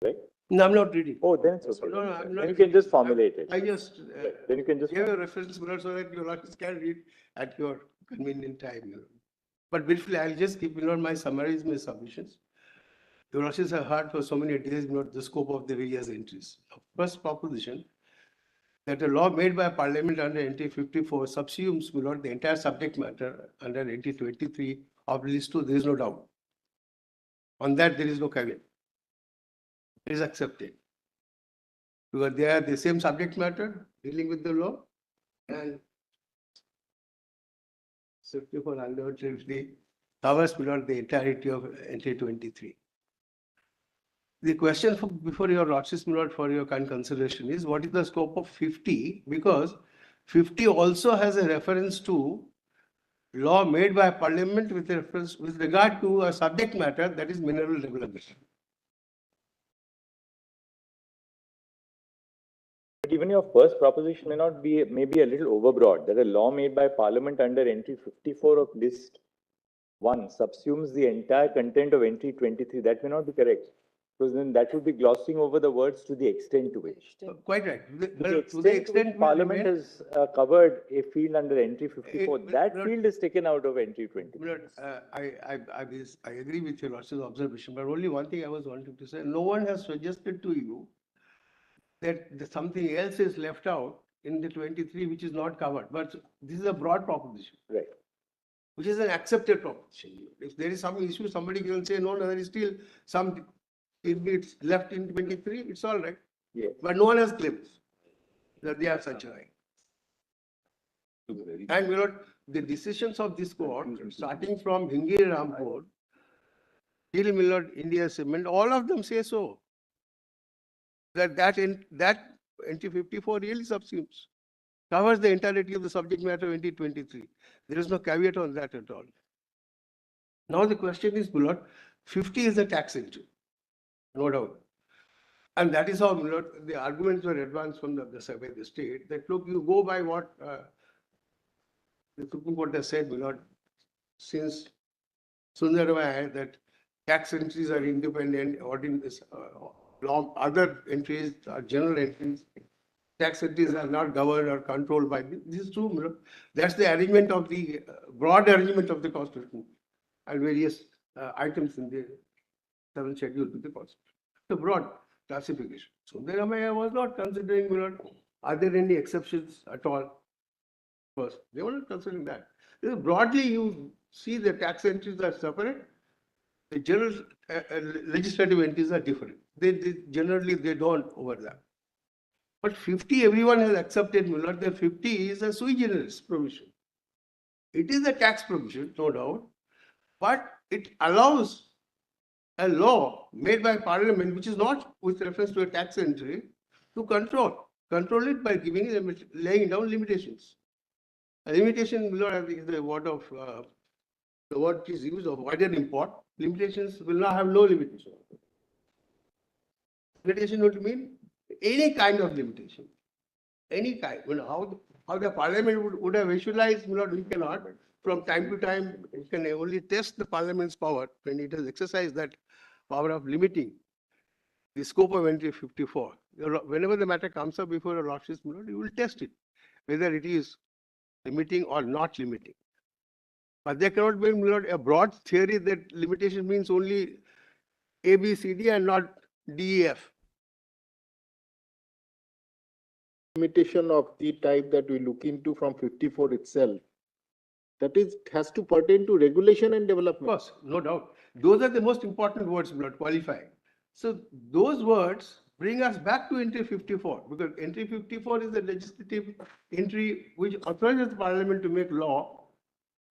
Speaker 2: Right?
Speaker 10: No, I'm not reading.
Speaker 2: Oh, then it's okay.
Speaker 10: No, I'm not.
Speaker 2: Then you can just formulate it.
Speaker 10: I just
Speaker 2: Then you can just.
Speaker 10: give a reference, my lord, so that your lordships can read at your convenient time. My lord. But briefly, I'll just keep, my lord, my summaries, my submissions. Your lordships have heard for so many days, my lord, the scope of the various entries. First proposition, that a law made by Parliament under NT 54 subsumes, my lord, the entire subject matter under NT 23 of list 2. There is no doubt. On that, there is no caveat. It is accepted. Because they are the same subject matter dealing with the law, and 54 undoubtedly covers, my lord, the entirety of NT 23. The question before your lordships, my lord, for your kind consideration is what is the scope of 50? Because 50 also has a reference to law made by Parliament with reference with regard to a subject matter, that is mineral development.
Speaker 2: But even your first proposition may not be, maybe a little overbroad, that a law made by Parliament under entry 54 of list 1 subsumes the entire content of entry 23. That may not be correct. Because then that would be glossing over the words to the extent to which.
Speaker 10: Quite right.
Speaker 2: To the extent Parliament has covered a field under entry 54, that field is taken out of entry 23.
Speaker 10: I agree with your lordship's observation, but only one thing I was wanting to say, no one has suggested to you that something else is left out in the 23 which is not covered, but this is a broad proposition.
Speaker 2: Right.
Speaker 10: Which is an accepted proposition. If there is some issue, somebody can say, no, there is still some, if it's left in 23, it's all right.
Speaker 2: Yes.
Speaker 10: But no one has claimed that they have such a right. And the decisions of this court, starting from Hingiri Rampur till Millard India Cement, all of them say so. That NT 54 really subsumes, covers the entirety of the subject matter of NT 23. There is no caveat on that at all. Now the question is, Millard, 50 is a tax entry, no doubt. And that is how, you know, the arguments were advanced from the survey, the state, that look, you go by what the Supreme Court has said, you know, since Sundaravai, that tax entries are independent, ordinance, other entries are general entries. Tax entries are not governed or controlled by this is true. You know, that's the arrangement of the broad arrangement of the Constitution and various items in the seventh schedule to the Constitution. The broad classification. So then I was not considering, you know, are there any exceptions at all? First, they were not considering that. Broadly, you see the tax entries are separate. The general legislative entries are different. They generally they don't overlap. But 50, everyone has accepted, Muller, that 50 is a sui generis provision. It is a tax provision, no doubt, but it allows a law made by Parliament, which is not with reference to a tax entry, to control it by laying down limitations. A limitation, Muller, I think is the word of the word is used of wider import. Limitations will not have no limitation. Limitation would mean any kind of limitation, any kind. You know, how the Parliament would have visualized, you know, we cannot. From time to time, you can only test the Parliament's power when it has exercised that power of limiting the scope of entry 54. Whenever the matter comes up before a Lordship's, you will test it, whether it is limiting or not limiting. But there cannot be a broad theory that limitation means only A, B, C, D and not D, E, F.
Speaker 7: Limitation of the type that we look into from 54 itself, that is, has to pertain to regulation and development.
Speaker 10: Of course, no doubt. Those are the most important words, not qualifying. So those words bring us back to entry 54, because entry 54 is the legislative entry which authorizes the Parliament to make law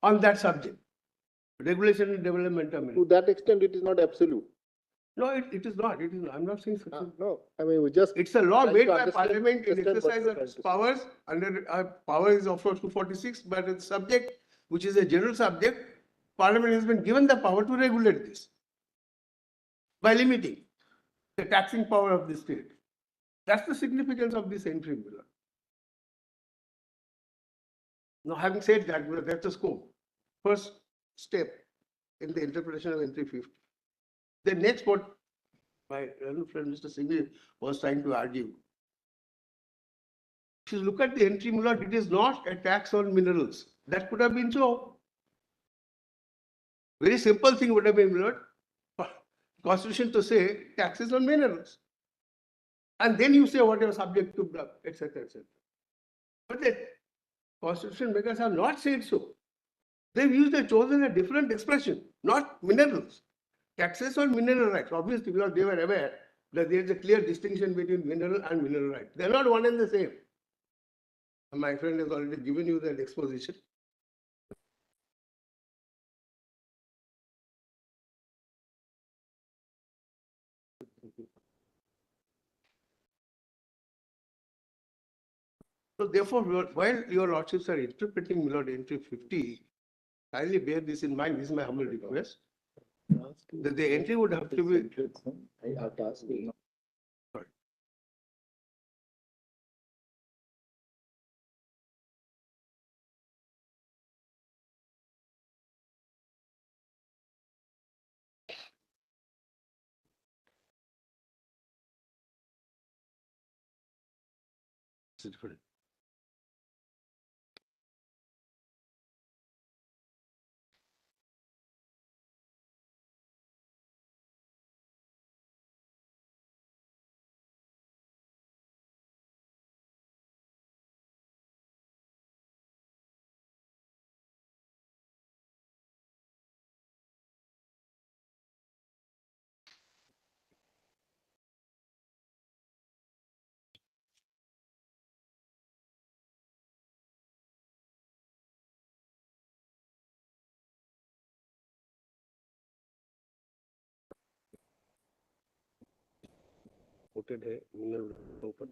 Speaker 10: on that subject. Regulation and development.
Speaker 7: To that extent, it is not absolute.
Speaker 10: No, it is not. It is. I'm not saying such.
Speaker 7: No, I mean, we just.
Speaker 10: It's a law
Speaker 7: trying
Speaker 10: made
Speaker 7: to
Speaker 10: by
Speaker 7: understand-
Speaker 10: Parliament in
Speaker 7: understand what
Speaker 10: exercise
Speaker 7: you're
Speaker 10: of
Speaker 7: trying
Speaker 10: its
Speaker 7: to say.
Speaker 10: powers. Under power is of course 246, but it's subject, which is a general subject. Parliament has been given the power to regulate this by limiting the taxing power of the state. That's the significance of this entry bill. Now, having said that, that's the scope. First step in the interpretation of entry 50. The next, what my friend Mr. Singh was trying to argue. If you look at the entry Muller, it is not a tax on minerals. That could have been so. Very simple thing would have been Muller. Constitution to say taxes on minerals. And then you say whatever subject to, etc., etc. But the Constitution makers have not said so. They've chosen a different expression, not minerals. Taxes on mineral rights, obviously, because they were aware that there is a clear distinction between mineral and mineral rights. They're not one and the same. My friend has already given you that exposition. So therefore, while your lordships are interpreting Milord entry 50, kindly bear this in mind. This is my humble request. That the entry would have to be.
Speaker 2: I have to ask you.
Speaker 10: It's different. Voted open.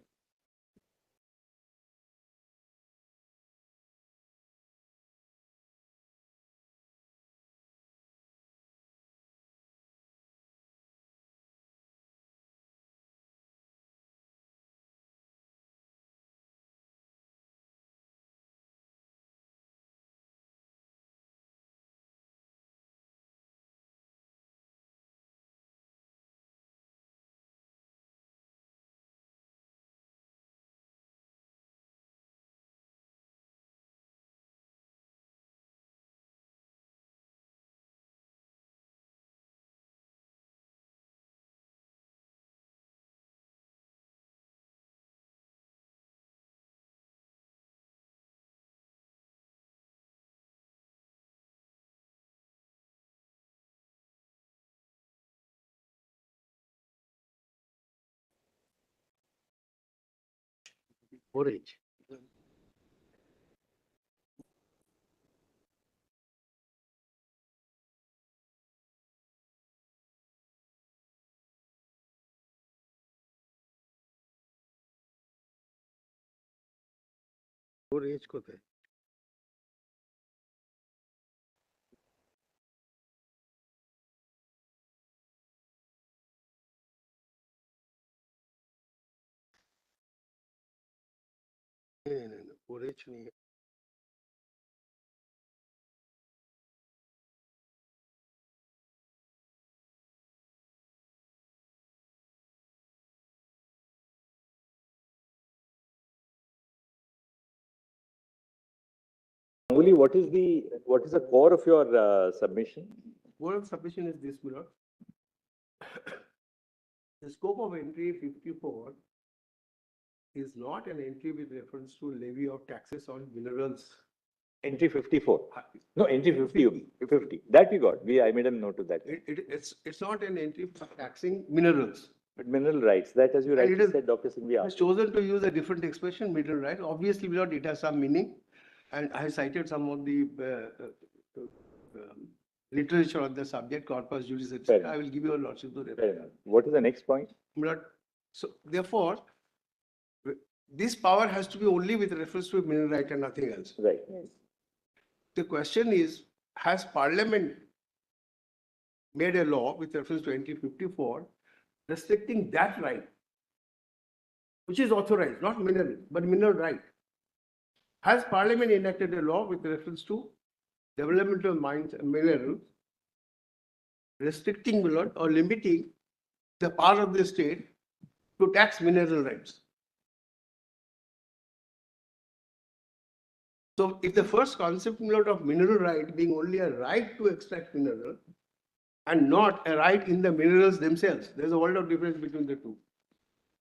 Speaker 10: 4H. Four H কোথায়? না, 4H নিয়ে।
Speaker 2: Only what is the core of your submission?
Speaker 10: Core of submission is this, Milord. The scope of entry 54 is not an entry with reference to levy of taxes on minerals.
Speaker 2: Entry 54. No, entry 50. That we got. I made a note of that.
Speaker 10: It's not an entry for taxing minerals.
Speaker 2: But mineral rights, that as you
Speaker 10: And
Speaker 2: rightly
Speaker 10: it is-
Speaker 2: said, Dr. Singh, we
Speaker 10: I
Speaker 2: asked.
Speaker 10: chosen to use a different expression, mineral right. Obviously, Milord, it has some meaning. And I cited some of the literature on the subject, corpus juris,
Speaker 2: Fair
Speaker 10: etc.
Speaker 2: enough.
Speaker 10: I will give you a lordship to
Speaker 2: Fair
Speaker 10: refer.
Speaker 2: enough. What is the next point?
Speaker 10: Milord, so therefore, this power has to be only with reference to mineral right and nothing else.
Speaker 2: Right.
Speaker 10: The question is, has Parliament made a law with reference to entry 54 restricting that right, which is authorized, not mineral, but mineral right? Has Parliament enacted a law with reference to developmental mines and minerals, restricting Milord or limiting the power of the state to tax mineral rights? So if the first concept, Milord, of mineral right being only a right to extract mineral and not a right in the minerals themselves, there's a world of difference between the two.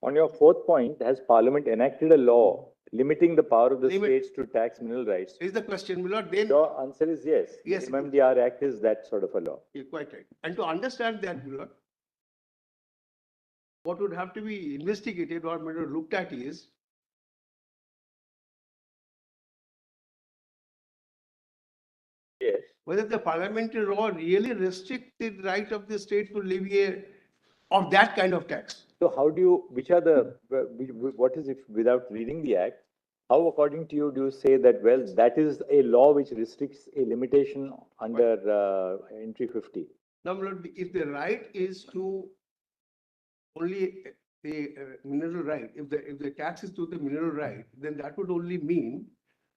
Speaker 2: On your fourth point, has Parliament enacted a law limiting the power of the states to tax mineral rights?
Speaker 10: Is the question, Milord, then?
Speaker 2: Your answer is yes.
Speaker 10: Yes.
Speaker 2: The MMDR Act is that sort of a law.
Speaker 10: You're quite right. And to understand that, Milord, what would have to be investigated or Milord looked at is
Speaker 2: Yes.
Speaker 10: whether the parliamentary law really restricts the right of the state to levy of that kind of tax.
Speaker 2: So how do you, what is it, without reading the act, how according to you do you say that, well, that is a law which restricts a limitation under entry 50?
Speaker 10: Now, Milord, if the right is to only the mineral right, if the tax is to the mineral right, then that would only mean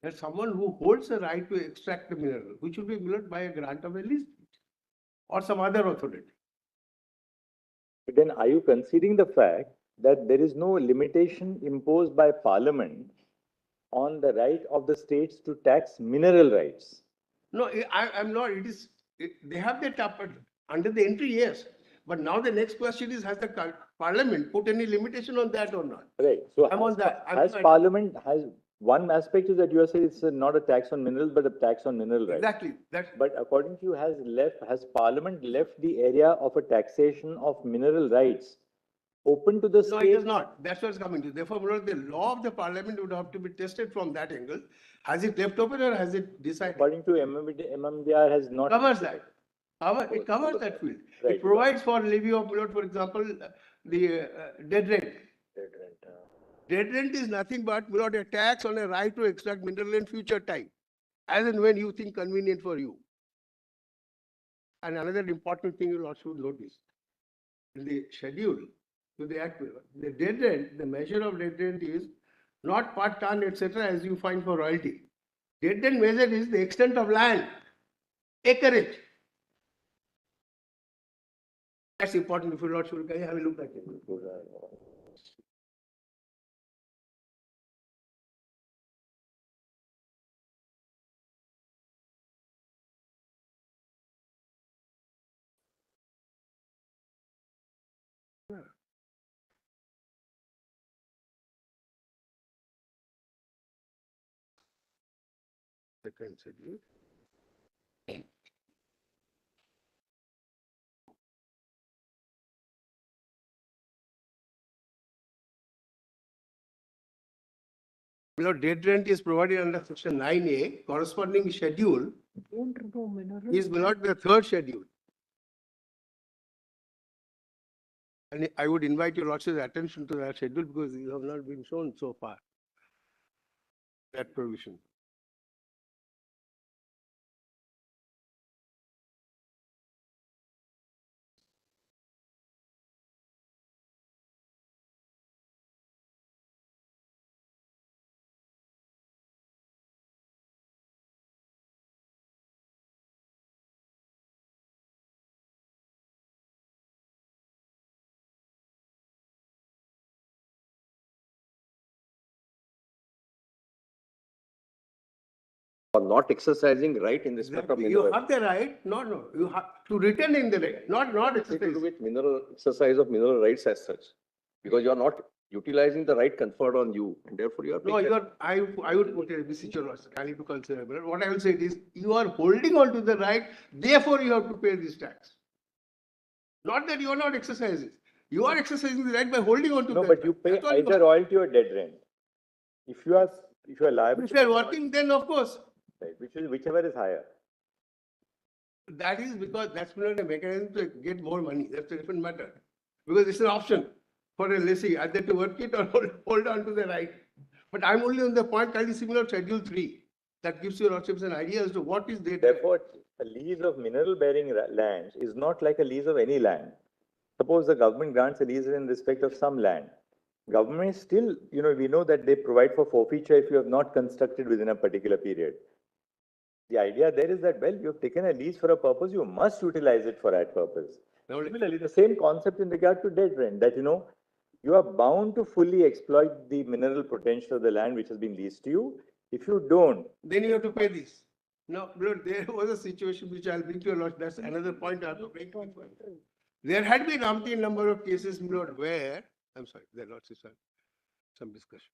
Speaker 10: that someone who holds a right to extract the mineral, which will be Milord by a grant of a lease or some other authority.
Speaker 2: But then are you conceding the fact that there is no limitation imposed by Parliament on the right of the states to tax mineral rights?
Speaker 10: No, I'm not. They have that under the entry, yes. But now the next question is, has the Parliament put any limitation on that or not?
Speaker 2: Right. So
Speaker 10: I'm on that.
Speaker 2: has Parliament, one aspect is that you are saying it's not a tax on minerals, but a tax on mineral rights.
Speaker 10: Exactly.
Speaker 2: But according to you, has Parliament left the area of a taxation of mineral rights open to the state?
Speaker 10: No, it is not. That's what it's coming to. Therefore, Milord, the law of the Parliament would have to be tested from that angle. Has it left open or has it decided?
Speaker 2: According to MMDR has not.
Speaker 10: Covers that. It covers that field.
Speaker 2: Right.
Speaker 10: It provides for levy of, Milord, for example, the dead rent. Dead rent is nothing but, Milord, a tax on a right to extract mineral in future time, as and when you think convenient for you. And another important thing you also notice, in the schedule to the act, the dead rent, the measure of dead rent is not per ton, etc., as you find for royalty. Dead rent measure is the extent of land, acreage. That's important. If you're not sure, can you have a look at it? Second schedule. Dead rent is provided under section 9A, corresponding schedule
Speaker 6: Don't know mineral.
Speaker 10: is not the third schedule. And I would invite your lordship's attention to that schedule because you have not been shown so far that provision.
Speaker 9: For not exercising right in respect of
Speaker 10: Exactly. You
Speaker 9: mineral.
Speaker 10: have the right, no, you have to retain in the right, not
Speaker 9: Nothing to
Speaker 10: exercise.
Speaker 9: do with mineral, exercise of mineral rights as such. Because you are not utilizing the right conferred on you, and therefore you are.
Speaker 10: No, you are, I would put it, beseech your lordship, I need to consider, but what I will say is, you are holding on to the right, therefore you have to pay this tax. Not that you are not exercising. You are exercising the right by holding on to
Speaker 2: No,
Speaker 10: that
Speaker 2: but you
Speaker 10: right.
Speaker 2: pay
Speaker 10: That's all you
Speaker 2: either
Speaker 10: have.
Speaker 2: royalty or dead rent. If you are liable.
Speaker 10: If you are working, then of course,
Speaker 2: Right, whichever is higher.
Speaker 10: that is because that's not a mechanism to get more money. That's a different matter. Because it's an option for a lessee, either to work it or hold on to the right. But I'm only on the point kindly similar to Schedule 3. That gives your lordships an idea as to what is there.
Speaker 2: Therefore, a lease of mineral bearing land is not like a lease of any land. Suppose the government grants a lease in respect of some land. Government is still, we know that they provide for forfeiture if you have not constructed within a particular period. The idea there is that, well, you have taken a lease for a purpose, you must utilize it for that purpose. Similarly, the same concept in regard to dead rent, that, you are bound to fully exploit the mineral potential of the land which has been leased to you. If you don't,
Speaker 10: Then you have to pay this. No, there was a situation which I'll bring to your lordship. That's another point I have to make. There had been umpteen number of cases, my lord, where, I'm sorry, there are lots of some discussion.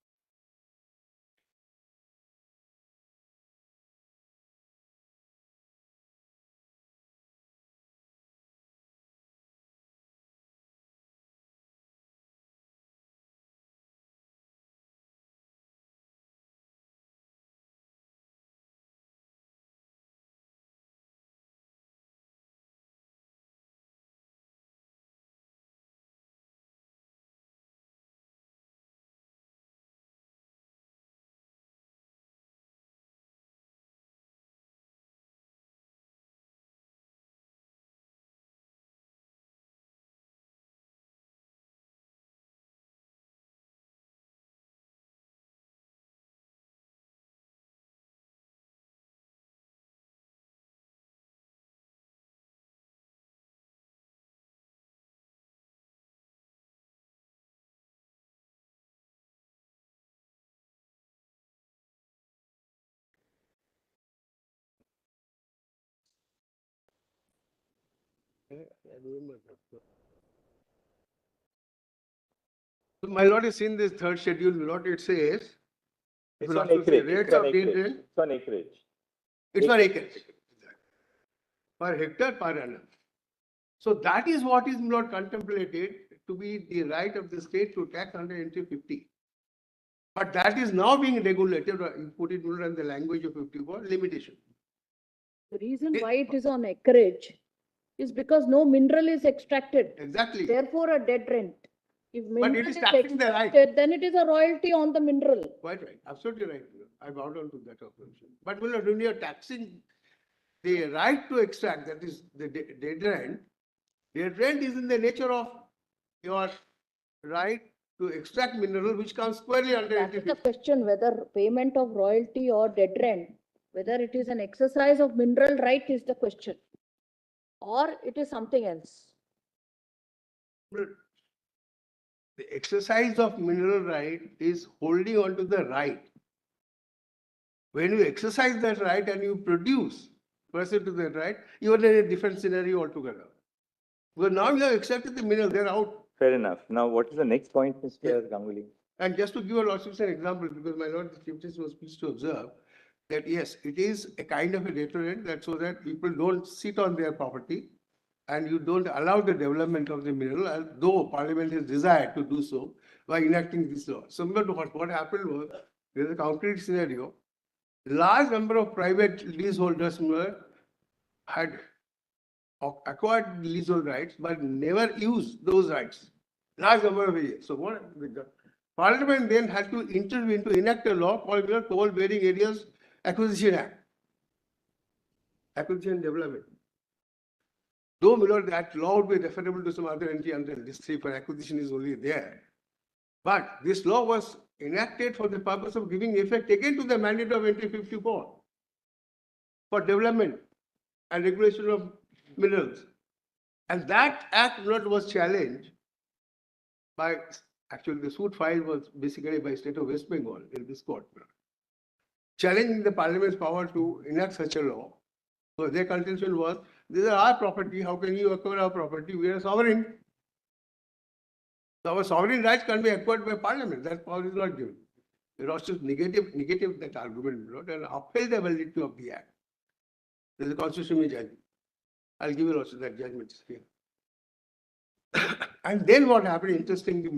Speaker 10: I remember that. So my lord has seen this third schedule, my lord, it says.
Speaker 2: it's
Speaker 10: will
Speaker 2: on
Speaker 10: also say
Speaker 2: acreage.
Speaker 10: rates
Speaker 2: It's on
Speaker 10: of deed
Speaker 2: acreage.
Speaker 10: rent.
Speaker 2: It's on acreage.
Speaker 10: It's for acres. Per hectare per annum. So that is what is not contemplated to be the right of the state to tax under entry 50. But that is now being regulated, or you put it in the language of 54, limitation.
Speaker 6: The reason why it is on acreage is because no mineral is extracted.
Speaker 10: Exactly.
Speaker 6: Therefore, a dead rent. If
Speaker 10: But
Speaker 6: mineral
Speaker 10: it
Speaker 6: is
Speaker 10: is taxing the right.
Speaker 6: extracted, then it is a royalty on the mineral.
Speaker 10: Quite right. Absolutely right. I bowed down to that observation. But when you are taxing the right to extract, that is the dead rent is in the nature of your right to extract mineral, which comes squarely under
Speaker 6: That is the
Speaker 10: 50.
Speaker 6: question whether payment of royalty or dead rent, whether it is an exercise of mineral right is the question. Or it is something else.
Speaker 10: The exercise of mineral right is holding on to the right. When you exercise that right and you produce pursuant to that right, you are in a different scenario altogether. Because now you have accepted the mineral, they're out.
Speaker 2: Fair enough. Now, what is the next point, Mr. Ganguly?
Speaker 10: And just to give a lordship an example, because my lord, the Chief Justice was pleased to observe that yes, it is a kind of a deterrent that so that people don't sit on their property and you don't allow the development of the mineral, though Parliament has desired to do so by enacting this law. Similar to what happened was There is a concrete scenario. Large number of private leaseholders had acquired leasehold rights but never used those rights. Large number of years. So what the Parliament then had to intervene to enact a law called the Coal Bearing Areas Acquisition Act. Acquisition and Development. Though that law would be referable to some other entity under this three for acquisition is only there. But this law was enacted for the purpose of giving effect again to the mandate of entry 54 for development and regulation of minerals. And that act was challenged by, actually the suit filed was basically by state of West Bengal in this court. Challenging the parliament's power to enact such a law. So their contention was, these are our property, how can you acquire our property? We are sovereign. So our sovereign rights can be acquired by parliament, that power is not given. The Rothschild negative that argument and upheld the validity of the act. There is a constitutional judgment. I'll give you also that judgment is here. And then what happened, interestingly,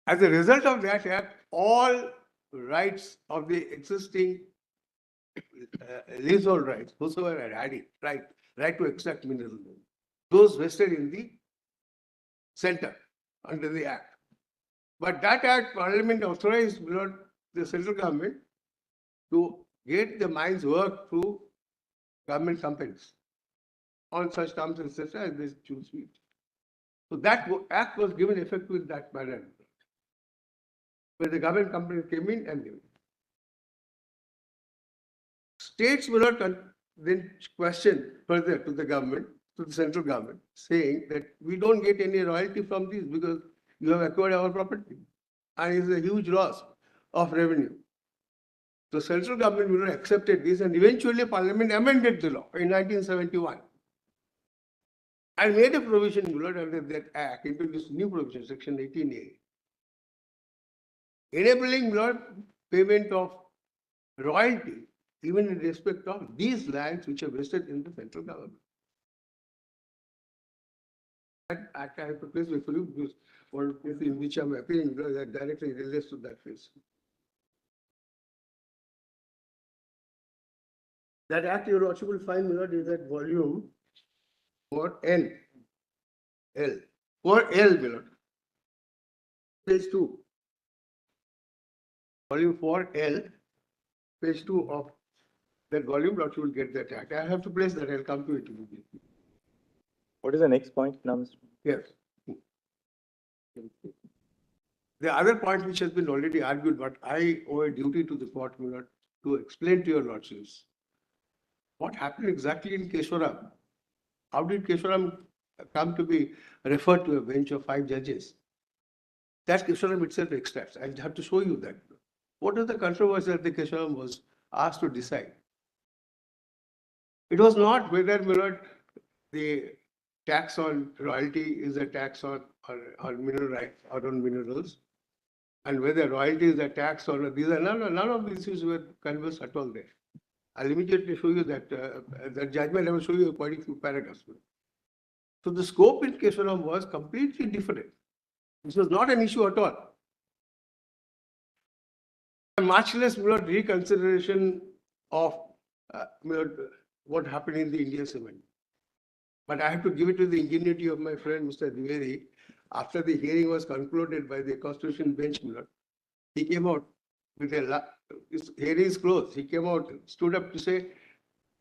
Speaker 10: as a result of that act, all rights of the existing leasehold rights, whosoever had had it, right to extract mineral, those vested in the center under the act. But that act, Parliament authorized the central government to get the mines work through government companies on such terms, etc., as they choose to. So that act was given effect with that manner, where the government companies came in and they. States will not then question further to the government, to the central government, saying that we don't get any royalty from this because you have acquired our property. And it's a huge loss of revenue. The central government accepted this, and eventually Parliament amended the law in 1971 and made a provision under that act, introduced new provision, section 18A, enabling payment of royalty even in respect of these lands which are vested in the central government. That act I have to place before you because one case in which I'm appealing that directly relates to that case. That act you also will find is that volume 4L, page 2. Volume 4L, page 2 of that volume, you will get that act. I have to place that, I'll come to it immediately.
Speaker 2: What is the next point now, Mr.
Speaker 10: Yes. The other point which has been already argued, but I owe a duty to the court to explain to your lordships what happened exactly in Kesoram. How did Kesoram come to be referred to a bench of 5 judges? That Kesoram itself extracts. I have to show you that. What is the controversy that the Kesoram was asked to decide? It was not whether the tax on royalty is a tax on mineral rights or on minerals, and whether royalty is a tax or these are none of these issues were conversed at all there. I'll immediately show you that that judgment. I will show you quite a few paragraphs. So the scope in Kesoram was completely different. This was not an issue at all. Much less reconsideration of what happened in the Indian cement. But I have to give it to the ingenuity of my friend Mr. Dwivedi. After the hearing was concluded by the Constitution bench, he came out with his hearing is closed. He came out, stood up to say,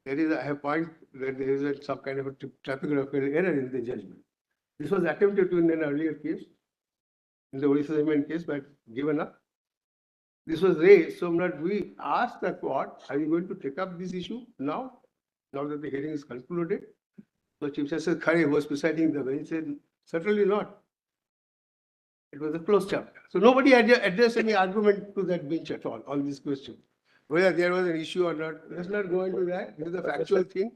Speaker 10: I have point that there is some kind of a typographical error in the judgment. This was attempted to in an earlier case, in the Odisha cement case, but given up. This was raised, so we asked the court, are you going to take up this issue now that the hearing is concluded? So Chief Justice Khare was presiding the bench, said, certainly not. It was a closed chapter. So nobody addressed any argument to that bench at all on this question. Whether there was an issue or not, let's not go into that. This is a factual thing.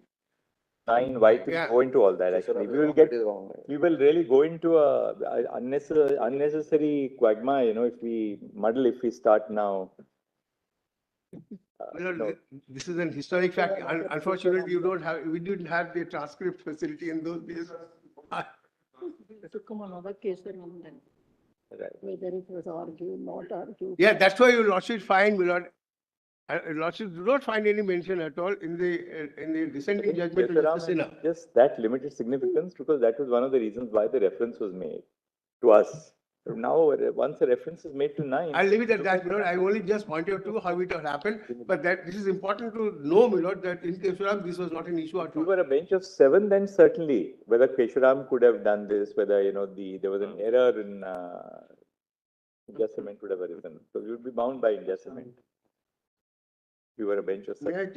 Speaker 2: Why to go into all that? Actually, we will really go into a unnecessary quagmire. If we muddle, if we start now. No.
Speaker 10: This is an historic fact. Unfortunately, we didn't have the transcript facility in those days.
Speaker 6: To come another case then.
Speaker 2: Right.
Speaker 6: Whether it was argued, not argued.
Speaker 10: Yeah, that's why your lordship find, my lord, lordship do not find any mention at all in the dissenting judgment of
Speaker 2: Kesoram
Speaker 10: Justice Sinha.
Speaker 2: has just that limited significance because that was one of the reasons why the reference was made to us. Now, once a reference is made to 9.
Speaker 10: I'll leave it at that, my lord. I only just pointed to how it had happened, but that this is important to know, my lord, that in Kesoram, this was not an issue at
Speaker 2: If we
Speaker 10: all.
Speaker 2: were a bench of 7, then certainly whether Kesoram could have done this, whether there was an error in adjustment would have arisen. So we would be bound by adjustment. We were a bench of 7.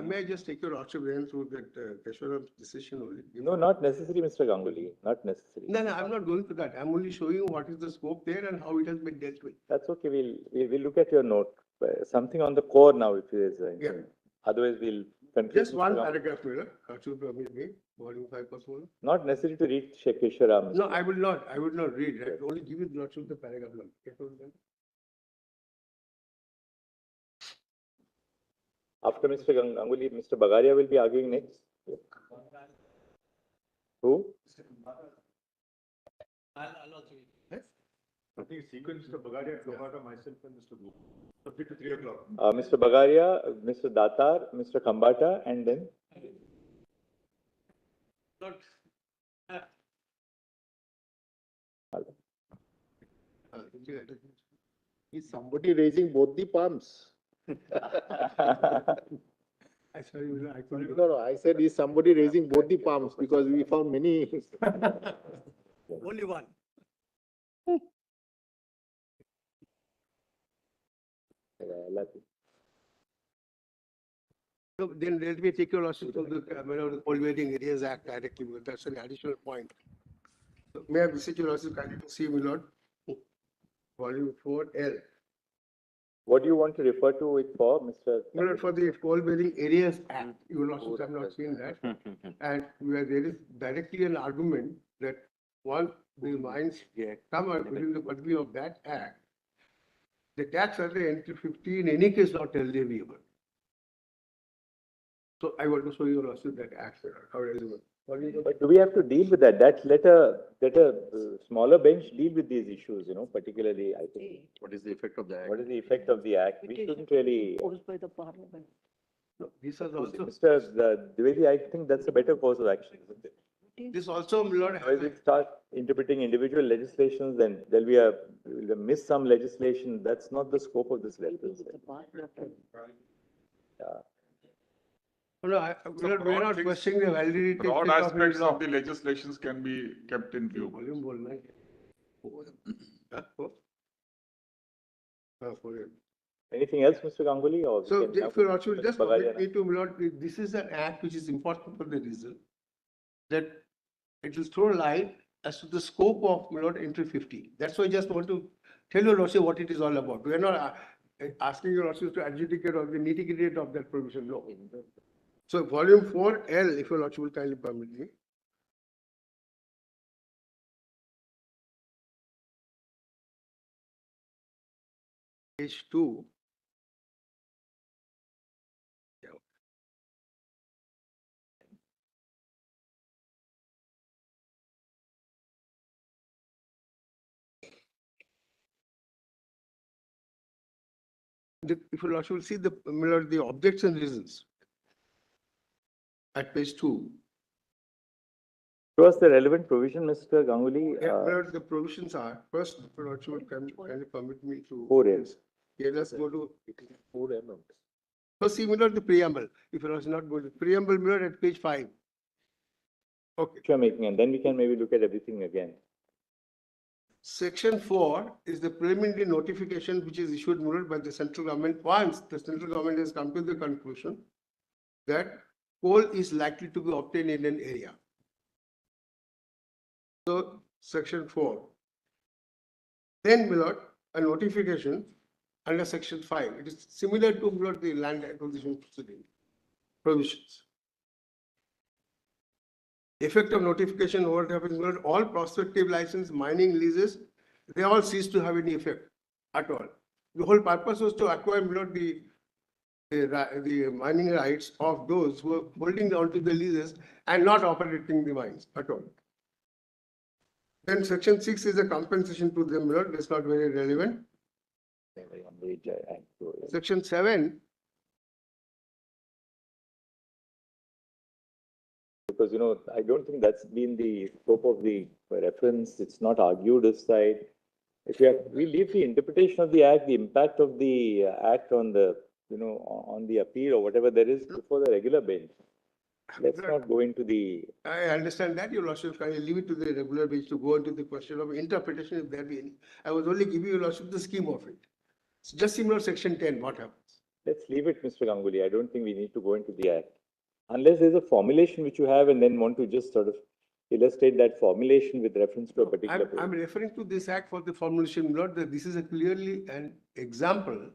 Speaker 10: May I just take your lordship then through that Kesoram's decision only?
Speaker 2: No, not necessary, Mr. Ganguly. Not necessary.
Speaker 10: No, I'm not going to that. I'm only showing you what is the scope there and how it has been dealt with.
Speaker 2: That's okay. We'll look at your note. Something on the core now, if there is.
Speaker 10: Yeah.
Speaker 2: Otherwise, we'll conclude.
Speaker 10: Just one paragraph, my lord. Should permit me, volume 5 possible.
Speaker 2: Not necessary to read Kesoram.
Speaker 10: No, I will not. I would not read. I will only give you lordship the paragraph.
Speaker 2: After Mr. Ganguly, Mr. Bagaria will be arguing next. Who?
Speaker 1: I think sequence Mr. Bagadia, Kambata, myself and Mr. Gu. Subject to 3 o'clock.
Speaker 2: Mr. Bagaria, Mr. Datar, Mr. Kambata, and then?
Speaker 7: Is somebody raising both the palms?
Speaker 10: I sorry, I couldn't.
Speaker 7: No, I said is somebody raising both the palms because we found many.
Speaker 10: Only one. So then let me take your lordship to the Coal Waiting Areas Act directly, because that's an additional point. So may I visit your lordship kindly to see, my lord? Volume 4L.
Speaker 2: What do you want to refer to it for, Mr.?
Speaker 10: My lord, for the Coal Waiting Areas Act, your lordship have not seen that. And where there is directly an argument that once the mines come within the purview of that act, the tax at the entry 50 in any case not LJVable. So I want to show you also that act, how it is.
Speaker 2: But do we have to deal with that? Let a smaller bench deal with these issues, particularly, I think.
Speaker 9: What is the effect of the act?
Speaker 2: What is the effect of the act? We shouldn't really.
Speaker 6: Imposed by the parliament.
Speaker 10: No, this is also,
Speaker 2: Mr. Dwivedi, I think that's a better course of action, isn't it?
Speaker 10: this also, my lord,
Speaker 2: Otherwise, we start interpreting individual legislations, then we'll miss some legislation. That's not the scope of this reference. Yeah.
Speaker 10: no, we're not questioning the validity.
Speaker 4: Broad
Speaker 10: check
Speaker 4: aspects
Speaker 10: law.
Speaker 4: of the legislations can be kept in view.
Speaker 10: Volume बोलना है.
Speaker 2: Anything else, Mr. Ganguly? Or we
Speaker 10: So
Speaker 2: can have
Speaker 10: if you also
Speaker 2: Mr.
Speaker 10: just
Speaker 2: Bagaria
Speaker 10: permit me to, my lord, this is an act which is important for the reason that it will throw light as to the scope of, my lord, entry 50. That's why I just want to tell your lordship what it is all about. We are not asking your lordship to adjudicate on the nitty-gritty of that provision, no. So volume 4L, if your lordship will kindly permit me. Page 2. Yeah. If you lordship will see the objects and reasons at page 2.
Speaker 2: Show us the relevant provision, Mr. Ganguly.
Speaker 10: Yeah, where the provisions are, first, if your lordship will kindly permit me to.
Speaker 2: 4L.
Speaker 10: Yeah, let's go to,
Speaker 7: 4M.
Speaker 10: first see, my lord, the preamble, if you are not going to, preamble, my lord, at page 5. Okay.
Speaker 2: You're making, and then we can maybe look at everything again.
Speaker 10: Section 4 is the preliminary notification which is issued, my lord, by the central government once the central government has come to the conclusion that coal is likely to be obtained in an area. So, section 4. Then, my lord, a notification under section 5. It is similar to, my lord, the land acquisition provisions. Effect of notification, what happens, my lord, all prospective license mining leases, they all cease to have any effect at all. The whole purpose was to acquire, my lord, the mining rights of those who are holding on to the leases and not operating the mines at all. Then section 6 is a compensation to them, Lord, that's not very relevant. Section 7,
Speaker 2: Because, I don't think that's been the scope of the reference. It's not argued this side. If we leave the interpretation of the act, the impact of the act on the, on the appeal or whatever there is before the regular bench. Let's not go into the.
Speaker 10: I understand that, Your Lordship, I leave it to the regular bench to go into the question of interpretation if there be any. I was only giving Your Lordship the scheme of it. It's just similar section 10, what happens?
Speaker 2: Let's leave it, Mr. Ganguly. I don't think we need to go into the act. Unless there's a formulation which you have and then want to just sort of illustrate that formulation with reference to a particular.
Speaker 10: I'm referring to this act for the formulation, Lord, that this is a clearly an example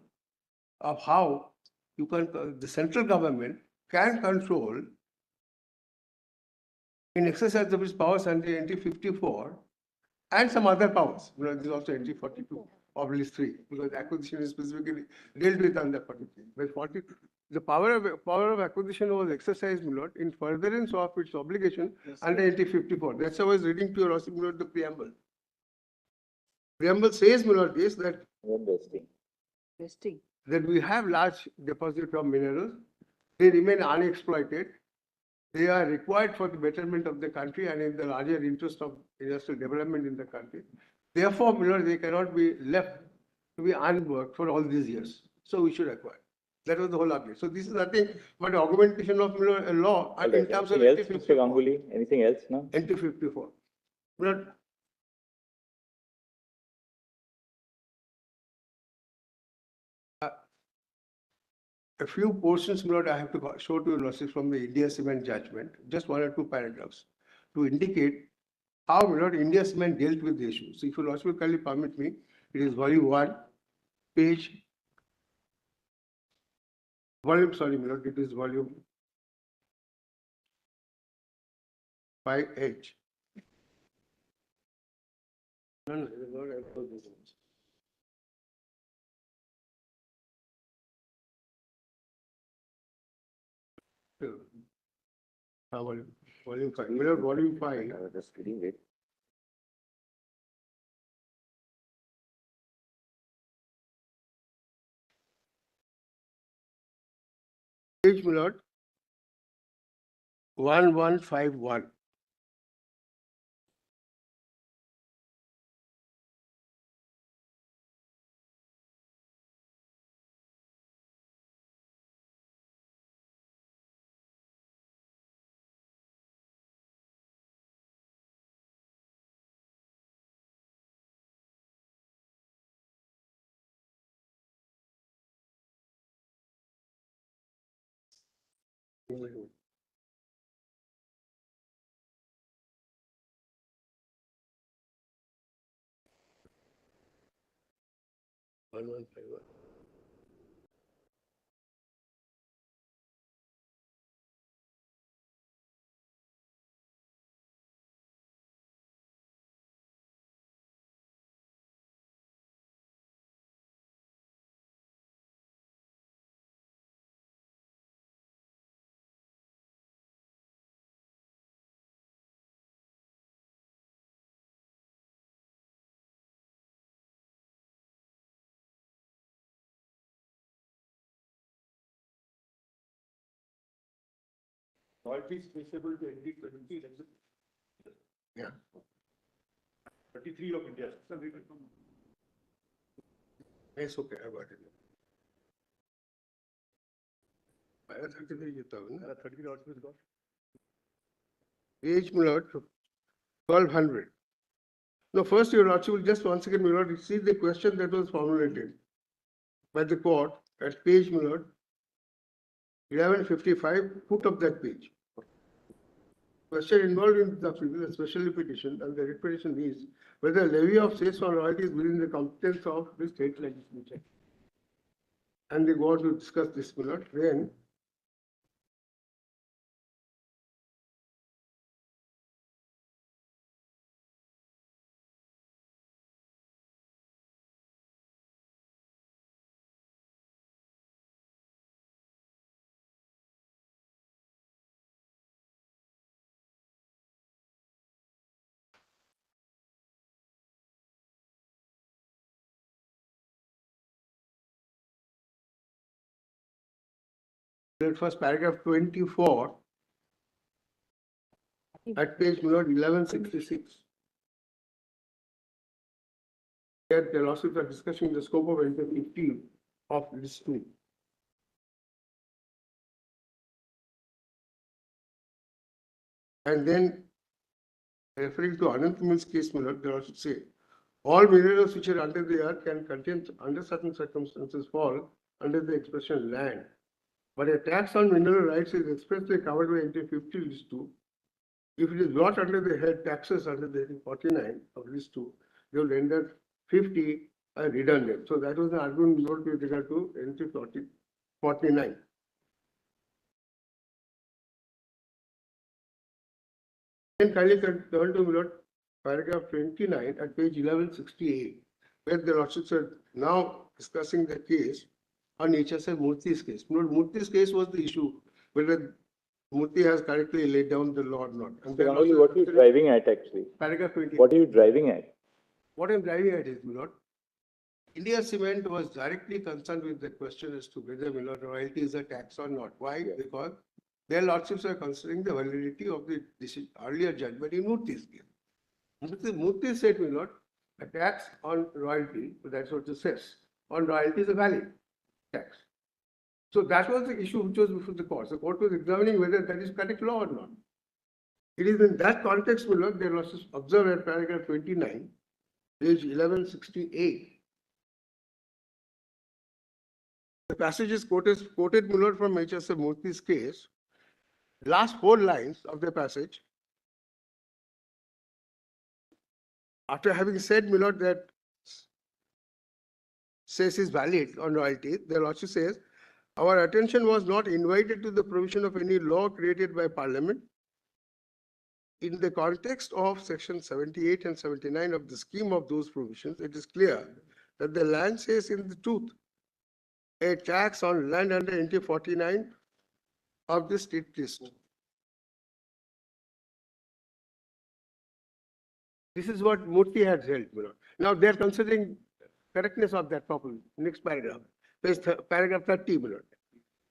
Speaker 10: of how you can, the central government can control in exercise of its powers under NT 54 and some other powers. This is also NT 42 of list 3, because acquisition is specifically dealt with under 43. But 40, the power of acquisition was exercised, my lord, in furtherance of its obligation under NT 54. That's how I was reading to your lordship, my lord, the preamble. Preamble says, my lord, this that that we have large deposit of minerals, they remain unexploited. They are required for the betterment of the country and in the larger interest of industrial development in the country. Therefore, they cannot be left to be unworked for all these years. So we should acquire. That was the whole object. So this is nothing but augmentation of a law and in terms of
Speaker 2: anything else, Mr. Ganguly? Anything else now?
Speaker 10: NT 54. A few portions, my lord, I have to show to your lordship from the India Cement judgment, just 1 or 2 paragraphs, to indicate how, my lord, India Cement dealt with the issue. So if your lordship will kindly permit me, it is volume 1, sorry, my lord, it is volume 5H. No, it is not. I wrote this one. Volume 5. My lord, volume 5.
Speaker 9: I was just reading it.
Speaker 10: Page, my lord, 1151.
Speaker 1: Royalties traceable to NT 20.
Speaker 10: Yeah.
Speaker 1: 33 of India.
Speaker 10: Yes, okay, I got it. 33 you thought, no?
Speaker 1: 33 also is got.
Speaker 10: Page, my lord, 1200. No, first, your lordship will just once again, my lord, see the question that was formulated by the court at page, my lord, 1155, foot of that page. Question involved in the special petition, and the petition is whether levy of cess or royalty is within the competence of the state legislature. And they go on to discuss this, my lord. Then That first paragraph 24 at page 1166. Here the lawsuits are discussing the scope of entry 15 of list 2. And then referring to Anantham's case, they also say all minerals which are under the earth can contain under certain circumstances fall under the expression land. But a tax on mineral rights is expressly covered by entry 50 list 2. If it is not under the head taxes under the heading 49 of list 2, they will render 50 redundant. So that was the argument note with regard to entry 49. Then kindly turn to paragraph 29 at page 1168, where the lordships are now discussing the case on HSI Murthy's case. Murthy's case was the issue whether Murthy has correctly laid down the law or not. And
Speaker 2: So only what are you driving at actually?
Speaker 10: Paragraph 20.
Speaker 2: What are you driving at?
Speaker 10: What I'm driving at is, India Cement was directly concerned with the question as to whether royalty is a tax or not. Why? Because their lordships are considering the validity of the earlier judgment in Murthy's case. Murthy said, a tax on royalty, that's what it says, on royalty is a valid tax. So that was the issue which was before the court. The court was examining whether that is correct law or not. It is in that context, there was observed at paragraph 29, page 1168. The passage is quoted from HSI Murthy's case. Last 4 lines of the passage. After having said, that says is valid on royalty, the lordship says, our attention was not invited to the provision of any law created by Parliament. In the context of section 78 and 79 of the scheme of those provisions, it is clear that the land says in the truth a tax on land under NT 49 of the state list. This is what Murthy had held. Now they are considering correctness of that properly. Next paragraph. There's paragraph 30.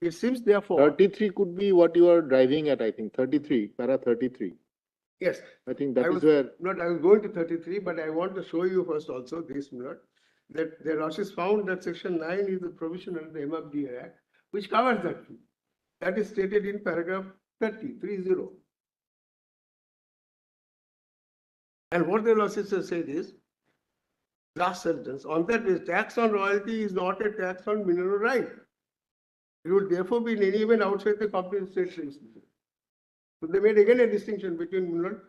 Speaker 10: It seems therefore.
Speaker 7: 33 could be what you are driving at, I think. 33, para 33.
Speaker 10: Yes.
Speaker 7: I think that is where.
Speaker 10: I was going to 33, but I want to show you first also this, that the losses found that section 9 is the provision under the MFDA Act, which covers that. That is stated in paragraph 30. And what the losses said is, last sentence, on that is tax on royalty is not a tax on mineral right. It would therefore be in any event outside the competence state legislation. So they made again a distinction between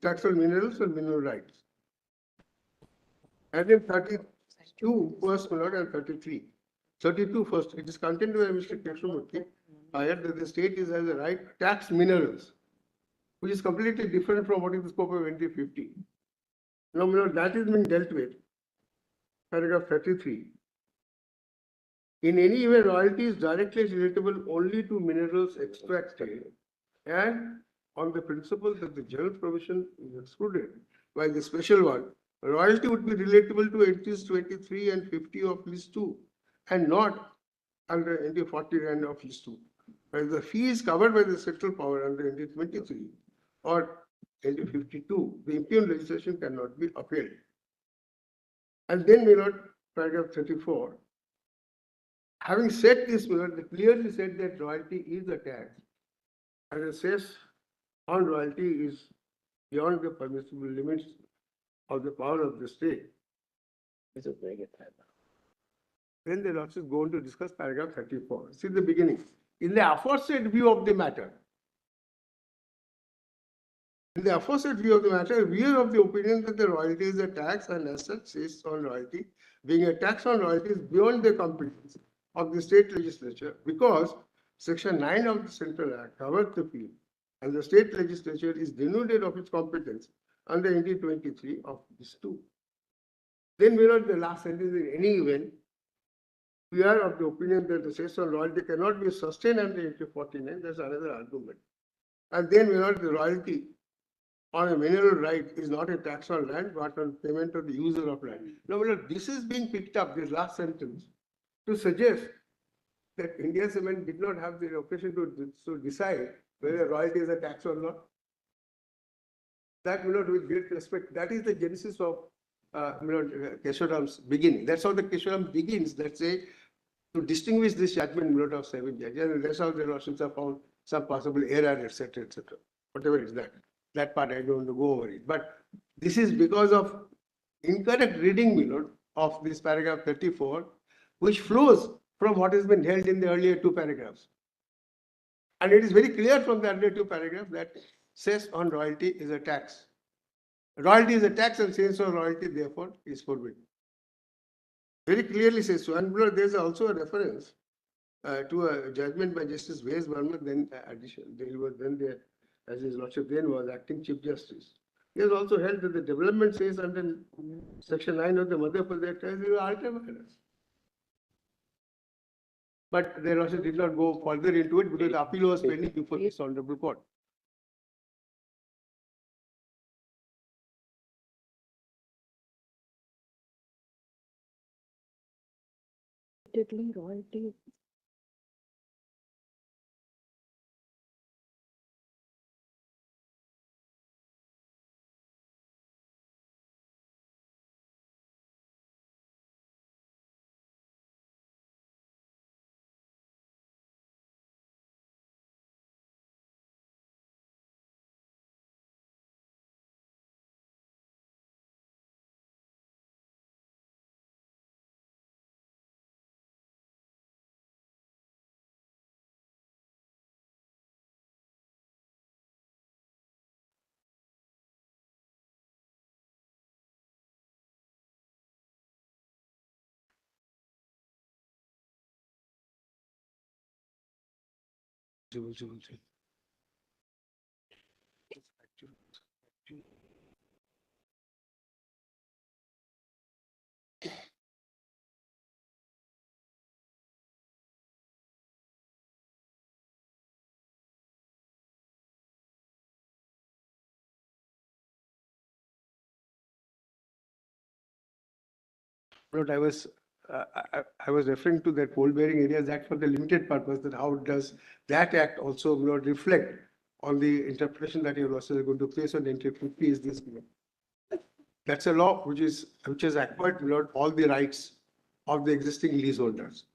Speaker 10: tax on minerals and mineral rights. And in 32 first, and 33. 32 first, it is contained by Mr. Kesoram that the state has a right to tax minerals, which is completely different from what is the scope of NT 50. Now, that is being dealt with. Paragraph 33. In any way, royalty is directly relatable only to minerals extracted and on the principle that the general provision is excluded by the special one, royalty would be relatable to entries 23 and 50 of list 2 and not under NT 49 of list 2. Whereas the fee is covered by the central power under NT 23 or NT 52, the impugn legislation cannot be appealed. And then paragraph 34. Having said this, they clearly said that royalty is a tax, and the cess on royalty is beyond the permissible limits of the power of the state.
Speaker 2: This is very good.
Speaker 10: Then the lordships go on to discuss paragraph 34. See the beginning. In the aforesaid view of the matter, we are of the opinion that the royalty is a tax and as such cess on royalty, being a tax on royalty is beyond the competence of the state legislature because section 9 of the Central Act covers the field and the state legislature is denuded of its competence under NT 23 of this 2. Then the last sentence in any event, we are of the opinion that the cess on royalty cannot be sustained under NT 49. That's another argument. And then the royalty on a mineral right is not a tax on land, but on payment of the user of land. Now, this is being picked up, this last sentence, to suggest that India Cement did not have the occasion to decide whether royalty is a tax or not. That, with great respect, that is the genesis of, Kesoram's beginning. That's how the Kesoram begins, let's say, to distinguish this judgment, of 7 judges. And that's how the Russians have found some possible error, etc., etc. Whatever is that. That part I don't want to go over it. But this is because of incorrect reading, of this paragraph 34, which flows from what has been held in the earlier 2 paragraphs. And it is very clear from the earlier 2 paragraphs that cess on royalty is a tax. Royalty is a tax and cess on royalty, therefore, is forbidden. Very clearly says so. And there's also a reference to a judgment by Justice V.S. Verma, then as his lordship then was acting Chief Justice. He has also held that the development says under Section 9 of the Madhya Pradesh is ultra virus. But they also did not go further into it because the appeal was pending before this honorable court.
Speaker 6: Royalty.
Speaker 10: But I was referring to that coal bearing areas act for the limited purpose. That how does that act also reflect on the interpretation that your losses are going to place on entry 50 is this? That's a law which has acquired all the rights of the existing leaseholders.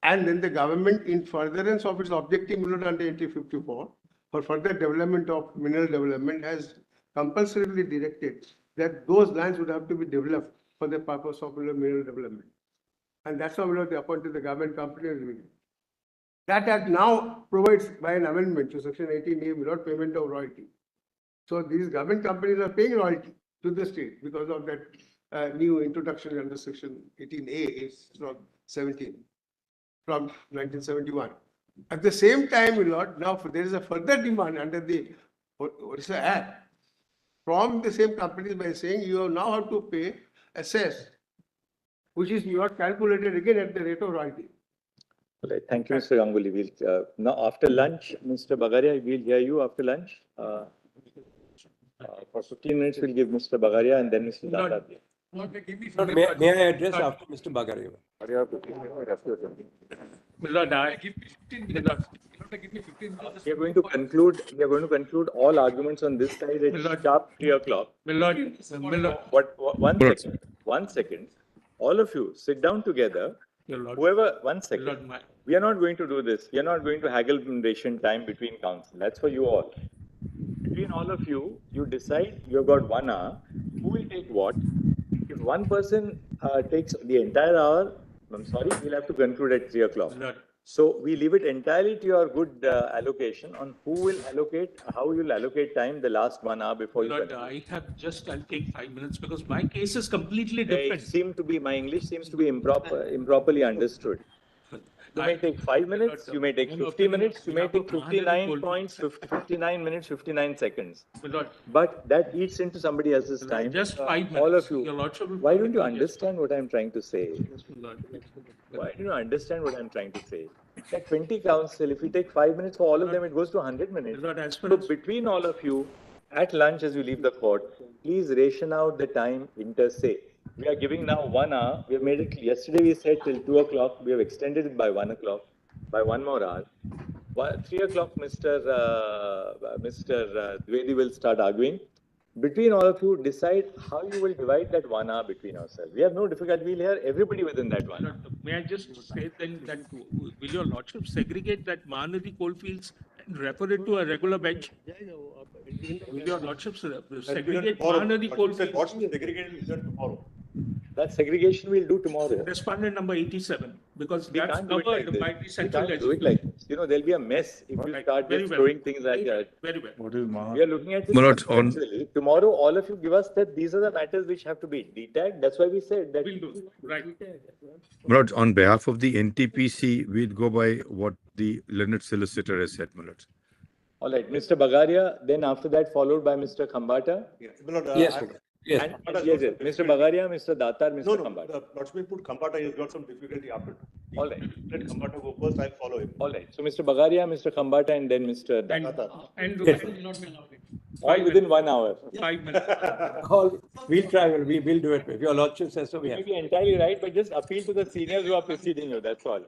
Speaker 10: And then the government, in furtherance of its objective under entry 54, for further development of mineral development, has compulsorily directed that those lands would have to be developed for the purpose of mineral development. And that's how they appointed the government company. That act now provides by an amendment to Section 18A without payment of royalty. So these government companies are paying royalty to the state because of that new introduction under Section 18A is from 1971. At the same time, now there is a further demand under the Odisha Act from the same companies by saying you now have to pay a cess, which is not calculated again at the rate of royalty.
Speaker 2: Right. Thank you, Mr. Ganguly. We'll, now, after lunch, Mr. Bagaria, we'll hear you after lunch. For 15 minutes, we'll give Mr. Bagaria and then Mr. Dada.
Speaker 3: May I address after Mr. Bagaria?
Speaker 2: We are going to conclude. We are going to conclude all arguments on this side at sharp 3 o'clock. One second. All of you sit down together. Whoever, 1 second. We are not going to do this. We are not going to haggle in ration time between council. That's for you all. Between all of you, you decide you have got 1 hour. Who will take what? If one person takes the entire hour, I'm sorry, we'll have to conclude at 3 o'clock. So we leave it entirely to your good allocation on who will allocate, how you will allocate time the last 1 hour before you conclude.
Speaker 11: I'll take 5 minutes because my case is completely different.
Speaker 2: My English seems to be improperly understood. You may take 5 minutes, you may take 50 minutes, you may take 59 minutes, 59 seconds. But that eats into somebody else's time.
Speaker 11: Just 5 minutes.
Speaker 2: All of you. Why don't you understand what I'm trying to say? Why do you understand what I'm trying to say? That 20 council, if we take 5 minutes for all of them, it goes to 100 minutes. So between all of you, at lunch as you leave the court, please ration out the time inter se. We are giving now 1 hour. We have made it, yesterday we said till 2 o'clock. We have extended it by 1 o'clock. by 1 more hour. 3 o'clock, Mr. Dwivedi will start arguing. Between all of you, decide how you will divide that 1 hour between ourselves. We have no difficulty. We'll hear everybody within that 1 hour.
Speaker 11: May I just say then that will your lordship segregate that Mahanadi coalfields and refer it to a regular bench? Will your lordship segregate Mahanadi coalfields?
Speaker 1: What is segregated is done tomorrow.
Speaker 2: That segregation we'll do tomorrow.
Speaker 11: Respondent number 87, because
Speaker 2: We
Speaker 11: that's
Speaker 2: can't do it like
Speaker 11: covered
Speaker 2: this.
Speaker 11: by the
Speaker 2: We
Speaker 11: central
Speaker 2: can't do it
Speaker 11: legislation.
Speaker 2: like this. You know, there'll be a mess if you
Speaker 11: Right.
Speaker 2: start
Speaker 11: Very
Speaker 2: just
Speaker 11: well.
Speaker 2: throwing things like that.
Speaker 11: Very well.
Speaker 4: What is Maha?
Speaker 2: We are looking at this
Speaker 12: Malords, on-
Speaker 2: conceptually. Tomorrow, all of you give us that these are the matters which have to be detagged. That's why we said that.
Speaker 11: Will do, right.
Speaker 12: Malords, on behalf of the NTPC, we'd go by what the learned solicitor has said, Malords.
Speaker 2: All right, Mr. Bagaria, then after that followed by Mr. Khambata.
Speaker 1: Yes.
Speaker 2: Yes, yes, Mr. Bagaria, Mr. Datar, Mr.
Speaker 1: No,
Speaker 2: Khambata.
Speaker 1: Lakshmi put Kambata, he's got some difficulty after.
Speaker 2: All right.
Speaker 1: Let Kambata go first, I'll follow him.
Speaker 2: All right, so Mr. Bagaria, Mr. Khambata, and then Mr. Datar.
Speaker 11: And
Speaker 2: All within 1 hour.
Speaker 11: 5 minutes.
Speaker 13: We'll try, we'll do it. If your lordship says so, we
Speaker 2: You
Speaker 13: have.
Speaker 2: may be entirely right, but just appeal to the seniors who are preceding you, that's all.